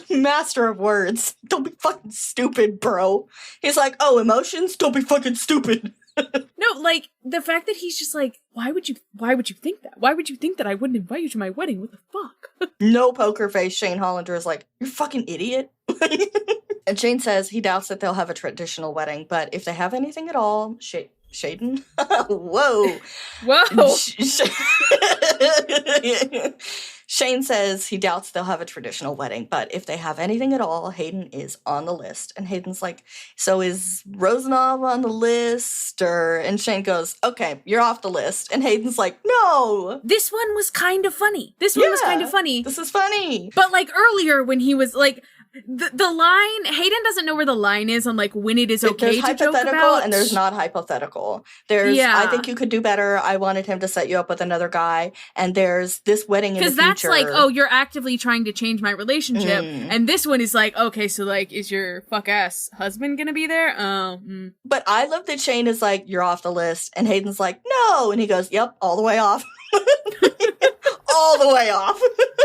master of words. Don't be fucking stupid, bro. He's like, oh, emotions? Don't be fucking stupid. No, like, the fact that he's just like, why would you think that? Why would you think that I wouldn't invite you to my wedding? What the fuck? No poker face Shane Hollander is like, you're a fucking idiot. And Shane says he doubts that they'll have a traditional wedding, but if they have anything at all, Shaden? Whoa. Whoa. Shane says he doubts they'll have a traditional wedding, but if they have anything at all, Hayden is on the list. And Hayden's like, so is Rozanov on the list? And Shane goes, okay, you're off the list. And Hayden's like, no. This one was kind of funny. This is funny. But like earlier when he was like, the line, Hayden doesn't know where the line is on like when it is okay to joke about. And there's not hypothetical. There's, I think you could do better. I wanted him to set you up with another guy. And there's this wedding in the future. Because that's like, oh, you're actively trying to change my relationship. And this one is like, okay, so like, is your fuck ass husband gonna be there? But I love that Shane is like, you're off the list. And Hayden's like, no. And he goes, yep, all the way off. All the way off.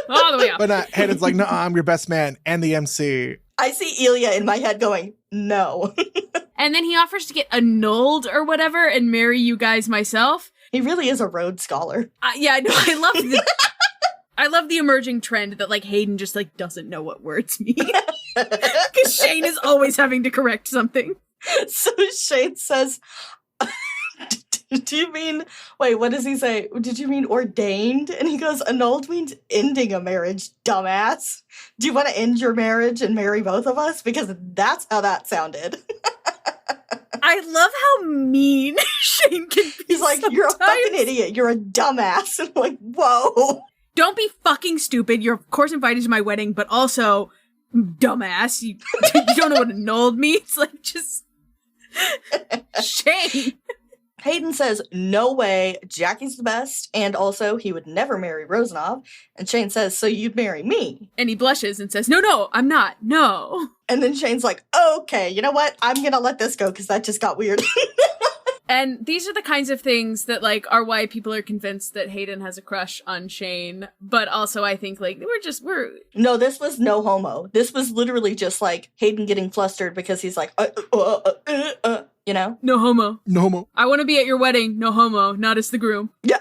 All the way off. But Hayden's like, no, I'm your best man and the MC. I see Ilya in my head going, no. And then he offers to get annulled or whatever and marry you guys myself. He really is a Rhodes Scholar. Yeah, no, I love the emerging trend that like Hayden just like doesn't know what words mean. Because Shane is always having to correct something. So Shane says, do you mean, wait, what does he say? Did you mean ordained? And he goes, annulled means ending a marriage, dumbass. Do you want to end your marriage and marry both of us? Because that's how that sounded. I love how mean Shane can be. He's like, you're a fucking idiot. You're a dumbass. And I'm like, whoa. Don't be fucking stupid. You're of course invited to my wedding, but also, dumbass. You don't know what annulled means? Like, just... Shane. Hayden says, no way, Jackie's the best, and also he would never marry Rozanov. And Shane says, so you'd marry me. And he blushes and says, no, I'm not, no. And then Shane's like, okay, you know what? I'm gonna let this go because that just got weird. And these are the kinds of things that, like, are why people are convinced that Hayden has a crush on Shane. But also, I think, like, we're... No, this was no homo. This was literally just, like, Hayden getting flustered because he's like, you know? No homo. No homo. I want to be at your wedding. No homo. Not as the groom. Yeah.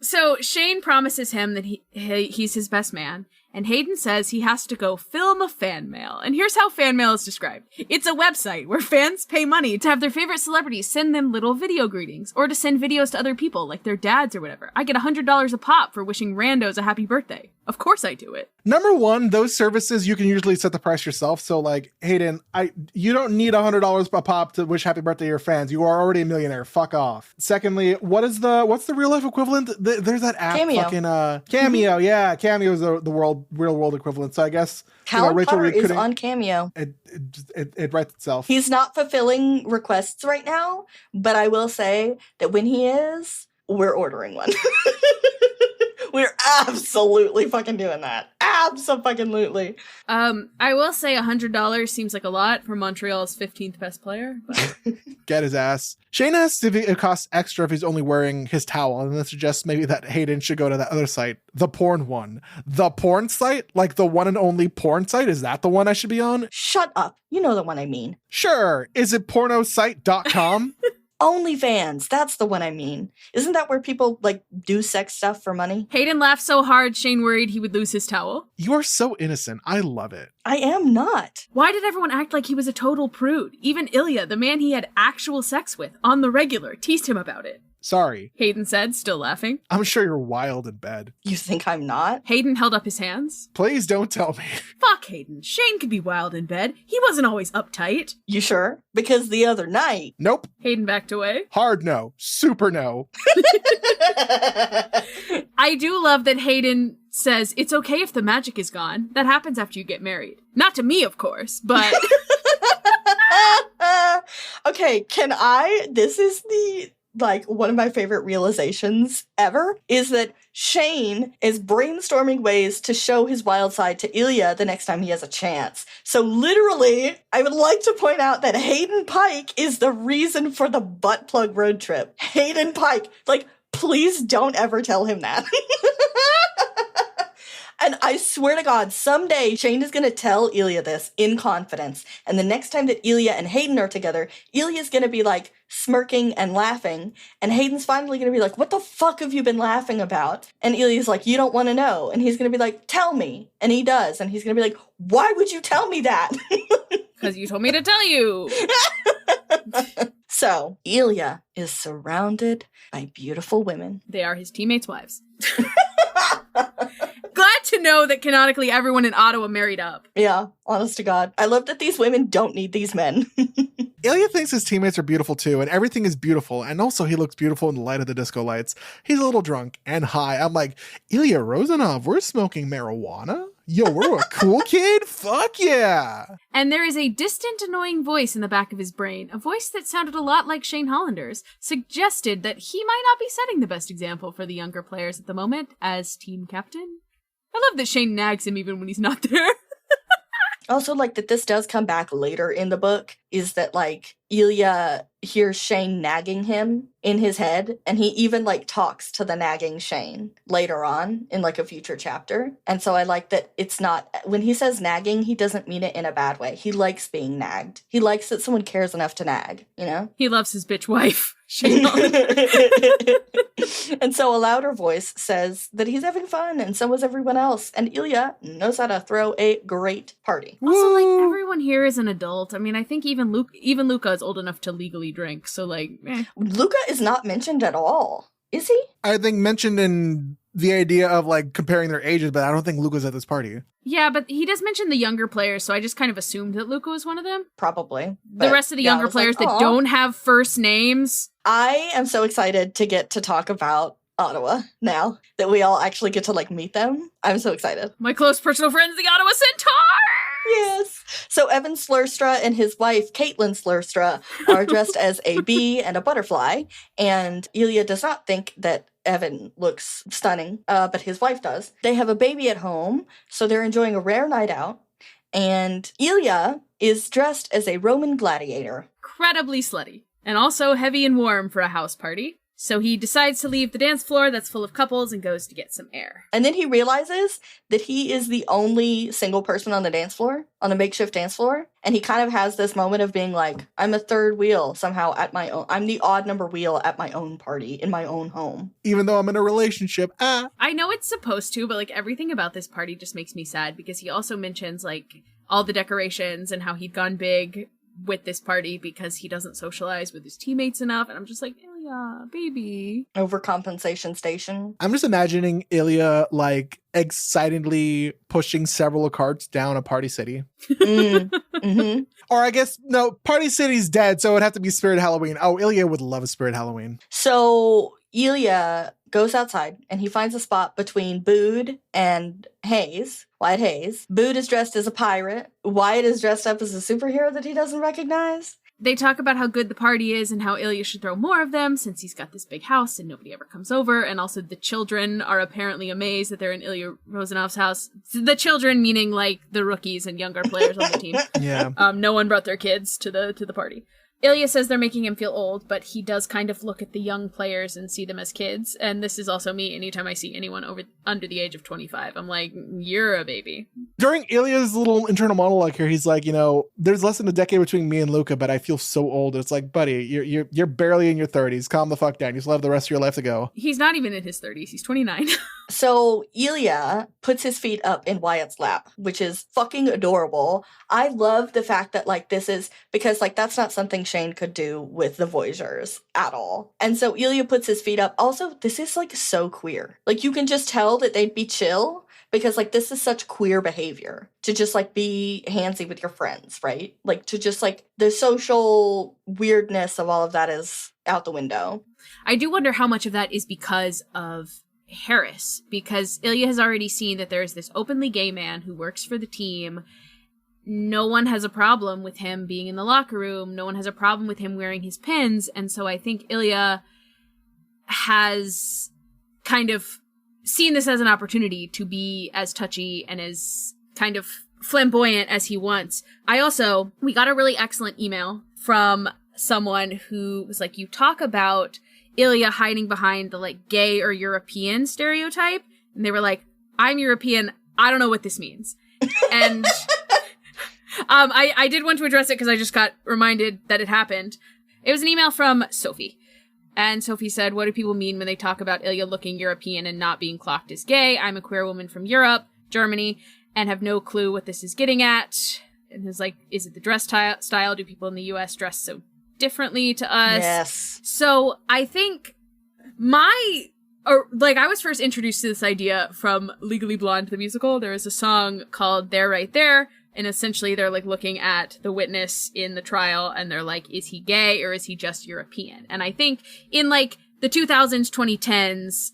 So Shane promises him that he's his best man. And Hayden says he has to go film a fan mail. And here's how fan mail is described. It's a website where fans pay money to have their favorite celebrities send them little video greetings, or to send videos to other people, like their dads or whatever. I get $100 a pop for wishing randos a happy birthday. Of course I do it. Number one, those services, you can usually set the price yourself. So like, Hayden, you don't need $100 a pop to wish happy birthday to your fans. You are already a millionaire. Fuck off. Secondly, what's the real life equivalent? There's that app. Cameo. Fucking Cameo. Yeah, Cameo is the real world equivalent. So I guess Callum Carr is on Cameo. It writes itself. He's not fulfilling requests right now, but I will say that when he is, we're ordering one. We're absolutely fucking doing that. Abso-fucking-lutely. I will say $100 seems like a lot for Montreal's 15th best player. But... Get his ass. Shane asks if it costs extra if he's only wearing his towel, and that suggests maybe that Hayden should go to that other site, the porn one. The porn site? Like the one and only porn site? Is that the one I should be on? Shut up. You know the one I mean. Sure. Is it pornosite.com? OnlyFans, that's the one I mean. Isn't that where people, like, do sex stuff for money? Hayden laughed so hard, Shane worried he would lose his towel. You are so innocent. I love it. I am not. Why did everyone act like he was a total prude? Even Ilya, the man he had actual sex with, on the regular, teased him about it. Sorry. Hayden said, still laughing. I'm sure you're wild in bed. You think I'm not? Hayden held up his hands. Please don't tell me. Fuck Hayden. Shane could be wild in bed. He wasn't always uptight. You sure? Because the other night... Nope. Hayden backed away. Hard no. Super no. I do love that Hayden says, it's okay if the magic is gone. That happens after you get married. Not to me, of course, but... Okay, this is one of my favorite realizations ever, is that Shane is brainstorming ways to show his wild side to Ilya the next time he has a chance. So literally, I would like to point out that Hayden Pike is the reason for the butt plug road trip. Hayden Pike. Please don't ever tell him that. And I swear to God, someday Shane is going to tell Ilya this in confidence. And the next time that Ilya and Hayden are together, Ilya's going to be smirking and laughing. And Hayden's finally going to be like, what the fuck have you been laughing about? And Ilya's like, you don't want to know. And he's going to be like, tell me. And he does. And he's going to be like, why would you tell me that? Because you told me to tell you. So, Ilya is surrounded by beautiful women. They are his teammates' wives. Glad to know that canonically everyone in Ottawa married up. Yeah, honest to God. I love that these women don't need these men. Ilya thinks his teammates are beautiful too, and everything is beautiful. And also he looks beautiful in the light of the disco lights. He's a little drunk and high. I'm like, Ilya Rozanov, we're smoking marijuana? Yo, we're a cool kid? Fuck yeah! And there is a distant, annoying voice in the back of his brain, a voice that sounded a lot like Shane Hollander's, suggested that he might not be setting the best example for the younger players at the moment as team captain. I love that Shane nags him even when he's not there. Also, that this does come back later in the book, is that, Ilya hears Shane nagging him in his head, and he even, talks to the nagging Shane later on in, a future chapter. And so I like that it's not, when he says nagging, he doesn't mean it in a bad way. He likes being nagged. He likes that someone cares enough to nag, you know? He loves his bitch wife, Shane. And so a louder voice says that he's having fun, and so is everyone else. And Ilya knows how to throw a great party. Also, everyone here is an adult. I mean, I think even Luca is old enough to legally drink, so Luca is not mentioned at all, is he? I think mentioned in the idea of comparing their ages, but I don't think Luca's at this party. Yeah, but he does mention the younger players, so I just kind of assumed that Luca was one of them. Probably. The rest of the younger players that don't have first names. I am so excited to get to talk about Ottawa now that we all actually get to meet them. I'm so excited. My close personal friends, the Ottawa Centaurs! Yes. So Evan Slurstra and his wife, Caitlin Slurstra, are dressed as a bee and a butterfly, and Ilya does not think that Evan looks stunning, but his wife does. They have a baby at home, so they're enjoying a rare night out, and Ilya is dressed as a Roman gladiator. Incredibly slutty, and also heavy and warm for a house party. So he decides to leave the dance floor that's full of couples and goes to get some air. And then he realizes that he is the only single person on the dance floor, on the makeshift dance floor. And he kind of has this moment of being like, I'm a third wheel somehow at my own. I'm the odd number wheel at my own party in my own home. Even though I'm in a relationship. I know it's supposed to, but everything about this party just makes me sad because he also mentions all the decorations and how he'd gone big with this party because he doesn't socialize with his teammates enough. And I'm just like, Ilya, baby. Overcompensation station. I'm just imagining Ilya excitedly pushing several carts down a party city. Mm-hmm. Or I guess, no, Party City's dead, so it would have to be Spirit Halloween. Oh, Ilya would love a Spirit Halloween. So Ilya goes outside and he finds a spot between Bood and Wyatt Hayes. Bood is dressed as a pirate. Wyatt is dressed up as a superhero that he doesn't recognize. They talk about how good the party is and how Ilya should throw more of them since he's got this big house and nobody ever comes over. And also the children are apparently amazed that they're in Ilya Rozanov's house. The children meaning the rookies and younger players on the team. Yeah. No one brought their kids to the party. Ilya says they're making him feel old, but he does kind of look at the young players and see them as kids. And this is also me anytime I see anyone under the age of 25. I'm like, you're a baby. During Ilya's little internal monologue here, he's like, there's less than a decade between me and Luca, but I feel so old. It's like, buddy, you're barely in your 30s. Calm the fuck down. You still have the rest of your life to go. He's not even in his 30s. He's 29. So Ilya puts his feet up in Wyatt's lap, which is fucking adorable. I love the fact that this is because that's not something Shane could do with the Voyagers at all. And so Ilya puts his feet up. Also, this is like so queer. Like, you can just tell that they'd be chill because like this is such queer behavior to just like be handsy with your friends, right? Like to just like the social weirdness of all of that is out the window. I do wonder how much of that is because of Harris, because Ilya has already seen that there's this openly gay man who works for the team. No one has a problem with him being in the locker room. No one has a problem with him wearing his pins. And so I think Ilya has kind of seen this as an opportunity to be as touchy and as kind of flamboyant as he wants. We got a really excellent email from someone who was like, you talk about Ilya hiding behind the like gay or European stereotype. And they were like, I'm European. I don't know what this means. And I did want to address it because I just got reminded that it happened. It was an email from Sophie. And Sophie said, what do people mean when they talk about Ilya looking European and not being clocked as gay? I'm a queer woman from Europe, Germany, and have no clue what this is getting at. And it's like, is it the dress style? Do people in the US dress so differently to us? Yes. So I think I was first introduced to this idea from Legally Blonde, the musical. There is a song called There Right There. And essentially they're like looking at the witness in the trial and they're like, is he gay or is he just European? And I think in like the 2000s, 2010s,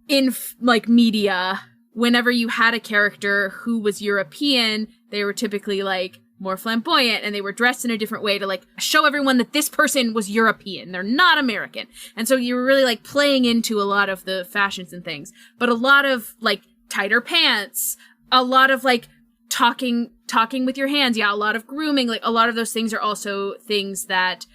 in like media, whenever you had a character who was European, they were typically like more flamboyant and they were dressed in a different way to like show everyone that this person was European. They're not American. And so you were really like playing into a lot of the fashions and things, but a lot of like tighter pants, a lot of like talking with your hands. Yeah, a lot of grooming. Like a lot of those things are also things that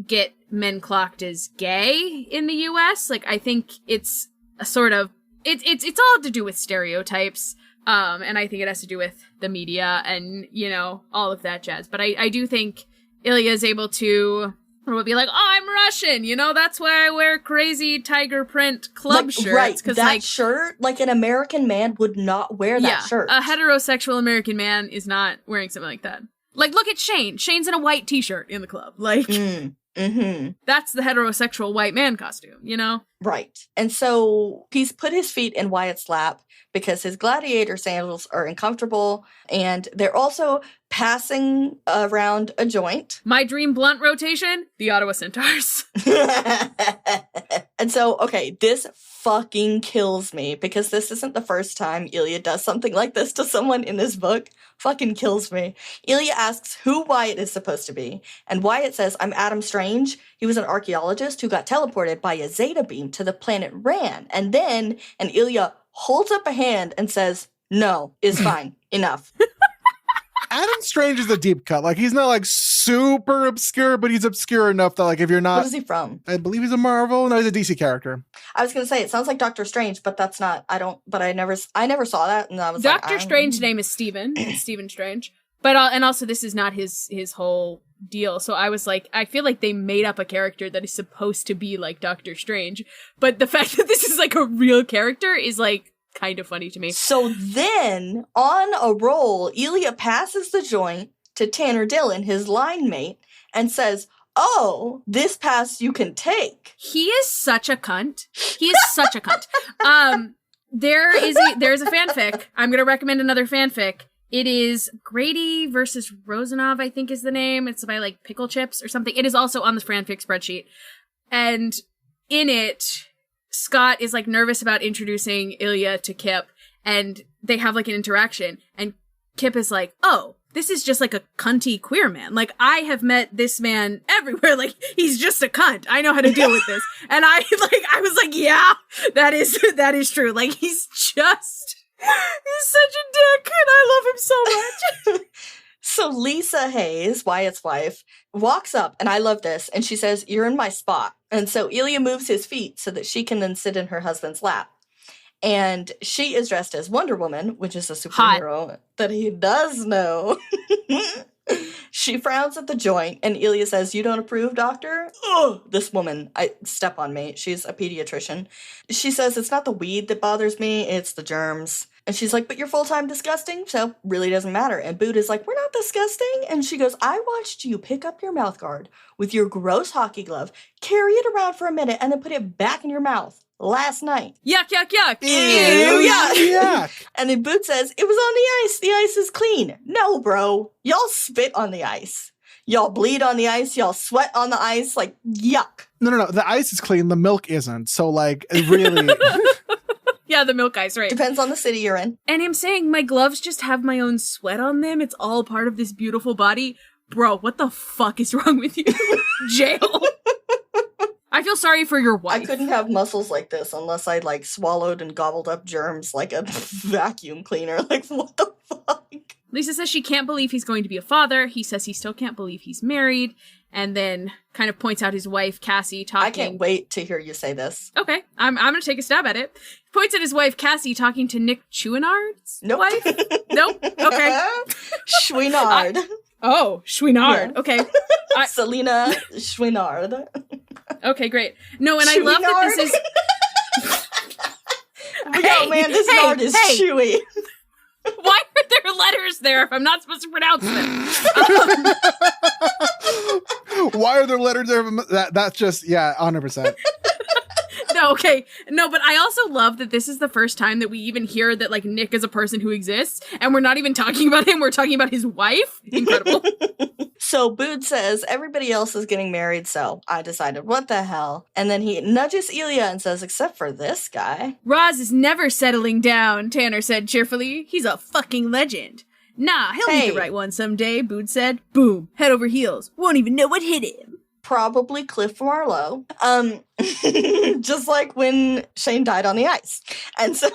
get men clocked as gay in the US. Like I think it's a sort of it's all to do with stereotypes. And I think it has to do with the media and, you know, all of that jazz. But I do think Ilya is able to be like, oh, I'm Russian, you know, that's why I wear crazy tiger print club shirts. Right, that like, shirt, like an American man would not wear that shirt. A heterosexual American man is not wearing something like that. Like, look at Shane. Shane's in a white t-shirt in the club. Like, that's the heterosexual white man costume, you know? Right. And so he's put his feet in Wyatt's lap because his gladiator sandals are uncomfortable, and they're also passing around a joint. My dream blunt rotation, the Ottawa Centaurs. And so, okay, this fucking kills me because this isn't the first time Ilya does something like this to someone in this book. Fucking kills me. Ilya asks who Wyatt is supposed to be, and Wyatt says, I'm Adam Strange. He was an archaeologist who got teleported by a zeta beam to the planet Ran. And Ilya holds up a hand and says, no, is fine. Enough. Adam Strange is a deep cut. Like, he's not like super obscure, but he's obscure enough that like if you're not... What is he from? I believe he's a Marvel. No, he's a DC character. I was going to say, it sounds like Doctor Strange, but that's not... I never saw that, and I was Doctor Strange's name is Stephen. It's Stephen Strange. But, and also this is not his whole deal. So I was like, I feel like they made up a character that is supposed to be like Doctor Strange. But the fact that this is like a real character is like kind of funny to me. So then, on a roll, Ilya passes the joint to Tanner Dillon, his line mate, and says, oh, this pass you can take. He is such a cunt. He is such a cunt. There's a fanfic. I'm going to recommend another fanfic. It is Grady versus Rozanov, I think is the name. It's by like Pickle Chips or something. It is also on the fanfic spreadsheet. And in it, Scott is like nervous about introducing Ilya to Kip, and they have like an interaction, and Kip is like, oh, this is just like a cunty queer man. Like, I have met this man everywhere. Like, he's just a cunt. I know how to deal with this. And I was like, yeah, that is true. Like, he's such a dick, and I love him so much. So Lisa Hayes, Wyatt's wife, walks up, and I love this, and she says, you're in my spot. And so Ilya moves his feet so that she can then sit in her husband's lap. And she is dressed as Wonder Woman, which is a superhero that he does know. She frowns at the joint, and Ilya says, "You don't approve, doctor?" Ugh, this woman, step on me. She's a pediatrician. She says, "It's not the weed that bothers me, it's the germs." And she's like, "But you're full-time disgusting, so really doesn't matter." And Boot is like, "We're not disgusting." And she goes, "I watched you pick up your mouth guard with your gross hockey glove, carry it around for a minute, and then put it back in your mouth last night." Yuck, yuck, yuck. Ew, yuck. And then Boot says, "It was on the ice. The ice is clean." No, bro. Y'all spit on the ice. Y'all bleed on the ice. Y'all sweat on the ice. Like, yuck. No. The ice is clean. The milk isn't. So, like, it really... Yeah, the milk ice, right. Depends on the city you're in. And I'm saying my gloves just have my own sweat on them. It's all part of this beautiful body. Bro, what the fuck is wrong with you? Jail. I feel sorry for your wife. I couldn't have muscles like this unless I'd, like, swallowed and gobbled up germs like a vacuum cleaner. Like, what the fuck? Lisa says she can't believe he's going to be a father. He says he still can't believe he's married. And then kind of points out his wife, Cassie, talking... I can't wait to hear you say this. Okay, I'm going to take a stab at it. Points at his wife, Cassie, talking to Nick Chouinard's wife? Nope. Okay. Chouinard. Chouinard. Yeah. Okay. Selena Chouinard. Okay, great. No, and I love that this is... Yo, man, this nard is chewy. Why are there letters there if I'm not supposed to pronounce them? Why are there letters there? That's just, 100%. No, okay. No, but I also love that this is the first time that we even hear that, like, Nick is a person who exists, and we're not even talking about him, we're talking about his wife. Incredible. So Boot says, "Everybody else is getting married, so I decided, what the hell?" And then he nudges Ilya and says, "Except for this guy." "Roz is never settling down," Tanner said cheerfully. "He's a fucking legend." "Nah, he'll meet the right one someday," Boot said. Boom, head over heels. Won't even know what hit him. Probably Cliff Marlowe. Just like when Shane died on the ice. And so...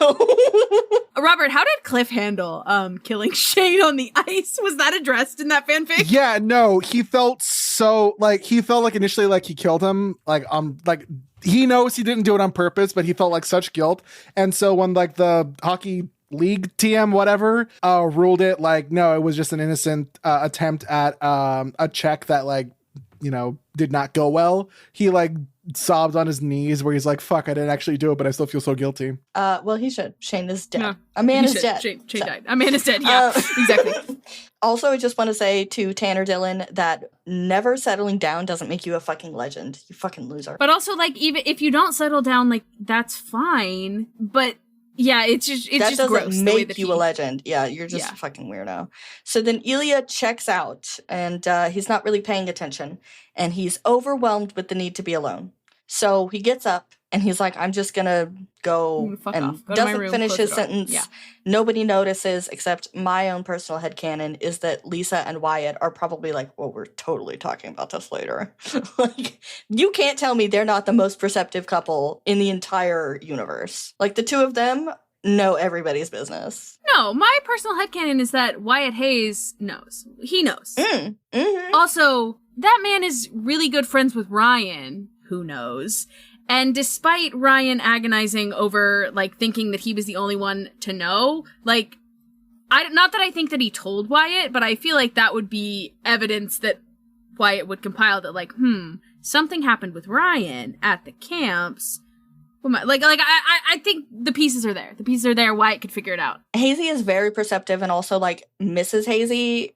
Robert, how did Cliff handle killing Shane on the ice? Was that addressed in that fanfic? Yeah, no, he felt like initially like he killed him. Like he knows he didn't do it on purpose, but he felt like such guilt. And so when like the hockey league TM whatever ruled it like, no, it was just an innocent attempt at a check that like, you know, did not go well, he like sobbed on his knees where he's like, "Fuck, I didn't actually do it, but I still feel so guilty." Well, he should. Shane is dead. No, a man is dead. Shane died. A man is dead. Yeah, exactly. Also, I just want to say to Tanner Dillon that never settling down doesn't make you a fucking legend. You fucking loser. But also, like, even if you don't settle down, like, that's fine. But yeah, it's just doesn't gross, make you a legend. Yeah, you're just a fucking weirdo. So then Ilya checks out, and he's not really paying attention, and he's overwhelmed with the need to be alone. So he gets up, and he's like, "I'm just gonna go," and doesn't finish his sentence. Yeah. Nobody notices, except my own personal headcanon is that Lisa and Wyatt are probably like, "Well, we're totally talking about this later." Like, you can't tell me they're not the most perceptive couple in the entire universe. Like, the two of them know everybody's business. No, my personal headcanon is that Wyatt Hayes knows. He knows. Mm-hmm. Also, that man is really good friends with Ryan, who knows. And despite Ryan agonizing over, like, thinking that he was the only one to know, like, not that I think that he told Wyatt, but I feel like that would be evidence that Wyatt would compile that, like, something happened with Ryan at the camps. I think the pieces are there. The pieces are there. Wyatt could figure it out. Hazy is very perceptive, and also, like, Dr. Hazy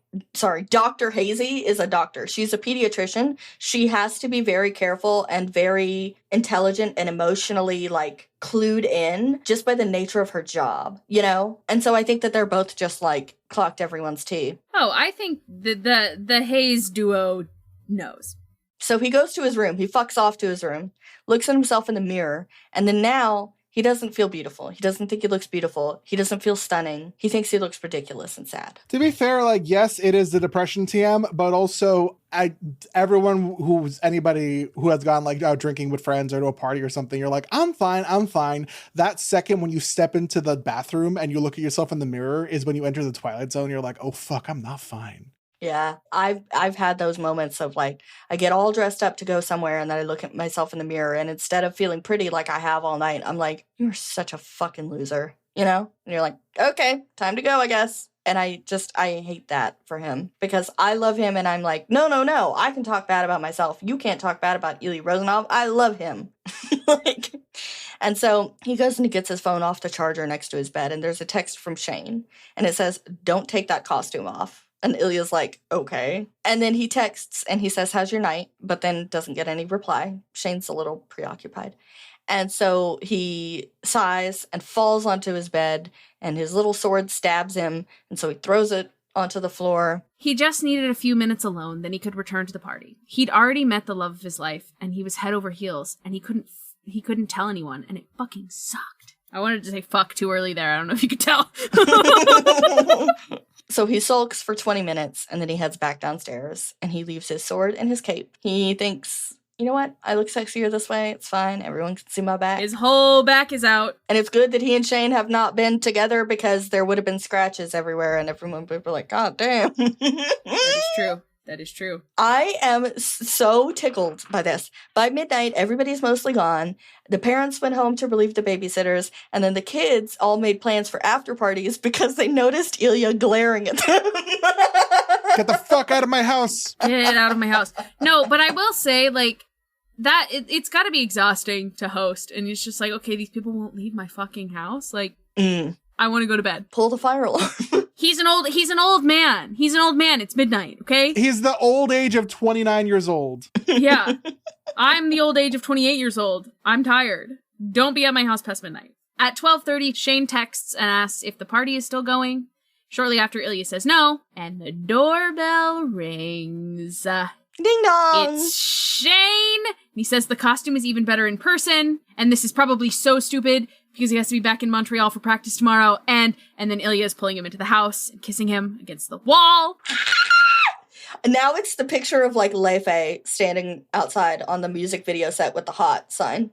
is a doctor. She's a pediatrician. She has to be very careful and very intelligent and emotionally, like, clued in just by the nature of her job, you know? And so I think that they're both just, like, clocked everyone's tea. Oh, I think the Hayes duo knows. So he goes to his room. He fucks off to his room, looks at himself in the mirror, and then now he doesn't feel beautiful. He doesn't think he looks beautiful. He doesn't feel stunning. He thinks he looks ridiculous and sad. To be fair, like, yes, it is the depression TM, but also anybody who has gone like out drinking with friends or to a party or something, you're like, I'm fine. That second when you step into the bathroom and you look at yourself in the mirror is when you enter the Twilight Zone. You're like, oh fuck, I'm not fine. Yeah, I've had those moments of, like, I get all dressed up to go somewhere, and then I look at myself in the mirror, and instead of feeling pretty like I have all night, I'm like, you're such a fucking loser, you know? And you're like, okay, time to go, I guess. And I hate that for him because I love him and I'm like, no, I can talk bad about myself. You can't talk bad about Ilya Rozanov. I love him. And so he goes and he gets his phone off the charger next to his bed and there's a text from Shane and it says, don't take that costume off. And Ilya's like, okay. And then he texts and he says, how's your night? But then doesn't get any reply. Shane's a little preoccupied. And so he sighs and falls onto his bed, and his little sword stabs him, and so he throws it onto the floor. He just needed a few minutes alone, then he could return to the party. He'd already met the love of his life, and he was head over heels, and he couldn't tell anyone, and it fucking sucked. I wanted to say fuck too early there. I don't know if you could tell. So he sulks for 20 minutes, and then he heads back downstairs, and he leaves his sword and his cape. He thinks, you know what? I look sexier this way. It's fine. Everyone can see my back. His whole back is out. And it's good that he and Shane have not been together because there would have been scratches everywhere and everyone would be like, God damn. That is true. I am so tickled by this. By midnight, everybody's mostly gone. The parents went home to relieve the babysitters, and then the kids all made plans for after parties because they noticed Ilya glaring at them. Get the fuck out of my house. Get out of my house. No, but I will say, like, that it's got to be exhausting to host, and it's just like, okay, these people won't leave my fucking house. Like, I want to go to bed. Pull the fire alarm. He's an old man. He's an old man. It's midnight, okay? He's the old age of 29 years old. Yeah. I'm the old age of 28 years old. I'm tired. Don't be at my house past midnight. At 12:30, Shane texts and asks if the party is still going. Shortly after, Ilya says no, and the doorbell rings. Ding dong! It's Shane! He says the costume is even better in person, and this is probably so stupid because he has to be back in Montreal for practice tomorrow, and then Ilya is pulling him into the house and kissing him against the wall. Now it's the picture of, like, Leifei standing outside on the music video set with the hot sign.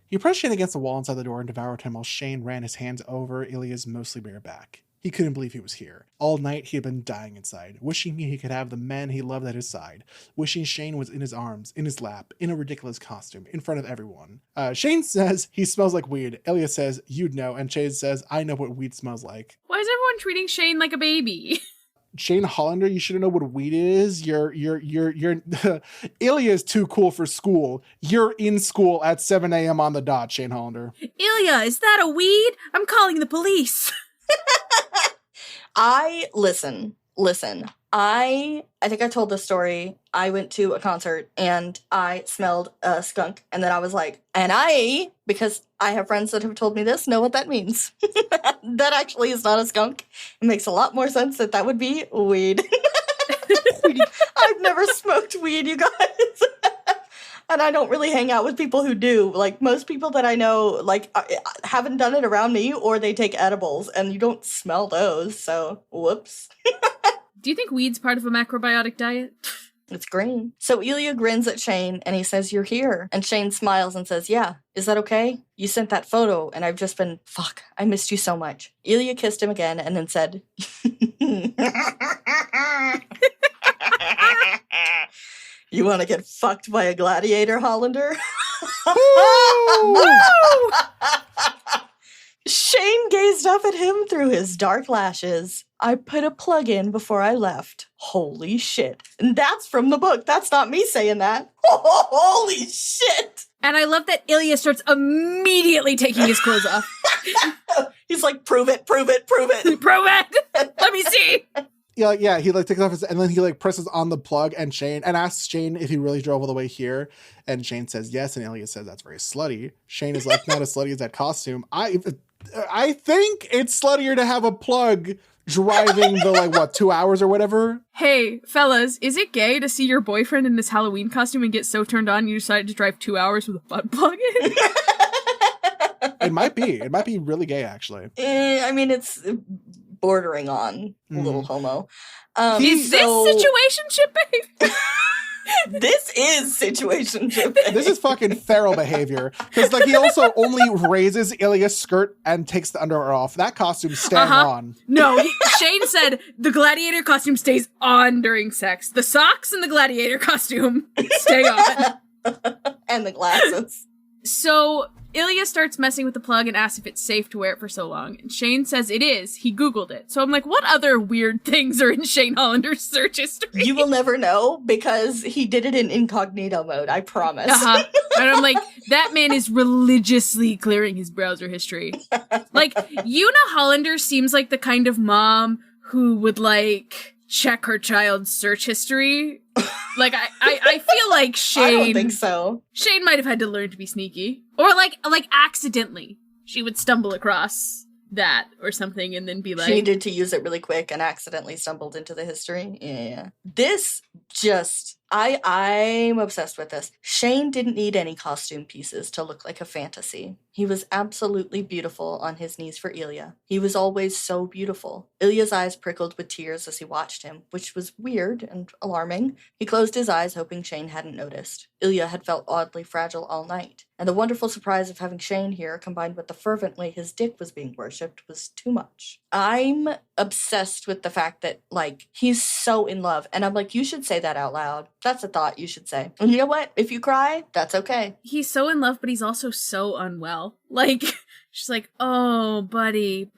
He pressed Shane against the wall inside the door and devoured him while Shane ran his hands over Ilya's mostly bare back. He couldn't believe he was here. All night he had been dying inside, wishing he could have the man he loved at his side, wishing Shane was in his arms, in his lap, in a ridiculous costume, in front of everyone. Shane says he smells like weed. Ilya says, you'd know, and Shane says, I know what weed smells like. Why is everyone treating Shane like a baby? Shane Hollander, you should know what weed is. You're Ilya is too cool for school. You're in school at 7 a.m. on the dot, Shane Hollander. Ilya, is that a weed? I'm calling the police. Listen. I think I told this story. I went to a concert and I smelled a skunk, and then I was like, and because I have friends that have told me this, know what that means. That actually is not a skunk. It makes a lot more sense that would be weed. I've never smoked weed, you guys. And I don't really hang out with people who do. Like, most people that I know, like, haven't done it around me, or they take edibles, and you don't smell those, so whoops. Do you think weed's part of a macrobiotic diet? It's green. So Ilya grins at Shane, and he says, you're here. And Shane smiles and says, yeah, is that okay? You sent that photo, and I've just been, fuck, I missed you so much. Ilya kissed him again, and then said, you want to get fucked by a gladiator, Hollander? Shane gazed up at him through his dark lashes. I put a plug in before I left. Holy shit. And that's from the book. That's not me saying that. Holy shit. And I love that Ilya starts immediately taking his clothes off. He's like, prove it. Prove it. Let me see. Yeah, he like takes off his, and then he like presses on the plug and asks Shane if he really drove all the way here. And Shane says yes, and Ilya says that's very slutty. Shane is like, not as slutty as that costume. I think it's sluttier to have a plug driving the 2 hours or whatever. Hey, fellas, is it gay to see your boyfriend in this Halloween costume and get so turned on you decided to drive 2 hours with a butt plug in? It might be. It might be really gay, actually. I mean, it's bordering on a little homo. Is this situationship, babe? This is situationship, babe. This is fucking feral behavior. Because he also only raises Ilya's skirt and takes the underwear off. That costume staying on. No, Shane said the gladiator costume stays on during sex. The socks and the gladiator costume stay on. And the glasses. So Ilya starts messing with the plug and asks if it's safe to wear it for so long. And Shane says it is. He Googled it. So I'm like, what other weird things are in Shane Hollander's search history? You will never know because he did it in incognito mode, I promise. And I'm like, that man is religiously clearing his browser history. Like, Una Hollander seems like the kind of mom who would, like, check her child's search history. Like, I feel like Shane... I don't think so. Shane might have had to learn to be sneaky. Or, like accidentally. She would stumble across that or something and then be like... She needed to use it really quick and accidentally stumbled into the history. Yeah. This just... I'm obsessed with this. Shane didn't need any costume pieces to look like a fantasy. He was absolutely beautiful on his knees for Ilya. He was always so beautiful. Ilya's eyes prickled with tears as he watched him, which was weird and alarming. He closed his eyes, hoping Shane hadn't noticed. Ilya had felt oddly fragile all night, and the wonderful surprise of having Shane here, combined with the fervent way his dick was being worshipped, was too much. I'm obsessed with the fact that, like, he's so in love, and I'm like, you should say that out loud. That's a thought you should say. And you know what? If you cry, that's okay. He's so in love, but he's also so unwell. Like, she's like, oh, buddy.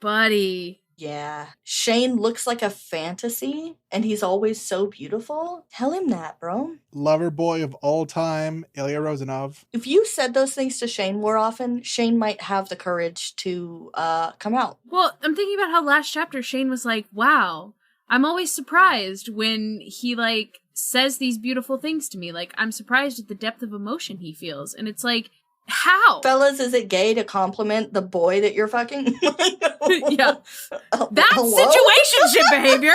Yeah. Shane looks like a fantasy, and he's always so beautiful. Tell him that, bro. Lover boy of all time, Ilya Rozanov. If you said those things to Shane more often, Shane might have the courage to come out. Well, I'm thinking about how last chapter Shane was like, wow, I'm always surprised when he, like, says these beautiful things to me. Like, I'm surprised at the depth of emotion he feels. And it's like, how? Fellas, is it gay to compliment the boy that you're fucking? Yeah. That's situationship behavior.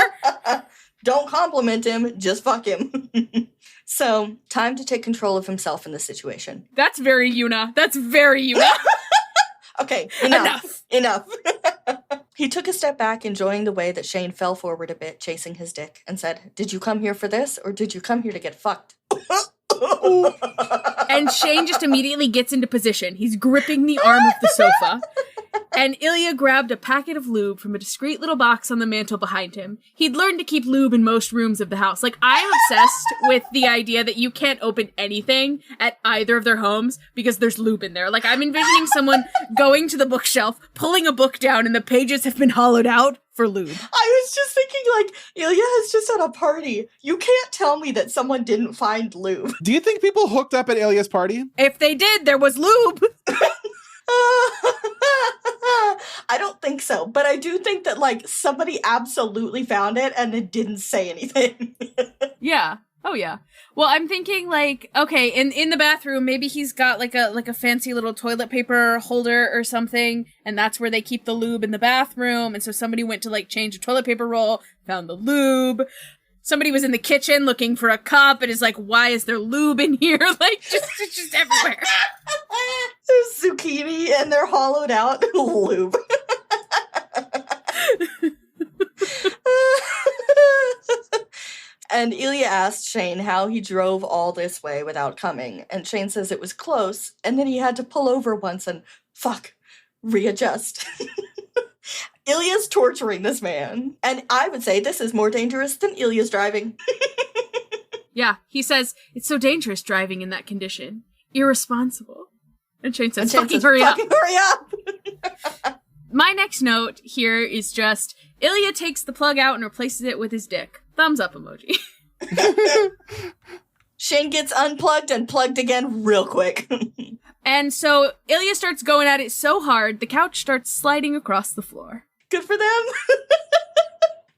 Don't compliment him, just fuck him. So, time to take control of himself in this situation. That's very Una. That's very Una. Okay, enough. He took a step back, enjoying the way that Shane fell forward a bit, chasing his dick, and said, "Did you come here for this, or did you come here to get fucked?" And Shane just immediately gets into position. He's gripping the arm of the sofa. And Ilya grabbed a packet of lube from a discreet little box on the mantle behind him. He'd learned to keep lube in most rooms of the house. Like, I'm obsessed with the idea that you can't open anything at either of their homes because there's lube in there. Like, I'm envisioning someone going to the bookshelf, pulling a book down, and the pages have been hollowed out for lube. I was just thinking, like, Ilya has just had a party. You can't tell me that someone didn't find lube. Do you think people hooked up at Ilya's party? If they did, there was lube. I don't think so, but I do think that, like, somebody absolutely found it and it didn't say anything. Yeah. Oh, yeah. Well, I'm thinking, like, okay, in the bathroom, maybe he's got, like a fancy little toilet paper holder or something, and that's where they keep the lube in the bathroom, and so somebody went to, like, change a toilet paper roll, found the lube. Somebody was in the kitchen looking for a cup and is like, why is there lube in here? Like, it's just everywhere. There's zucchini and they're hollowed out lube. And Ilya asked Shane how he drove all this way without coming. And Shane says it was close, and then he had to pull over once and, readjust. Ilya's torturing this man. And I would say this is more dangerous than Ilya's driving. Yeah, he says, it's so dangerous driving in that condition. Irresponsible. And Shane says, fucking hurry up. My next note here is just, Ilya takes the plug out and replaces it with his dick. Thumbs up emoji. Shane gets unplugged and plugged again real quick. And so Ilya starts going at it so hard, the couch starts sliding across the floor. Good for them.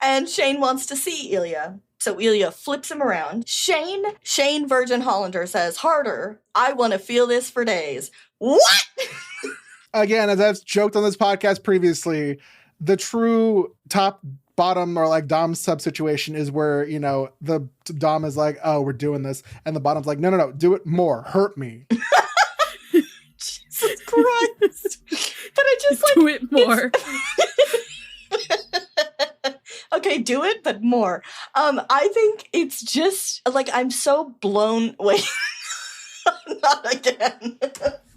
And Shane wants to see Ilya. So Ilya flips him around. Shane Virgin Hollander says, harder. I want to feel this for days. What? Again, as I've joked on this podcast previously, the true top bottom or like dom sub situation is where, you know, the dom is like, oh, we're doing this. And the bottom's like, no, do it more. Hurt me. Jesus Christ. But I just like... Do it more. Okay, do it, but more. I think it's just, like, I'm so blown... Wait. Not again.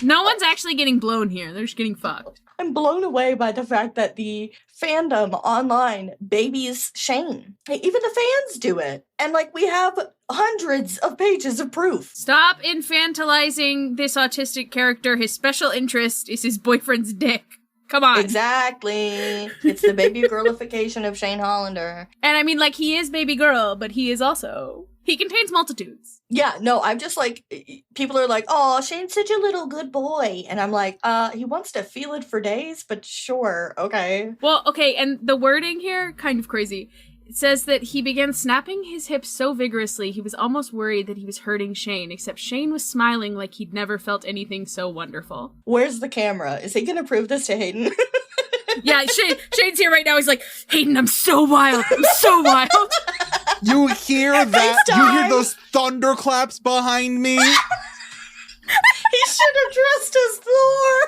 No one's actually getting blown here. They're just getting fucked. I'm blown away by the fact that the fandom online babies Shane. Hey, even the fans do it. And like we have hundreds of pages of proof. Stop infantilizing this autistic character. His special interest is his boyfriend's dick. Come on. Exactly. It's the baby girlification of Shane Hollander. And I mean, like, he is baby girl, but he is also... He contains multitudes. Yeah, no, I'm just like, people are like, oh, Shane's such a little good boy. And I'm like, he wants to feel it for days, but sure, okay. Well, okay, and the wording here, kind of crazy. It says that he began snapping his hips so vigorously he was almost worried that he was hurting Shane, except Shane was smiling like he'd never felt anything so wonderful. Where's the camera? Is he gonna prove this to Hayden? Yeah, Shane's here right now. He's like, Hayden, I'm so wild. I'm so wild. You hear that? You hear those thunderclaps behind me? He should have dressed as Thor.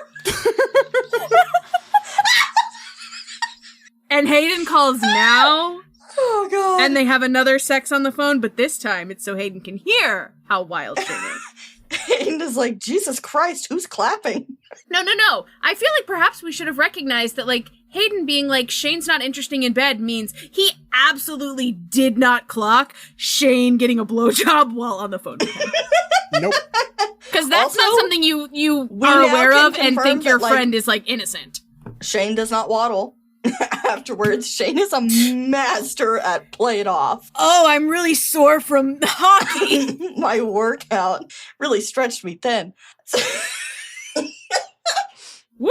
And Hayden calls now. Oh, God. And they have another sex on the phone, but this time it's so Hayden can hear how wild Shane is. Hayden is like, Jesus Christ, who's clapping? No. I feel like perhaps we should have recognized that, like, Hayden being like, Shane's not interesting in bed means he absolutely did not clock Shane getting a blowjob while on the phone with him. Nope. Because that's Also, not something you are aware of and think your friend is, like, innocent. Shane does not waddle. Afterwards, Shane is a master at play it off. Oh, I'm really sore from hockey. My workout really stretched me thin. Woo!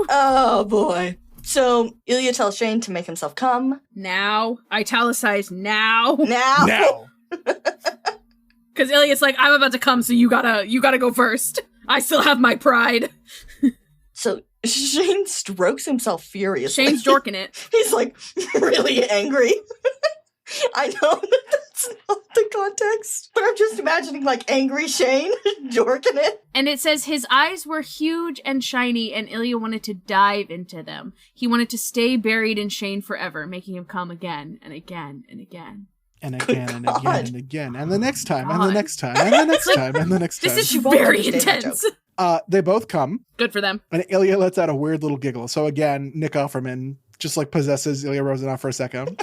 Oh, boy. So, Ilya tells Shane to make himself come. Now. Italicized now. Now. Because Ilya's like, I'm about to come, so you gotta go first. I still have my pride. So, Shane strokes himself furiously. Shane's jorking it. He's like really angry. I know that that's not the context, but I'm just imagining like angry Shane jorking it. And it says his eyes were huge and shiny, and Ilya wanted to dive into them. He wanted to stay buried in Shane forever, making him come again and again and again. And again and God. again and again. And the next time, and the next time, and the next time, and the next time. This is very understand that intense. They both come. Good for them. And Ilya lets out a weird little giggle. So again, Nick Offerman just like possesses Ilya Rozanov for a second.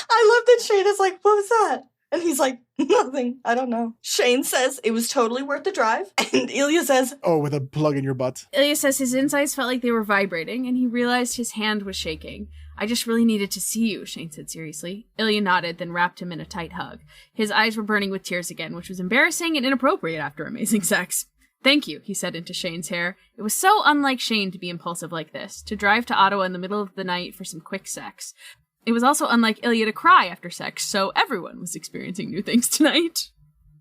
I love that Shane is like, what was that? And he's like, nothing. I don't know. Shane says it was totally worth the drive. And Ilya says, oh, with a plug in your butt. Ilya says his insides felt like they were vibrating, and he realized his hand was shaking. I just really needed to see you, Shane said seriously. Ilya nodded, then wrapped him in a tight hug. His eyes were burning with tears again, which was embarrassing and inappropriate after amazing sex. Thank you, he said into Shane's hair. It was so unlike Shane to be impulsive like this, to drive to Ottawa in the middle of the night for some quick sex. It was also unlike Ilya to cry after sex, so everyone was experiencing new things tonight.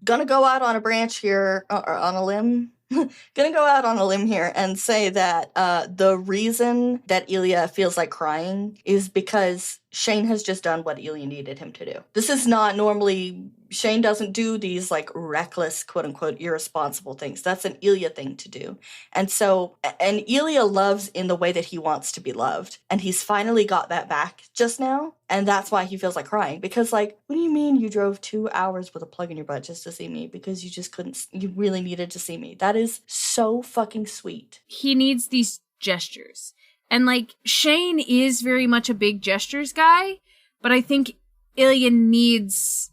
gonna go out on a branch here, or on a limb. Gonna go out on a limb here and say that the reason that Ilya feels like crying is because Shane has just done what Ilya needed him to do. This is not normally, Shane doesn't do these like reckless, quote unquote, irresponsible things. That's an Ilya thing to do. And so, and Ilya loves in the way that he wants to be loved. And he's finally got that back just now. And that's why he feels like crying. Because like, what do you mean you drove 2 hours with a plug in your butt just to see me? Because you just couldn't, you really needed to see me. That is so fucking sweet. He needs these gestures. And, like, Shane is very much a big gestures guy, but I think Ilya needs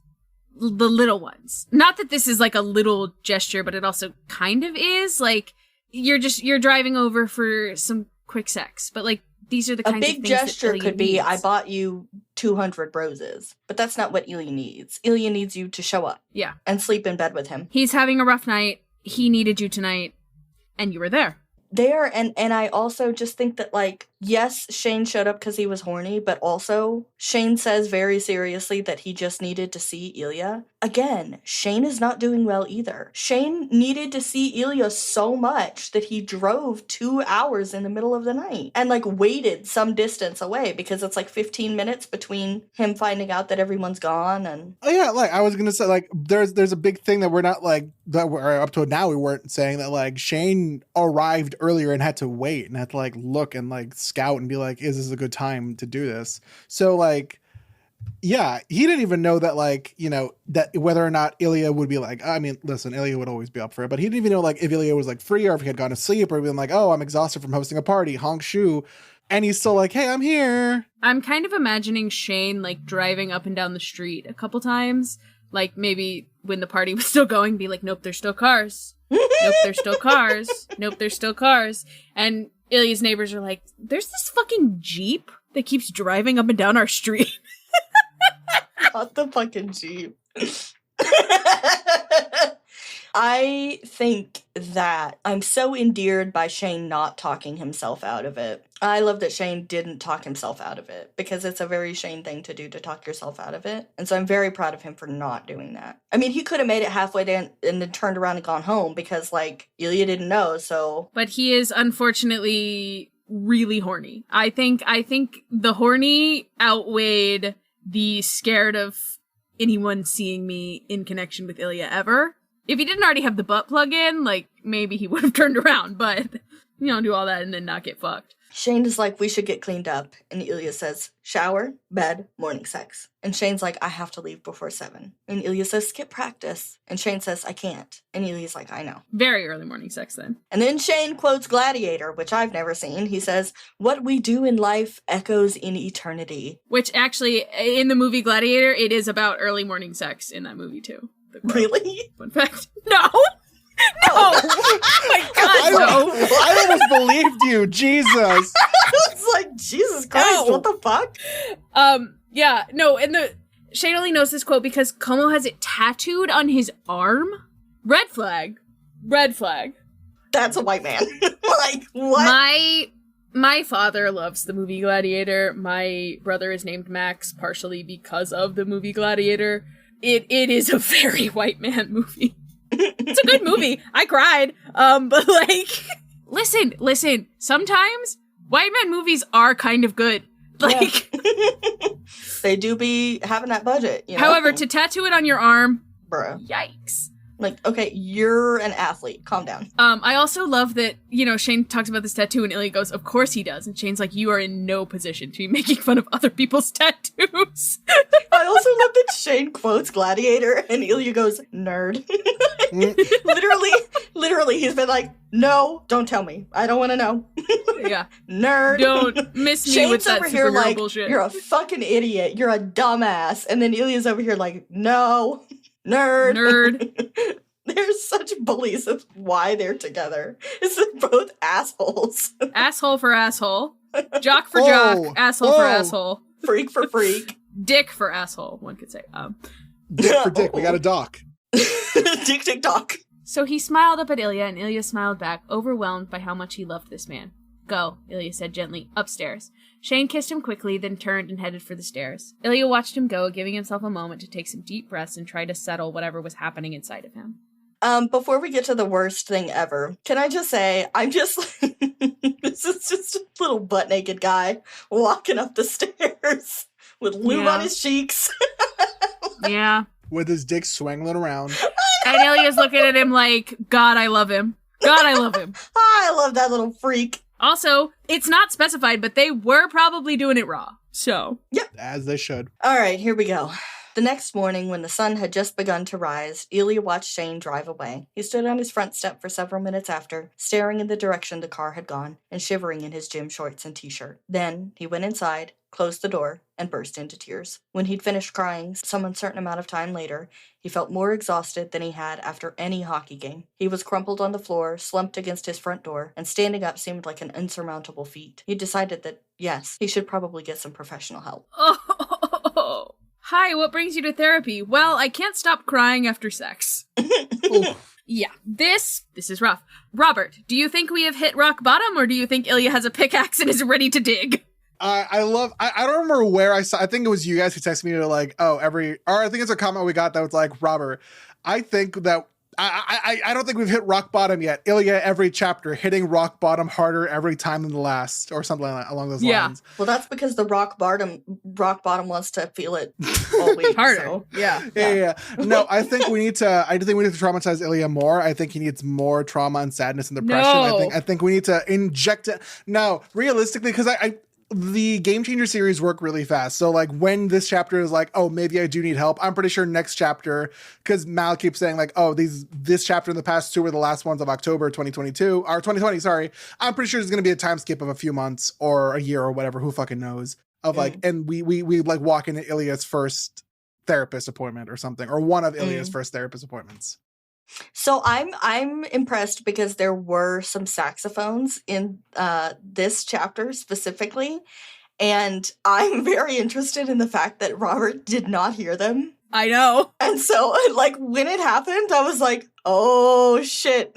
the little ones. Not that this is, like, a little gesture, but it also kind of is. Like, you're driving over for some quick sex, but, like, these are the kinds of things that Ilya needs. A big gesture could be, I needs. bought you 200 roses. But that's not what Ilya needs. Ilya needs you to show up. Yeah. And sleep in bed with him. He's having a rough night. He needed you tonight, and you were there. And I also just think that, like, yes, Shane showed up because he was horny, but also Shane says very seriously that he just needed to see Ilya. Again, Shane is not doing well either. Shane needed to see Ilya so much that he drove 2 hours in the middle of the night and, like, waited some distance away because it's, like, 15 minutes between him finding out that everyone's gone and... Oh, yeah, like, I was gonna say, like, there's a big thing that we're not, like, that we're up to now we weren't saying that, like, Shane arrived earlier and had to wait and had to, like, look and, like, scout and be like, is this a good time to do this? So, like, Yeah, he didn't even know that, like, you know, that whether or not Ilya would be like, I mean, listen, Ilya would always be up for it, but he didn't even know, like, if Ilya was, like, free or if he had gone to sleep or even like, oh, I'm exhausted from hosting a party, honk shoe. And he's still like, hey, I'm here. I'm kind of imagining Shane, like, driving up and down the street a couple times. Like, maybe when the party was still going, be like, nope, there's still cars. Nope, there's still cars. Nope, there's still cars. And Ilya's neighbors are like, there's this fucking Jeep that keeps driving up and down our street. Not the fucking Jeep. I think that I'm so endeared by Shane not talking himself out of it. I love that Shane didn't talk himself out of it because it's a very Shane thing to do, to talk yourself out of it. And so I'm very proud of him for not doing that. I mean, he could have made it halfway down and then turned around and gone home because, like, Ilya didn't know, so. But he is unfortunately really horny. I think the horny outweighed the scared of anyone seeing me in connection with Ilya ever. If he didn't already have the butt plug in, like, maybe he would have turned around, but you don't do all that and then not get fucked. Shane is like, we should get cleaned up. And Ilya says, shower, bed, morning sex. And Shane's like, I have to leave before 7. And Ilya says, skip practice. And Shane says, I can't. And Ilya's like, I know. Very early morning sex then. And then Shane quotes Gladiator, which I've never seen. He says, what we do in life echoes in eternity. Which actually, in the movie Gladiator, it is about early morning sex in that movie too. Really? Fun fact. No! No! Oh my god, no! I almost believed you, Jesus. It's like, Jesus Christ, No. what the fuck? Yeah, no, and Shane only knows this quote because Como has it tattooed on his arm. Red flag. Red flag. That's a white man. Like, what? My father loves the movie Gladiator. My brother is named Max partially because of the movie Gladiator. It is a very white man movie. It's a good movie. I cried. But like, listen. Sometimes white man movies are kind of good. Like, yeah. They do be having that budget. You know? However, to tattoo it on your arm, bruh, yikes. Like, okay, you're an athlete. Calm down. I also love that, you know, Shane talks about this tattoo and Ilya goes, of course he does. And Shane's like, you are in no position to be making fun of other people's tattoos. I also love that Shane quotes Gladiator and Ilya goes, nerd. literally, he's been like, no, don't tell me. I don't want to know. Yeah. Nerd. Don't miss me Shane's with that over here superhero like, bullshit. you're a fucking idiot. You're a dumbass. And then Ilya's over here like, no. Nerd. They're such bullies of why they're together. It's they're both assholes. Asshole for asshole. Jock for jock. Asshole for asshole. Freak for freak. Dick for asshole, one could say. Dick for dick. We got a doc. Dick, tick, tock. So he smiled up at Ilya, and Ilya smiled back, overwhelmed by how much he loved this man. Go, Ilya said gently, upstairs. Shane kissed him quickly, then turned and headed for the stairs. Ilya watched him go, giving himself a moment to take some deep breaths and try to settle whatever was happening inside of him. Before we get to the worst thing ever, can I just say, I'm just this is just a little butt-naked guy walking up the stairs with lube on his cheeks. Yeah. With his dick swangling around. And Ilya's looking at him like, God, I love him. God, I love him. I love that little freak. Also, it's not specified, but they were probably doing it raw. So. Yep. As they should. All right, here we go. The next morning, when the sun had just begun to rise, Ilya watched Shane drive away. He stood on his front step for several minutes after, staring in the direction the car had gone, and shivering in his gym shorts and t-shirt. Then, he went inside, closed the door, and burst into tears. When he'd finished crying, some uncertain amount of time later, he felt more exhausted than he had after any hockey game. He was crumpled on the floor, slumped against his front door, and standing up seemed like an insurmountable feat. He decided that, yes, he should probably get some professional help. Oh. Hi, what brings you to therapy? Well, I can't stop crying after sex. Yeah, this is rough. Robert, do you think we have hit rock bottom, or do you think Ilya has a pickaxe and is ready to dig? I don't remember where I saw, I think it was you guys who texted me to like, or I think it's a comment we got that was like, Robert, I think that, I don't think we've hit rock bottom yet. Ilya, every chapter, hitting rock bottom harder every time than the last, or something like that, along those lines. Well, that's because the rock bottom wants to feel it all week. Harder. So. Yeah. No, I do think we need to traumatize Ilya more. I think he needs more trauma and sadness and depression. No. I think we need to inject it. No, realistically, because the Game Changer series work really fast. So like when this chapter is like, oh, maybe I do need help, I'm pretty sure next chapter, because Mal keeps saying like, oh, this chapter and the past two were the last ones of October 2022 or 2020, sorry. I'm pretty sure there's going to be a time skip of a few months or a year or whatever, who fucking knows, of like, and we like walk into Ilya's first therapist appointment or something, or one of Ilya's first therapist appointments. So I'm impressed because there were some saxophones in this chapter specifically, and I'm very interested in the fact that Robert did not hear them. I know. And so like when it happened, I was like, oh shit,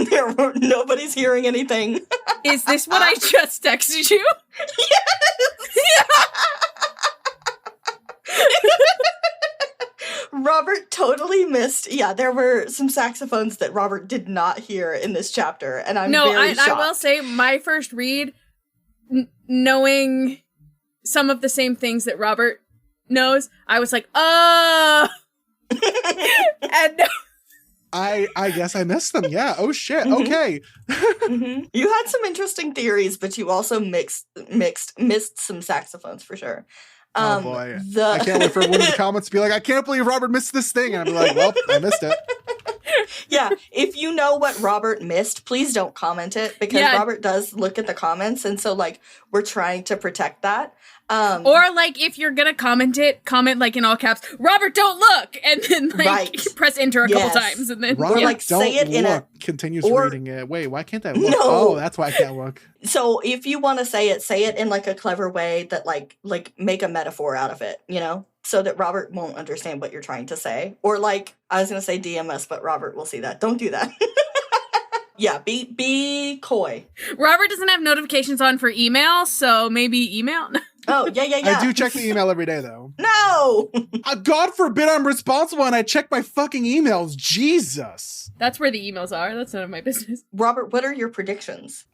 nobody's hearing anything. Is this what I just texted you? Yes. Robert totally missed. Yeah, there were some saxophones that Robert did not hear in this chapter, and I'm very shocked. I will say my first read, knowing some of the same things that Robert knows, I was like, oh, and I guess I missed them. Yeah. Oh shit. Okay. You had some interesting theories, but you also missed some saxophones for sure. Oh boy. I can't wait for one of the comments to be like, I can't believe Robert missed this thing. And I'll be like, well, I missed it. Yeah. If you know what Robert missed, please don't comment it, because Robert does look at the comments. And so like, we're trying to protect that. Or like, if you're going to comment like in all caps, Robert, don't look. And then like press enter a couple times. And then Robert, like say it in continues reading it. Wait, why can't I look? No. Oh, that's why I can't look. So if you want to say it in like a clever way that like make a metaphor out of it, you know, so that Robert won't understand what you're trying to say. Or like, I was going to say DM us, but Robert will see that. Don't do that. Yeah, be coy. Robert doesn't have notifications on for email, so maybe email. Oh, yeah. I do check the email every day, though. No! God forbid I'm responsible and I check my fucking emails. Jesus. That's where the emails are. That's none of my business. Robert, what are your predictions?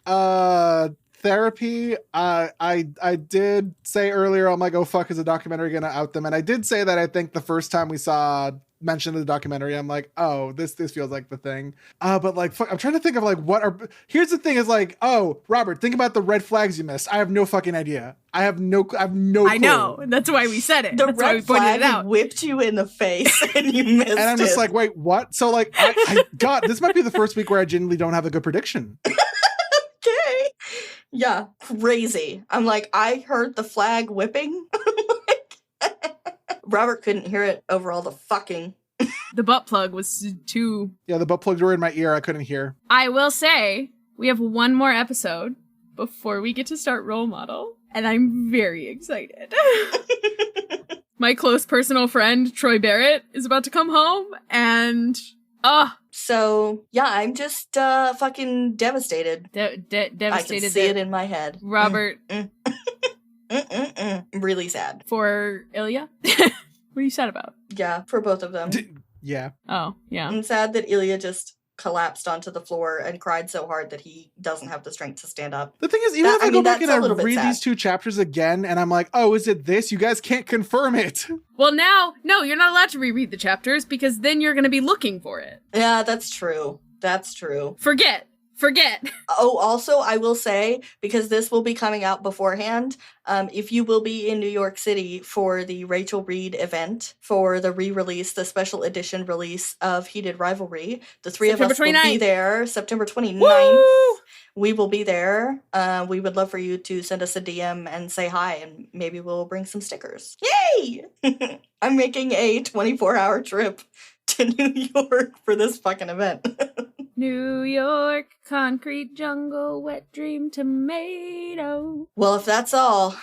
Therapy. I did say earlier, I'm like, oh fuck, is a documentary gonna out them? And I did say that I think the first time we saw mention of the documentary, I'm like, oh, this feels like the thing. But like, fuck, I'm trying to think of like, here's the thing is like, oh, Robert, think about the red flags you missed. I have no fucking idea. I have no clue. I know. That's why we said it. The red flag whipped you in the face and you missed it. And I'm just like, wait, what? So like, God, this might be the first week where I genuinely don't have a good prediction. Okay. Yeah, crazy. I'm like, I heard the flag whipping. Robert couldn't hear it over all the fucking. The butt plug was too. Yeah, the butt plugs were in my ear. I couldn't hear. I will say, we have one more episode before we get to start Role Model, and I'm very excited. My close personal friend, Troy Barrett, is about to come home, and So, yeah, I'm just fucking devastated. Devastated. I can see it in my head. Robert. Really sad. For Ilya? What are you sad about? Yeah, for both of them. Yeah. Oh, yeah. I'm sad that Ilya just collapsed onto the floor and cried so hard that he doesn't have the strength to stand up. The thing is, even if I go back and I read these two chapters again, and I'm like, oh, is it this? You guys can't confirm it. Well, now, no, you're not allowed to reread the chapters, because then you're going to be looking for it. Yeah, that's true. That's true. Forget. Oh, also, I will say, because this will be coming out beforehand, if you will be in New York City for the Rachel Reid event, for the re-release, the special edition release of Heated Rivalry, the three September of us 29th. will be there September 29th. Woo! We will be there. We would love for you to send us a DM and say hi, and maybe we'll bring some stickers. Yay! I'm making a 24-hour trip to New York for this fucking event. New York, concrete jungle, wet dream tomato. Well, if that's all,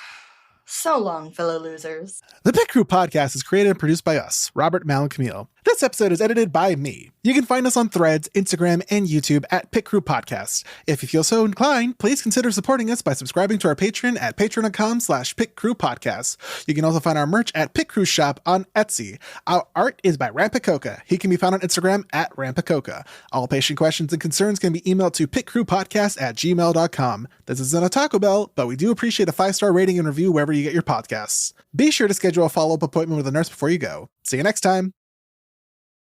so long, fellow losers. The Pit Crew podcast is created and produced by us, Robert, Mal, and Camille. This episode is edited by me. You can find us on Threads, Instagram, and YouTube at Pit Crew Podcast. If you feel so inclined, please consider supporting us by subscribing to our Patreon at patreon.com/Pit Crew Podcast. You can also find our merch at Pit Crew Shop on Etsy. Our art is by Rampacoca. He can be found on Instagram at Rampacoca. All patient questions and concerns can be emailed to pitcrewpodcast@gmail.com. This isn't a Taco Bell, but we do appreciate a 5-star rating and review wherever you get your podcasts. Be sure to schedule a follow-up appointment with a nurse before you go. See you next time.